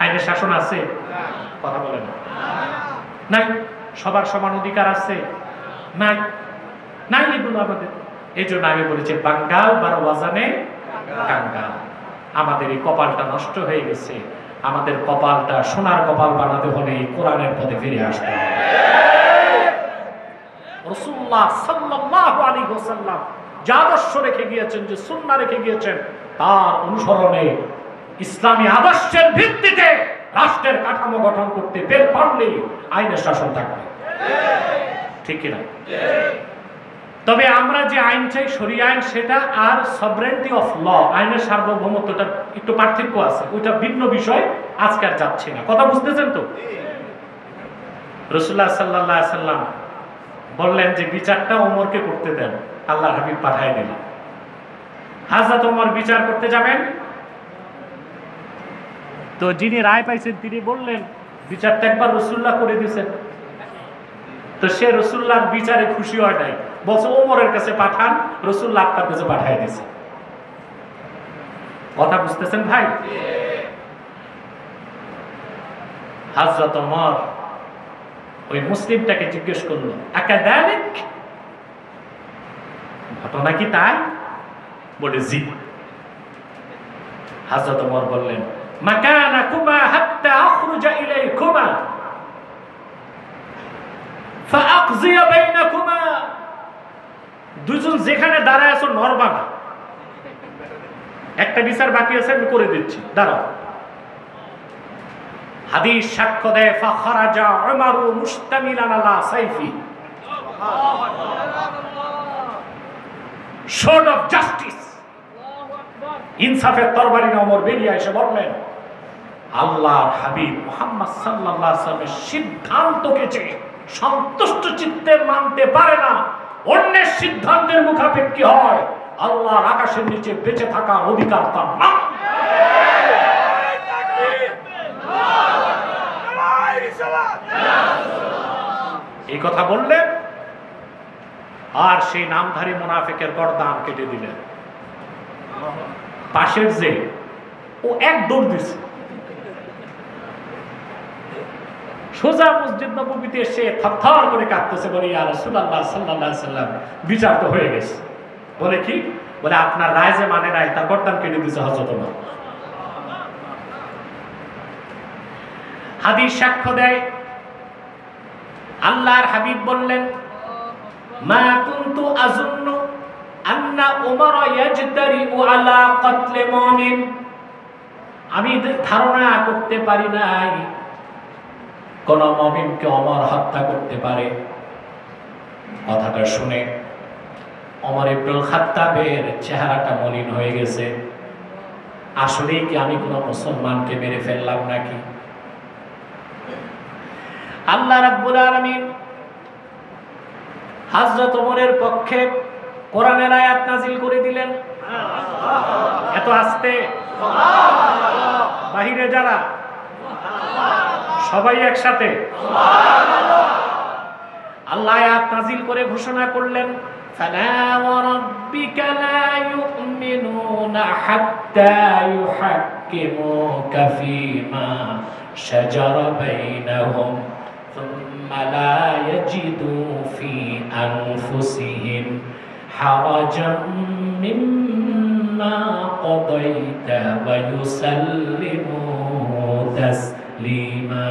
S1: আইনের শাসন আছে? কথা বলে না। নাই। সবার সমান অধিকার আছে? নাই। নাই এগুলো আমাদের। এই জন্য আমি বলেছি বাঙ্গাল বা ওয়াজানে কাঙ্গাল। আমাদের এই কপালটা নষ্ট হয়ে গেছে। আমাদের কপালটা সোনার কপাল বানাতে হলে এই কোরআনের পথে ফিরে আসতে হবে। রাসূলুল্লাহ সাল্লাল্লাহু আলাইহি ওয়াসাল্লাম যে আদর্শ রেখে গিয়েছেন, যে সুন্নাহ রেখে গিয়েছেন, তার অনুসরণে ইসলামী আদর্শের ভিত্তিতে রাষ্ট্রের কাঠামো গঠন করতে পারলে আইনের শাসন থাকবে। ঠিক কিনা? তবে আমরা যে আইন চাই শরিয়া আইন, সেটা আর সভরেন্টি অফ ল, আইনের সার্বভৌমত্বটা একটু পার্থক্য আছে, ওইটা ভিন্ন বিষয়, আজকে আর যাচ্ছে না। কথা বুঝতেছেন তো? রাসূলুল্লাহ সাল্লাল্লাহু আলাইহি ওয়াসাল্লাম বললেন যে বিচারটা ওমরকে করতে দেন, আল্লাহর হাবিব পাঠায় দিলেন। হযরত ওমর বিচার করতে যাবেন, তো যিনি রায় পাইছেন তিনি বললেন বিচারটা একবার রাসূলুল্লাহ করে দিয়েছেন। তো সে রাসূলুল্লাহর বিচারে খুশি হয় নাই, বলছে ওমরের কাছে পাঠান, রাসূলুল্লাহ আপনার কাছে পাঠিয়ে দিয়েছে। কথা বুঝতেছেন ভাই? হযরত ওমর ওই মুসলিমটাকে জিজ্ঞেস করলো, আকাদালিক, ঘটনা কি তাই? বলে জি। হযরত ওমর বললেন, মাকানাকুমা হাত্তা আখরুজা ইলাইকুমা ফাআকযিয়া বাইনাকুমা। দুজন যেখানে দাঁড়ায় আছো নরবা না, একটা বিচার বাকি আছে, আমি করে দিচ্ছি, দাঁড়াও। হাদিস সাক্ষ্য দেয়, ফাখারাজা উমারু মুস্তামিলান আলা সাইফি, শোর্ড অফ জাস্টিস, ইনসাফের তরবারি নিয়ে ওমর বেরিয়ে এসে বললেন, আল্লাহর হাবিব মুহাম্মদ সাল্লাল্লাহু আলাইহি ওয়াসাল্লামের সিদ্ধান্তকে যে সন্তুষ্ট চিত্তে মানতে পারে না, অন্যের সিদ্ধান্তের মুখাপেক্ষী হয়, আল্লাহর আকাশের নিচে বেঁচে থাকার অধিকার তার না। এই কথা বললেন, আর সেই নামধারী মুনাফিকের গর্দান কেটে দিলেন। পাশের যে ও এক দৌড় দিছে, সোজা মসজিদ নববীতে এসে থরথর করে কাঁদতেছে, বলে ইয়া রাসূলুল্লাহ সাল্লাল্লাহু আলাইহি ওয়াসাল্লাম বিচার তো হয়ে গেছে। বলে কি? বলে আপনার রায় যে মানে নাই, তার গর্দান কেটে দিয়েছে হযরত ওমর। হাদিস সাক্ষ্য দেয়, আল্লাহর হাবিব বললেন, মা কুনতু আযুন্নু আন্না উমর ইয়াজতারিউ আলা কতলে মুমিন। আমি ধারণা করতে পারি নাই কোন মুমিনকে ওমর হত্যা করতে পারে। কথাটা শুনে ওমর ইবনুল খাত্তাবের চেহারাটা মলিন হয়ে গেছে। আসলেই কি আমি কোন মুসলমানকে মেরে ফেললাম নাকি? আল্লাহ রাব্বুল আলামিন হযরত ওমরের পক্ষে কোরআনের আয়াত নাযিল করে দিলেন। এত আস্তে, বাহিরে যারা সবাই একসাথে আল্লাহ আয়াত নাযিল করে ঘোষণা করলেন, ফালা ওয়া রাব্বিকা লা ইউমিনুনা হাত্তা ইউহাক্কিমুকা ফীমা শাজারা বাইনাহুম সুম্মা লা ইয়াজিদু ফী আনফুসিহিম হারাজাম মিম্মা مما قضيت ويسلموا تسليما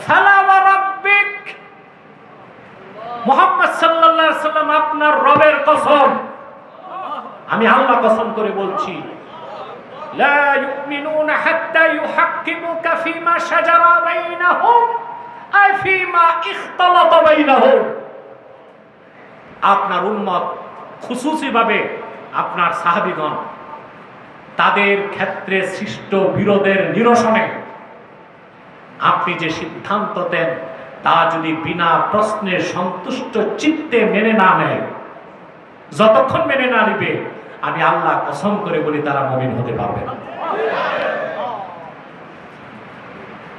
S1: فلا وربك মুহাম্মদ সাল্লাল্লাহু আলাইহি সাল্লাম আপনার রবের কসম, আমি আল্লাহ কসম করে বলছি, লা ইউমিনুনা হাত্তা ইউহাক্কিমুকা ফীমা শাজারা বাইনাহুম আই ফীমা ইখতালাতা বাইনাহুম। আপনার উম্মত খুসুসি ভাবে আপনার সাহাবীগণ তাদের ক্ষেত্রে সৃষ্ট বিরোধের নিরসনে আপনি যে সিদ্ধান্ত দেন তা যদি বিনা প্রশ্নে সন্তুষ্ট চিত্তে মেনে না নেয়, যতক্ষণ মেনে না নিবে, আমি আল্লাহ কসম করে বলি তারা মুমিন হতে পারবে না।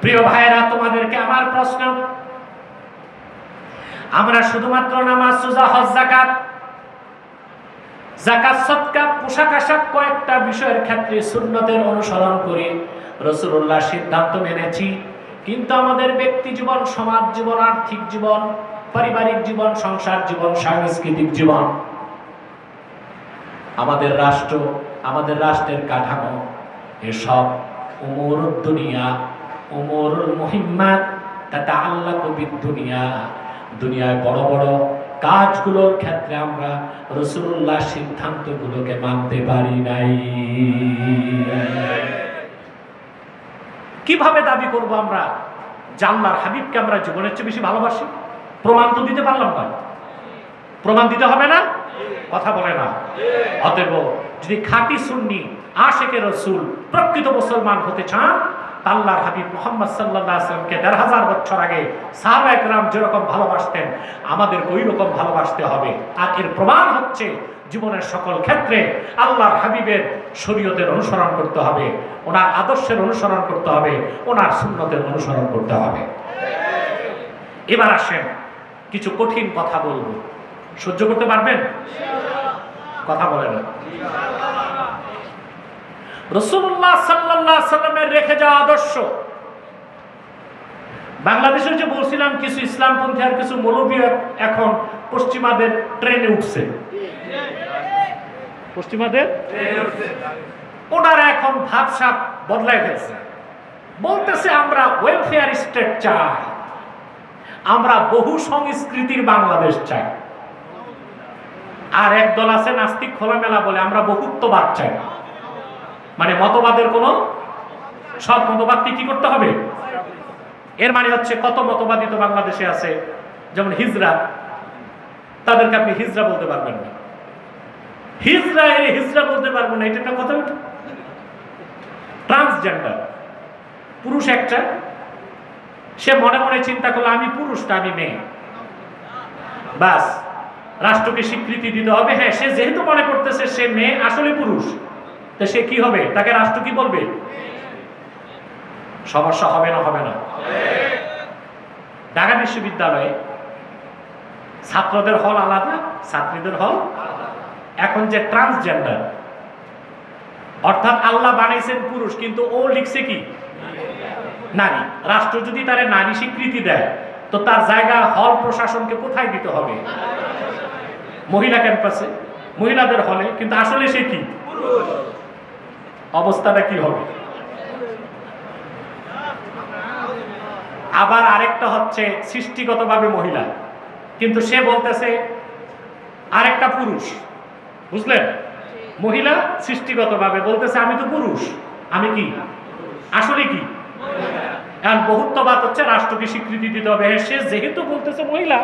S1: প্রিয় ভাইরা, তোমাদেরকে আমার প্রশ্ন, আমরা শুধুমাত্র নামাজ, রোজা, হজ, যাকাত, সদকা, পোশাক আশাক কয়েকটা বিষয়ের ক্ষেত্রে সুন্নতের অনুসরণ করি, রাসূলুল্লাহ সিদ্ধান্ত মেনেছি, কিন্তু আমাদের ব্যক্তি জীবন, সমাজ জীবন, আর্থিক জীবন, পারিবারিক জীবন, সংসার জীবন, সাংস্কৃতিক জীবন, আমাদের রাষ্ট্র, আমাদের রাষ্ট্রের কাঠামো, এসব উমুরুদ দুনিয়া, উমুরুল মুহিম্মাত তাতাআল্লাকু বিদ-দুনিয়া, দুনিয়ায় বড় বড় কাজগুলোর ক্ষেত্রে আমরা রাসূলুল্লাহ সিদ্ধান্তগুলোকে মানতে পারি নাই। কিভাবে দাবি করব আমরা যে আল্লাহর হাবিবকে আমরা জীবনের চেয়ে বেশি ভালোবাসি? প্রমাণ তো দিতে পারলাম না। প্রমাণ দিতে হবে না? কথা বলে না। অতএব যদি খাঁটি সুন্নি আশিকে রাসূল প্রকৃত মুসলমান হতে চান, আল্লাহর হাবিব মুহাম্মদ সাল্লাল্লাহু আলাইহি ওয়াসাল্লামকে ১৫০০ বছর আগে সাহাবায়ে কেরাম যেরকম ভালোবাসতেন, আমাদের ওই রকম ভালোবাসতে হবে। আর এর প্রমাণ হচ্ছে জীবনের সকল ক্ষেত্রে আল্লাহর হাবিবের শরীয়তের অনুসরণ করতে হবে, ওনার আদর্শের অনুসরণ করতে হবে, ওনার সুন্নতের অনুসরণ করতে হবে। এবার আসেন, কিছু কঠিন কথা বলবো, সহ্য করতে পারবেন? কথা বলেন। রাসূলুল্লাহ সাল্লাল্লাহু আলাইহি ওয়াসাল্লামের রেখে যাওয়া আদর্শ, বাংলাদেশের যে বলছিলাম কিছু ইসলামপন্থী আর কিছু মৌলবী এখন পশ্চিমাদের ট্রেনে উঠছে, পশ্চিমাদের ওনারা এখন ভাবসাব বদলাই ফেলছে, বলতেছে আমরা ওয়েলফেয়ার স্টেট চাই, আমরা বহু সংস্কৃতির বাংলাদেশ চাই। আর একদল আছে নাস্তিক খোলামেলা বলে আমরা বহুত্ববাদ চাই, মানে মতবাদের কোন সব মতবাদকে কি করতে হবে। এর মানে হচ্ছে কত মতবাদী তো বাংলাদেশে আছে, যেমন হিজরা, তাদেরকে আপনি হিজরা বলতে পারবেন না, হিজরা এর হিজরা বলতে পারবো না, এটা একটা কথা। ট্রান্সজেন্ডার পুরুষ একটা, সে মনে মনে চিন্তা করলো আমি পুরুষটা, আমি মেয়ে, বাস রাষ্ট্রকে স্বীকৃতি দিতে হবে। হ্যাঁ, সে যেহেতু মনে করতেছে সে মেয়ে, আসলে পুরুষ, তো সে কি হবে, তাকে রাষ্ট্র কি বলবে? সমস্যা হবে না? হবে না? ঢাকা বিশ্ববিদ্যালয়ে ছাত্রদের হল আলাদা, ছাত্রীদের হল। এখন যে ট্রান্সজেন্ডার, অর্থাৎ আল্লাহ বানাইছেন পুরুষ কিন্তু ও লিখছে কি নারী, রাষ্ট্র যদি তারে নারী স্বীকৃতি দেয় তো তার জায়গা হল প্রশাসনকে কোথায় দিতে হবে? মহিলা ক্যাম্পাসে, মহিলাদের হলে, কিন্তু আসলে সে কি পুরুষ। অবস্থাটা কি হবে? আবার আরেকটা হচ্ছে সৃষ্টিগতভাবে মহিলা, কিন্তু সে বলতেছে আরেকটা পুরুষ, বুঝলেন? মহিলা সৃষ্টিগতভাবে বলতেছে আমি তো পুরুষ, আমি কি আসলে কি? এখন বহুত্ববাদ হচ্ছে রাষ্ট্রকে স্বীকৃতি দিতে হবে। সে যেহেতু বলতেছে মহিলা,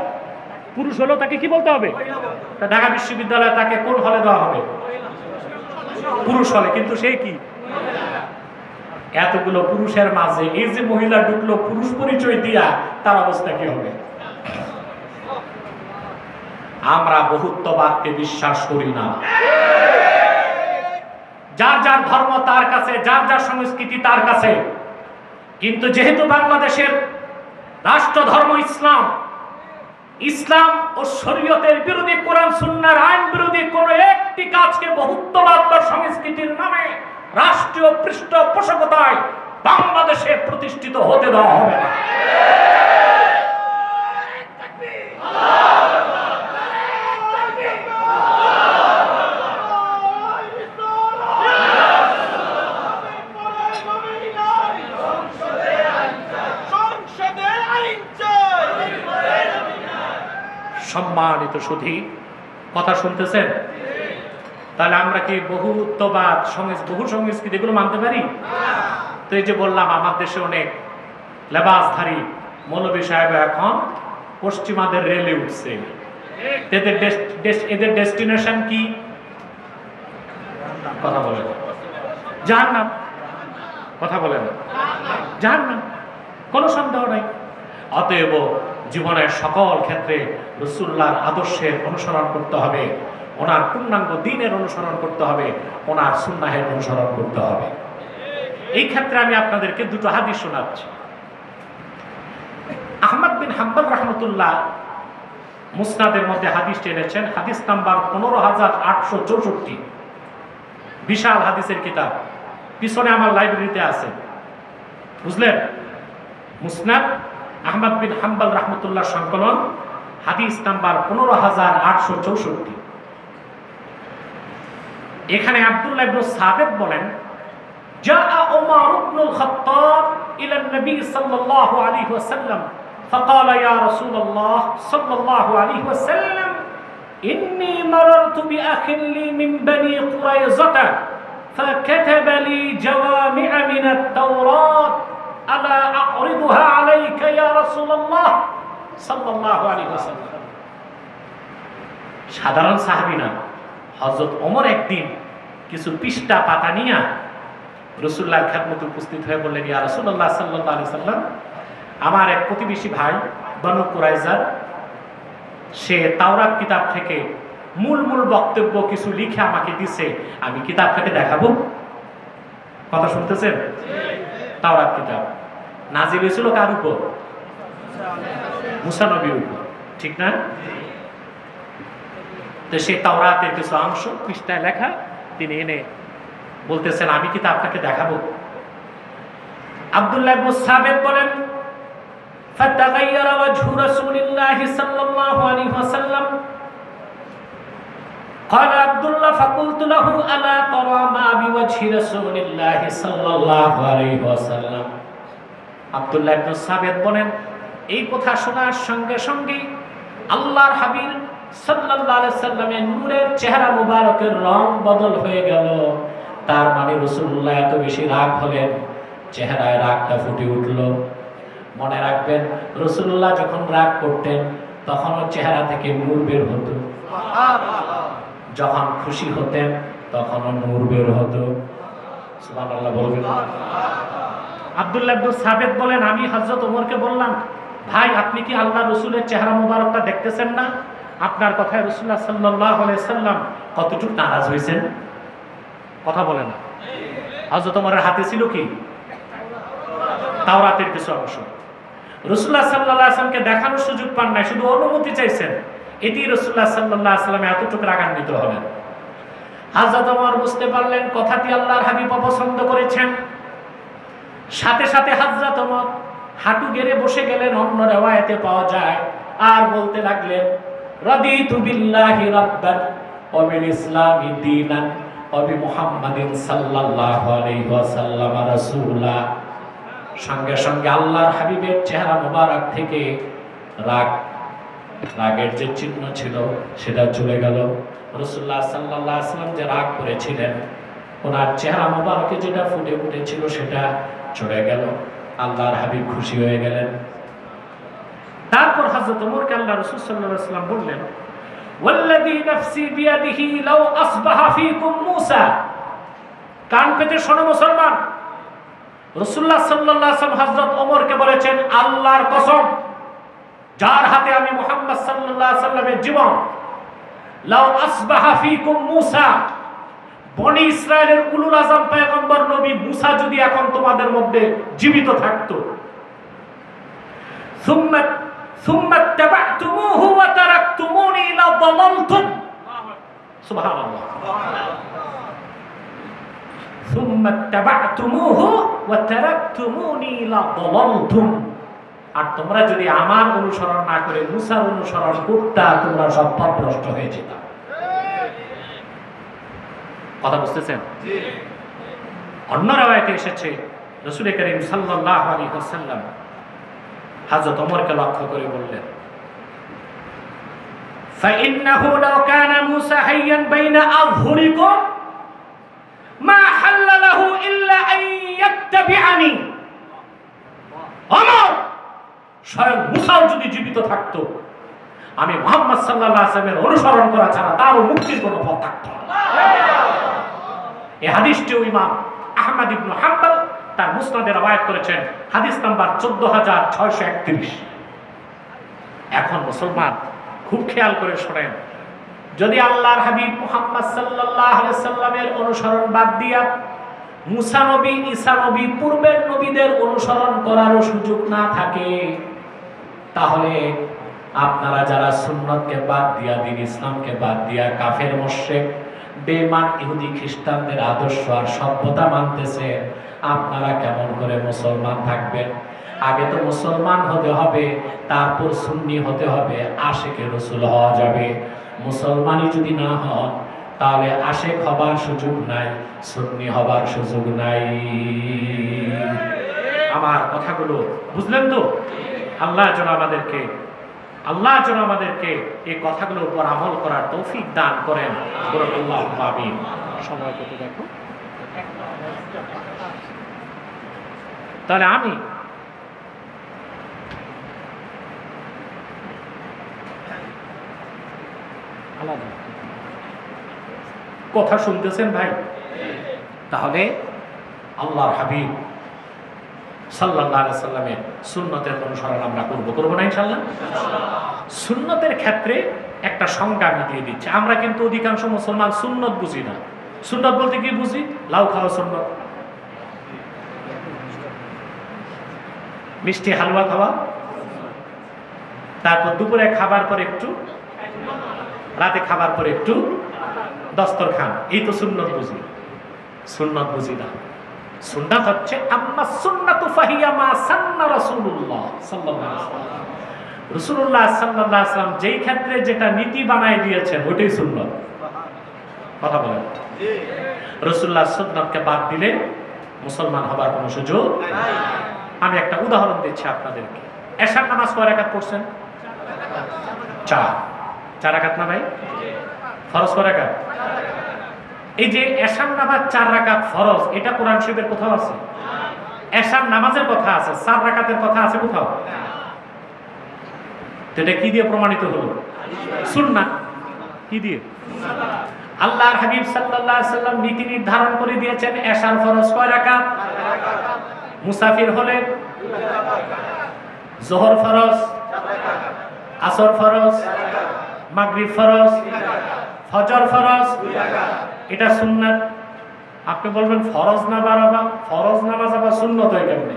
S1: পুরুষ হলো, তাকে কি বলতে হবে? ঢাকা বিশ্ববিদ্যালয়ে তাকে কোন হলে দেওয়া হবে? পুরুষ হলে, কিন্তু সে কি? এতগুলো পুরুষের মাঝে এই যে মহিলা ঢুকলো পুরুষ পরিচয় দিয়া, তার অবস্থা কি হবে? আমরা বহুত্ববাদকে বিশ্বাস করি না। যার যার ধর্ম তার কাছে, যার যার সংস্কৃতি তার কাছে, কিন্তু যেহেতু বাংলাদেশের রাষ্ট্র ধর্ম ইসলাম, ইসলাম ও শরীয়তের বিরোধী, কোরআন সুন্নাহর আইন বিরোধী কোন একটি কাজকে বহুত্ববাদ বা সংস্কৃতির নামে রাষ্ট্রীয় পৃষ্ঠপোষকতায় বাংলাদেশে প্রতিষ্ঠিত হতে দেওয়া হবে না। সম্মানিত সুধী, কথা শুনতেছেন? তাহলে আমরা কি বহুত্ববাদ, বহু সংস্কৃতি এগুলো মানতে পারি? তো এই যে বললাম, আমার দেশে অনেক লেবাসধারী মৌলবী সাহেব এখন পশ্চিমাদের রেলে উঠছে। এদের ডেস্টিনেশন কি? কথা বলে না, জাহান্নাম। কথা বলে না, জাহান্নাম, কোনো সন্দেহ নাই। অতএব জীবনের সকল ক্ষেত্রে রাসূলুল্লাহর আদর্শের অনুসরণ করতে হবে, ওনার পূর্ণাঙ্গ দ্বীনের অনুসরণ করতে হবে, ওনার সুন্নাহের অনুসরণ করতে হবে। এই ক্ষেত্রে আমি আপনাদেরকে দুটো হাদিস শোনাচ্ছি। আহমদ বিন হাম্বল রাহমাতুল্লাহ মুসনাদের মধ্যে হাদিসটি এনেছেন, হাদিস নাম্বার 15864। বিশাল হাদিসের কিতাব, পিছনে আমার লাইব্রেরিতে আছে, বুঝলেন? মুসনাদ আহমদ বিন হাম্বল রাহমাতুল্লাহ সংকলন, হাদিস নাম্বার 15864। এখানে আব্দুল্লাহ ইবনে সাবিত বলেন, জাআ উমর ইবনুল খাত্তাব ইলা নবী সাল্লাল্লাহু আলাইহি ওয়াসাল্লাম فقال يا رسول الله صلى الله عليه وسلم إني مررت بأخ لي من بني قريظة فكتب لي جوامع من التوراة ألا أعرضها عليك يا رسول الله صلى الله عليه وسلم। সাধারণ সাহাবী না, হযরত ওমর একদিন কিছু পৃষ্ঠা পাতা নিয়ে রাসূলুল্লাহর খেদমতে উপস্থিত হয়ে বললেন, ইয়া রাসূলুল্লাহ সাল্লাল্লাহু আলাইহি ওয়াসাল্লাম, আমার এক প্রতিবেশী ভাই বনু কুরাইজার, সে তাওরাত কিতাব থেকে মূল বক্তব্য কিছু লিখে আমাকে দিছে, আমি কিতাবটাকে দেখাবো। কথা শুনতেছেন? তাওরাত কিতাব নাজিল হয়েছিল কার উপর? মুসা নবীর উপর, ঠিক না? তো সেই তাওরাতের কিছু অংশ পৃষ্ঠায় লেখা তিনি এনে বলতেছেন, আমি কিতাবটাকে দেখাবো। আব্দুল্লাহ ইবনে সাবিত বলেন, فتغير وجه رسول الله صلى الله عليه وسلم قال عبد الله فقلت له ألا ترى ما بوجه رسول الله صلى الله عليه وسلم। আব্দুল্লাহ ইবনে সাবিত বলেন, এই কথা শোনার সঙ্গে সঙ্গে আল্লাহর হাবিব সাল্লাল্লাহু আলাইহি সাল্লামের নূরের চেহারা মুবারকের রং বদল হয়ে গেল। তার মানে রাসূলুল্লাহ এত বেশি রাগ হলেন, চেহারায় রাগটা ফুটে উঠল। মনে রাখবেন, রাসূলুল্লাহ যখন রাগ করতেন তখন ওর চেহারা থেকে নূর বের হতো, যখন খুশি হতেন তখনও নূর বের হতো। সুবহানাল্লাহ বলবেন। আব্দুল্লাহ ইবনে সাবিত বলেন, আমি হযরত ওমরকে বললাম, ভাই আপনি কি আল্লাহ রাসূলের চেহারা মুবারকটা দেখতেছেন না? আপনার কথায় রাসূলুল্লাহ সাল্লাল্লাহু আলাইহি সাল্লাম কতটুকু নারাজ হয়েছেন? কথা বলে না। হযরত ওমরের হাতে ছিল কি? তাওরাতের কিছু অংশ। রাসূলুল্লাহ সাল্লাল্লাহু আলাইহি ওয়াসাল্লামকে দেখানোর সুযোগ পান নাই, শুধু অনুমতি চাইছেন। এটি রাসূলুল্লাহ সাল্লাল্লাহু আলাইহি ওয়াসাল্লাম এতটুকু রাগান্বিত হলেন। হযরত ওমর বুঝতে পারলেন কথাটি আল্লাহর হাবিব পছন্দ করেছেন। সাথে সাথে হযরত ওমর হাঁটু গেড়ে বসে গেলেন, অন্য riwayate পাওয়া যায়, আর বলতে লাগলেন, রাদিতু বিল্লাহি রাব্বান ওয়া বিল ইসলামি দীনান ওয়া বি মুহাম্মাদিন সাল্লাল্লাহু আলাইহি ওয়াসাল্লাম রাসূলা। সঙ্গে সঙ্গে আল্লাহর হাবিবের চেহারা মোবারক থেকে রাগের যে চিহ্ন ছিল সেটা চলে গেল। রাসূলুল্লাহ সাল্লাল্লাহু আলাইহি ওয়াসাল্লাম যে রাগ করেছিলেন, ওনার চেহারা মোবারকে যেটা ফুটে উঠেছিল সেটা চলে গেল। আল্লাহর হাবিব খুশি হয়ে গেলেন। তারপর হযরত ওমরকে আল্লাহ রাসূল সাল্লাল্লাহু আলাইহি ওয়াসাল্লাম বললেন, ওয়াল্লাযী নাফসি বিয়াদিহি লাউ আসবাহা ফীকুম মূসা। কান পেতে শোনো মুসলমান, রাসূলুল্লাহ সাল্লাল্লাহু আলাইহি ওয়াসাল্লাম হযরত ওমরকে বলেছেন, আল্লাহর কসম, যার হাতে আমি মুহাম্মদ সাল্লাল্লাহু আলাইহি ওয়াসাল্লামের জীবন, লাউ আসবাহা ফীকুম মূসা, বনি ইসরাইলের উলুল আযম পয়গম্বর নবী মুসা যদি এখন তোমাদের মধ্যে জীবিত থাকতো, সুম্মা তাবা'তুমুহু ওয়া তারাকতুমুনি লাযালালতুম। সুবহানাল্লাহ। সুম্মা তাবা'তুমুহু ওয়া তারাকতুমুনি লাযালালতুম। আর তোমরা যদি আমার অনুসরণ না করে মুসার অনুসরণ করতা, তোমরা সব পথভ্রষ্ট হয়ে যেতা। কথা বুঝতেছেন? অন্য রাওয়ায়াতে এসেছে, রাসূল করিম সাল্লাল্লাহু আলাইহি ওয়াসাল্লাম হযরত ওমরকে লক্ষ্য করে বললেন, فإنه لو كان موسى حيا بين أظهركم ما حل له إلا أن يتبعني আমার স্বয়ং মুসা যদি জীবিত থাকতো আমি মুহাম্মদ সাল্লাল্লাহু আলাইহি ওয়াসাল্লামের অনুসরণ করা ছাড়া তারও মুক্তির কোনো পথ থাকতো না। এই হাদিসটিও ইমাম আহমদ ইবনে হাম্বল তার মুসনাদে রওয়ায়াত করেছেন, হাদিস নাম্বার 14631। এখন মুসলমান খুব খেয়াল করে শোনেন, যদি আল্লাহর হাবিব মুহাম্মদ সাল্লাল্লাহু আলাইহি ওয়াসাল্লামের অনুসরণ বাদ দিয়া মুসা নবী, ঈসা নবী, পূর্বের নবীদের অনুসরণ করারও সুযোগ না থাকে, তাহলে আপনারা যারা সুন্নতকে বাদ দিয়া, দ্বীন ইসলামকে বাদ দিয়া কাফের মুশরিক বেঈমান ইহুদি খ্রিস্টানদের আদর্শ আর সভ্যতা মানতেছে, আপনারা কেমন করে মুসলমান থাকবেন? আগে তো মুসলমান হতে হবে, তারপর সুন্নি হতে হবে, আশিকে রাসূল হওয়া যাবে। মুসলমানই যদি না হন তাহলে আশিক হবার সুযোগ নাই, সুন্নি হবার সুযোগ নাই। আমার কথাগুলো বুঝলেন তো? আল্লাহ যেন আমাদেরকে এই কথাগুলোর উপর আমল করার তৌফিক দান করেন। আল্লাহুম্মা আমিন। সময় কত দেখো? তাহলে আমি কথা শুনতেছেন ভাই? তাহলে আল্লাহর হাবিব সাল্লাল্লাহু আলাইহি সাল্লামের সুন্নতের অনুসরণ আমরা করব না ইনশাআল্লাহ। সুন্নতের ক্ষেত্রে একটা সংজ্ঞা আমি দিয়ে দিচ্ছি। আমরা কিন্তু অধিকাংশ মুসলমান সুন্নত বুঝি না। সুন্নত বলতে কি বুঝি? লাউ খাওয়া সুন্নত, মিষ্টি হালুয়া খাওয়া, তারপর দুপুরে খাবার পর একটু, রাতে খাবার পর একটু দস্তরখান, এই তো সুন্নত বুঝি। সুন্নত বুঝি না। সুন্নাত হচ্ছে আম্মা সুন্নাতু ফাহিয়া মা সান্না রাসূলুল্লাহ সাল্লাল্লাহু আলাইহি ওয়াসাল্লাম। রাসূলুল্লাহ সাল্লাল্লাহু আলাইহি ওয়াসাল্লাম যেই ক্ষেত্রে যেটা নীতি বানায় দিয়েছেন ওইটাই সুন্নাত। কথা বলেন? জি। রাসূলুল্লাহ সুন্নাতকে বাদ দিলে মুসলমান হবার কোনো সুযোগ নাই। আমি একটা উদাহরণ দিচ্ছি আপনাদেরকে। এশার নামাজ কয় রাকাত পড়ছেন? 4 রাকাত না ভাই? ফরজ কয় রাকাত? এই যে এশার নামাজ 4 রাকাত ফরজ, এটা কোরআন শরীফের কোথাও আছে? এশার নামাজের কথা আছে, 4 রাকাতের কথা আছে কোথাও? তো এটা কি দিয়ে প্রমাণিত হলো? সুন্নাহ। কি দিয়ে? আল্লাহর হাবিব সাল্লাল্লাহু আলাইহি ওয়াসাল্লাম নীতি নির্ধারণ করে দিয়েছেন এশার ফরজ কয় রাকাত? মুসাফির হলে যোহর ফরজ, আসর ফরজ, মাগরিব ফরজ, ফজর ফরজ, এটা সুন্নাত। আপনি বলবেন ফরজ না বাড়াবা, ফরজ নামাজ আবার সুন্নত হয় কেমনে?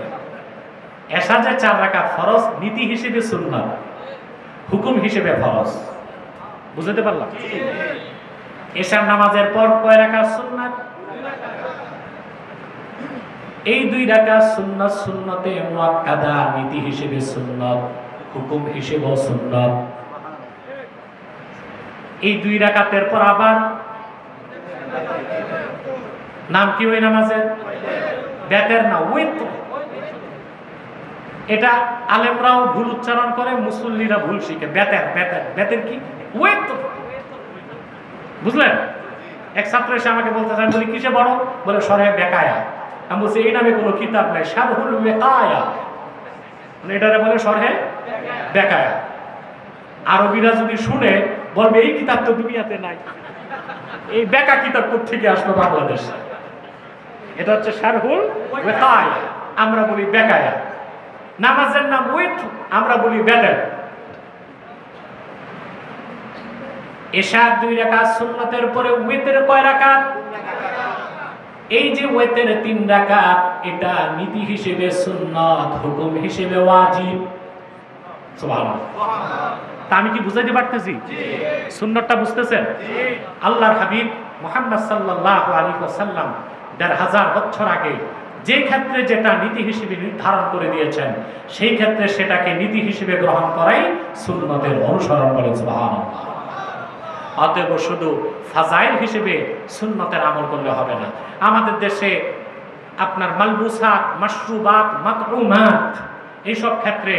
S1: এশা যে 4 রাকাত ফরজ, নীতি হিসেবে সুন্নাত, হুকুম হিসেবে ফরজ। বুঝতে পারলাম? এশার নামাজের পর কয় রাকাত সুন্নাত? এই 2 রাকাত সুন্নাত, সুন্নতে মুআক্কাদা, নীতি হিসেবে সুন্নাত, হুকুম হিসেবেও সুন্নাত। এই 2 রাকাতের পর আবার নাম কি ওই নামাজের? বেতের না, উইত্র। এটা আলেমরাও ভুল উচ্চারণ করে, মুসল্লিরা ভুল শিখে। বেতের, বেতের, বেতের কি? উইত্র। বুঝলেন? এক ছাত্র এসে আমাকে বলতে চান, বলি কিসে বড়? বলে শরহে বেকায়া। আমি বলছি এই নামে কোনো কিতাব নাই, শারহুল বেকায়া, মানে এটারে বলে শরহে বেকায়া। আরবিরা যদি শুনে বলবে এই কিতাব তো দুনিয়াতে নাই, এই বেকা কিতাব থেকে আসলো বাংলাদেশে। এটা হচ্ছে শারহুল বেকায়া, আমরা বলি বেকায়া। নামাজের নাম উইত্র, আমরা বলি বেতের। এশার 2 রাকাত সুন্নতের পরে উইতরের কয় রাকাত? এই যে ওয়াতের 3 রাকাত, এটা নীতি হিসেবে সুন্নাত, হুকুম হিসেবে ওয়াজিব। সুবহানাল্লাহ। তা আমি কি বুঝাইতে পারতেছি? সুন্নাতটা বুঝতেছেন? আল্লাহর হাবিব মুহাম্মদ সাল্লাল্লাহু আলাইহি ওয়াসাল্লাম 1500 বছর আগে যে ক্ষেত্রে যেটা নীতি হিসেবে নির্ধারণ করে দিয়েছেন, সেই ক্ষেত্রে সেটাকে নীতি হিসেবে গ্রহণ করাই সুন্নতের অনুসরণ করে। সুবহানাল্লাহ। অতএব শুধু ফাজাইল হিসেবে সুন্নতের আমল করলে হবে না। আমাদের দেশে আপনার মালবুসাত, মাশরুবাত, মাতউমাত, এইসব ক্ষেত্রে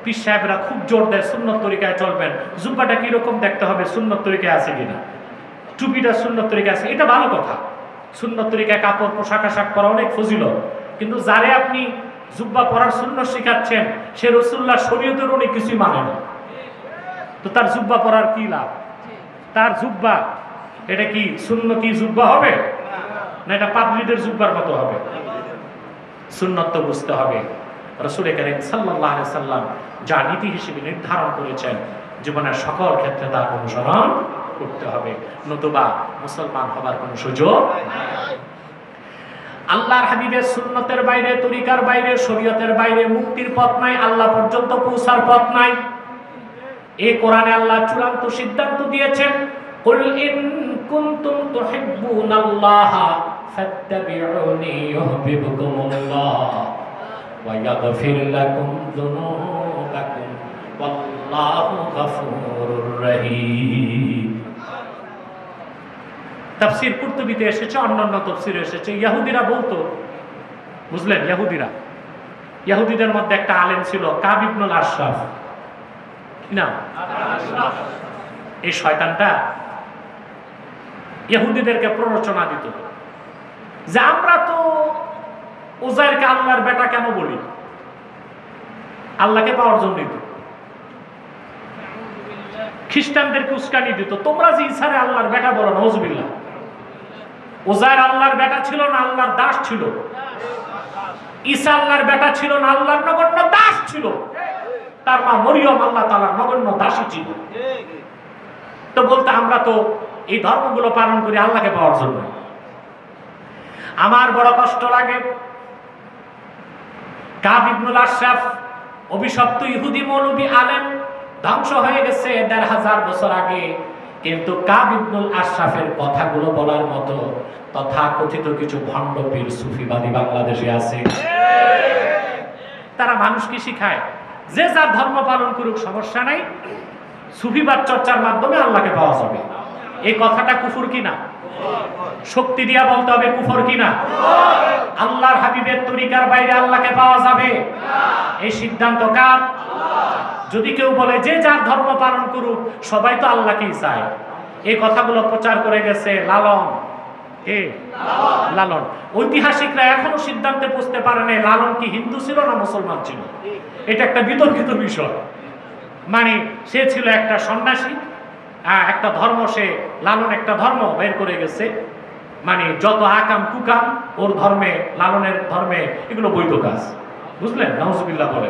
S1: পীর সাহেবরা খুব জোর দেয় সুন্নত তরিকায় চলবেন, জুব্বাটা কিরকম দেখতে হবে, সুন্নত তরিকায় আছে কিনা, টুপিটা সুন্নত তরিকায় আছে, এটা ভালো কথা। সুন্নত তরিকায় কাপড় পোশাক আশাক পরা অনেক ফজিলত, কিন্তু যারে আপনি জুব্বা পরার সুন্নত শিখাচ্ছেন সে রাসূলুল্লাহ শরীয়তের অনেক কিছুই মানে না, তো তার জুব্বা পরার কি লাভ? তার জুব্বা এটা কি সুন্নতি জুব্বা হবে না এটা পাদ্রীদের জুব্বার মতো হবে? সুন্নত তো বুঝতে হবে। রাসূল কারীম সাল্লাল্লাহু আলাইহি সাল্লাম যা নীতি হিসেবে নির্ধারণ করেছেন জীবনের সকল ক্ষেত্রে তার অনুসরণ করতে হবে, নতুবা মুসলমান হবার কোনো সুযোগ নাই। আল্লাহর হাবিবের সুন্নতের বাইরে, তরিকার বাইরে, শরীয়তের বাইরে মুক্তির পথ নাই, আল্লাহ পর্যন্ত পৌঁছার পথ নাই। এই কোরআনে আল্লাহ চূড়ান্ত সিদ্ধান্ত দিয়েছেন, কুল ইন কুনতুম তুহিব্বুনাল্লাহা ফাত্তাবিউনি ইউহিব্বুকুমুল্লাহ ওয়া ইয়াগফির লাকুম যুনুবাকুম ওয়াল্লাহু গফুরুর রহিম। তাফসীর কুরতুবীতে এসেছে, অন্যান্য তাফসীরে এসেছে। ইহুদিরা বলতো, বুঝলেন, ইহুদিদের মধ্যে একটা আলেম ছিল কাব ইবনুল আশরাফ, কি নাম? এই শয়তানটা ইহুদিদেরকে প্ররোচনা দিত যে আমরা তো উজাইরকে আল্লাহর বেটা কেন বলি, আল্লাহকে পাওয়ার জন্য দিত। খ্রিস্টানদেরকে উস্কানি দিত, তোমরা যে ঈসারে আল্লাহর বেটা বলো, নাউজুবিল্লাহ। উজাইর আল্লাহর বেটা ছিল না, আল্লাহর দাস ছিল। ঈসা আল্লাহর বেটা ছিল না, আল্লাহর নগণ্য দাস ছিল। তার মা মরিয়ম আল্লাহ তাআলার নগণ্য দাসী ছিল। তো বলতে আমরা তো এই ধর্মগুলো পালন করি আল্লাহকে পাওয়ার জন্য। আমার বড় কষ্ট লাগে, কাব ইবনুল আশরাফ অভিশপ্ত ইহুদি মৌলবী আলেম, ধ্বংস হয়ে গেছে ১৫০০ বছর আগে, কিন্তু কাব ইবনুল আশরাফের কথাগুলো বলার মতো তথাকথিত কিছু ভণ্ড পীর সুফিবাদী বাংলাদেশে আছে। তারা মানুষকে শিখায় যে যার ধর্ম পালন করুক, সমস্যা নাই, সুফিবাদ চর্চার মাধ্যমে আল্লাহকে পাওয়া যাবে। এই কথাটা কুফর কিনা? শক্তি দিয়া বলতে হবে কুফর কিনা? আল্লাহর হাবিবের তরিকার বাইরে আল্লাহকে পাওয়া যাবে, এই সিদ্ধান্ত কার? যদি কেউ বলে যে যার ধর্ম পালন করুক, সবাই তো আল্লাহকেই চায়, এই কথাগুলো প্রচার করে গেছে লালন। লালন ঐতিহাসিকরা এখনো সিদ্ধান্তে পৌঁছতে পারে না লালন কি হিন্দু ছিল না মুসলমান ছিল। এটা একটা বিতর্কিত বিষয়। মানে সে ছিল একটা সন্ন্যাসী, একটা ধর্ম, সে লালন একটা ধর্ম বের করে গেছে, মানে যত আকাম কুকাম ওর ধর্মে, লালনের ধর্মে, এগুলো বৈধ কাজ, বুঝলেন, নাউজুবিল্লাহ বলে।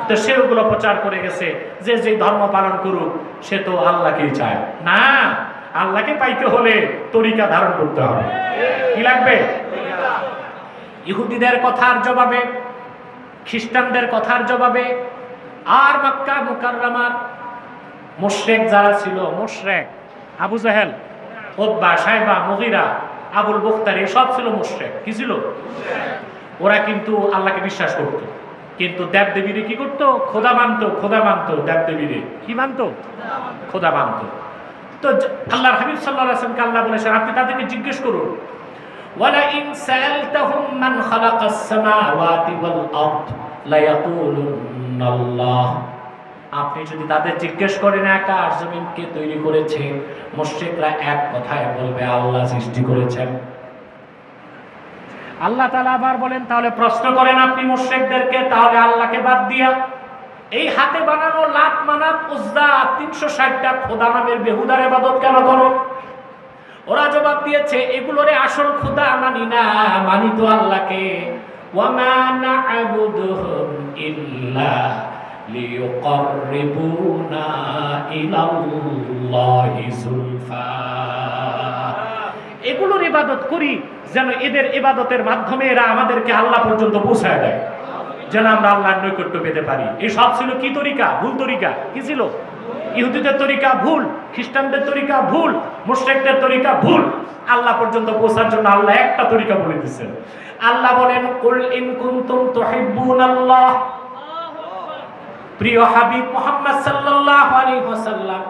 S1: তো সে ওগুলো প্রচার করে গেছে যে যে ধর্ম পালন করুক সে তো আল্লাহকেই চায় না। আল্লাহকে পাইতে হলে তরিকা ধারণ করতে হবে। কি লাগবে? ইহুদিদের কথার জবাবে, খ্রিস্টানদের কথার জবাবে, আর মক্কা মুকাররমার মুশরিক যারা ছিল, মুশরিক আবু জাহেল, উতবা, শাইবা, মুগীরা, আবুল বুখতারি, সব ছিল মুশরিক। কি ছিল? ওরা কিন্তু আল্লাহকে বিশ্বাস করত, কিন্তু দেবদেবীরে কি করতো? খোদা মানত। খোদা মানত, দেবদেবীরে কি মানত? খোদা মানত। তো আল্লাহর হাবিব সাল্লাল্লাহু আলাইহি ওয়াসাল্লামকে আল্লাহ বলেছেন, আপনি তাদেরকে জিজ্ঞেস করুন, ওয়ালা ইন সাআলতাহুম মান খালাকাস সামাওয়াতি ওয়াল আরদ লা ইয়াকুলুনাল্লাহ। আপনি যদি তাদের জিজ্ঞেস করেন আকাশ জমিন কে তৈরি করেছে, মুশরিকরা এক কথায় বলবে আল্লাহ সৃষ্টি করেছেন। আল্লাহ তাআলা আবার বলেন, তাহলে প্রশ্ন করেন আপনি মুশরিকদেরকে, তাহলে আল্লাহকে বাদ দিয়া এই হাতে বানানো লাত, মানাত, উজ্জা, ৩৬০টা খোদা নামের বেহুদার ইবাদত কেন করো? ওরা জবাব দিয়েছে, এগুলোরে আসল খোদা মানি না, মানি তো আল্লাহকে। ওয়ামা না'বুদুহুম ইল্লা লিয়ুকাররিবুনা ইলাল্লাহি যুলফা। এগুলোর ইবাদত করি যেন এদের ইবাদতের মাধ্যমে এরা আমাদেরকে আল্লাহ পর্যন্ত পৌঁছায় দেয়, যেন আমরা আল্লাহর নৈকট্য পেতে পারি। এই সব ছিল কি তরিকা? ভুল তরিকা। কি ছিল? ইহুদিদের তরিকা ভুল, খ্রিস্টানদের তরিকা ভুল, মুশরিকদের তরিকা ভুল। আল্লাহ পর্যন্ত পৌঁছার জন্য আল্লাহ একটা তরিকা বলে দিয়েছেন। আল্লাহ বলেন, কুল ইন কুনতুম তুহিব্বুনাল্লাহ। প্রিয় হাবিব মুহাম্মদ সাল্লাল্লাহু আলাইহি ওয়াসাল্লাম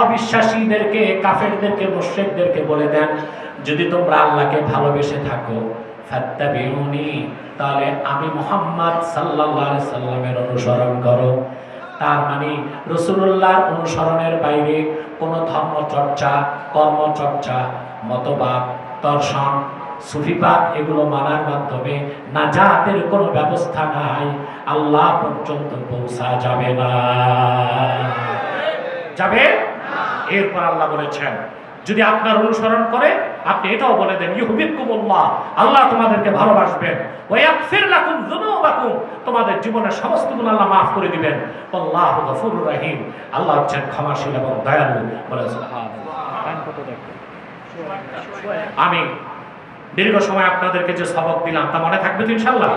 S1: অবিশ্বাসীদেরকে, কাফেরদেরকে, মুশরিকদেরকে বলে দেন, যদি তোমরা আল্লাহকে ভালোবেসে থাকো, ফাত্তাবিউনি, তাহলে আমি মুহাম্মদ সাল্লাল্লাহু আলাইহি সাল্লামের অনুসরণ করো। তার মানে রাসূলুল্লাহর অনুসরণের বাইরে কোনো ধর্মচর্চা, কর্মচর্চা, মতবাদ, দর্শন, সুফিবাদ এগুলো মানার মাধ্যমে নাজাতের কোনো ব্যবস্থা নাই, আল্লাহ পর্যন্ত পৌঁছা যাবে না। যাবে? এরপর আল্লাহ বলেছেন যদি আপনার অনুসরণ করে আপনি এটাও বলে দেন ইউহিব্বুকুমুল্লাহ, আল্লাহ তোমাদেরকে ভালোবাসবেন, ওয়া ইয়াগফির লাকুম যুনুবাকুম, তোমাদের জীবনের সমস্ত গুনাহ আল্লাহ মাফ করে দিবেন, আল্লাহু গফুরুর রহিম, আল্লাহ হচ্ছেন ক্ষমাশীল এবং দয়ালু। বলে সুবহানাল্লাহ। আমি দীর্ঘ সময় আপনাদেরকে যে সবক দিলাম তা মনে থাকবে তো ইনশাআল্লাহ?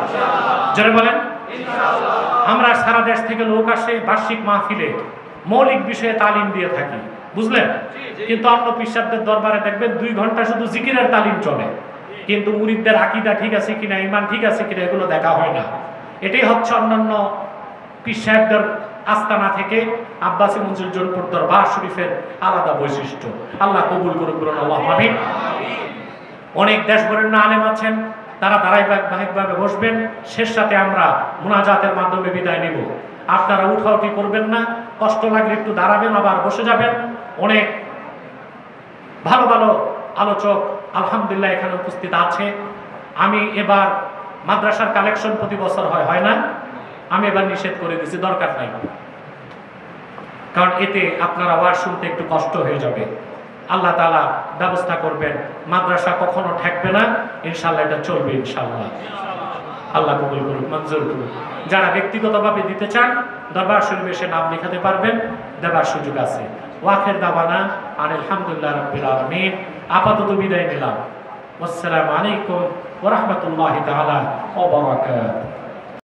S1: জোরে বলেন ইনশাআল্লাহ। আমরা সারা দেশ থেকে লোক আসে বার্ষিক মাহফিলে মৌলিক বিষয়ে তালিম দিয়ে থাকি, বুঝলেন? কিন্তু অন্য পিসাবদের দরবারে দেখবেন 2 ঘন্টা শুধু জিকিরের তালিম চলে, কিন্তু মুরিদদের আকীদা ঠিক আছে কিনা, ঈমান ঠিক আছে কিনা এগুলো দেখা হয় না। এটাই হচ্ছে অন্যান্য পিসাবদের আস্তানা থেকে আব্বাসী মঞ্জুর জনপুর দরবার শরীফের আলাদা বৈশিষ্ট্য। আল্লাহ কবুল করুক, বলুন আল্লাহুম্মা আমিন। অনেক দেশ বরেণ্য আলেম আছেন, তারা ধারাবাহিকভাবে বসবেন, শেষ সাথে আমরা মুনাজাতের মাধ্যমে বিদায় নিব। আপনারা উঠাউঠি করবেন না, কষ্ট লাগলে একটু দাঁড়াবেন, আবার বসে যাবেন। অনেক ভালো ভালো আলোচক আলহামদুলিল্লাহ এখানে উপস্থিত আছে। আমি এবার মাদ্রাসার কালেকশন প্রতি বছর হয় না, আমি এবার নিষেধ করে দিয়েছি, দরকার নাই, কারণ এতে আপনারা ওয়াজ শুনতে একটু কষ্ট হয়ে যাবে। আল্লাহ তাআলা ব্যবস্থা করবেন, মাদ্রাসা কখনো ঠেকবে না, ইনশাআল্লাহ এটা চলবে ইনশাআল্লাহ। আল্লাহ কবুল করুক, মঞ্জুর করুক। যারা ব্যক্তিগতভাবে দিতে চান দরবার শরীফে এসে নাম লিখাতে পারবেন, দেবার সুযোগ আছে। ওয়াখির দাওয়ানা আলহামদুলিল্লাহ রাব্বিল আলামিন। আপাতত বিদায় নিলাম। আসসালামু আলাইকুম ওয়া রাহমাতুল্লাহি তাআলা ওয়া বারাকাতুহু।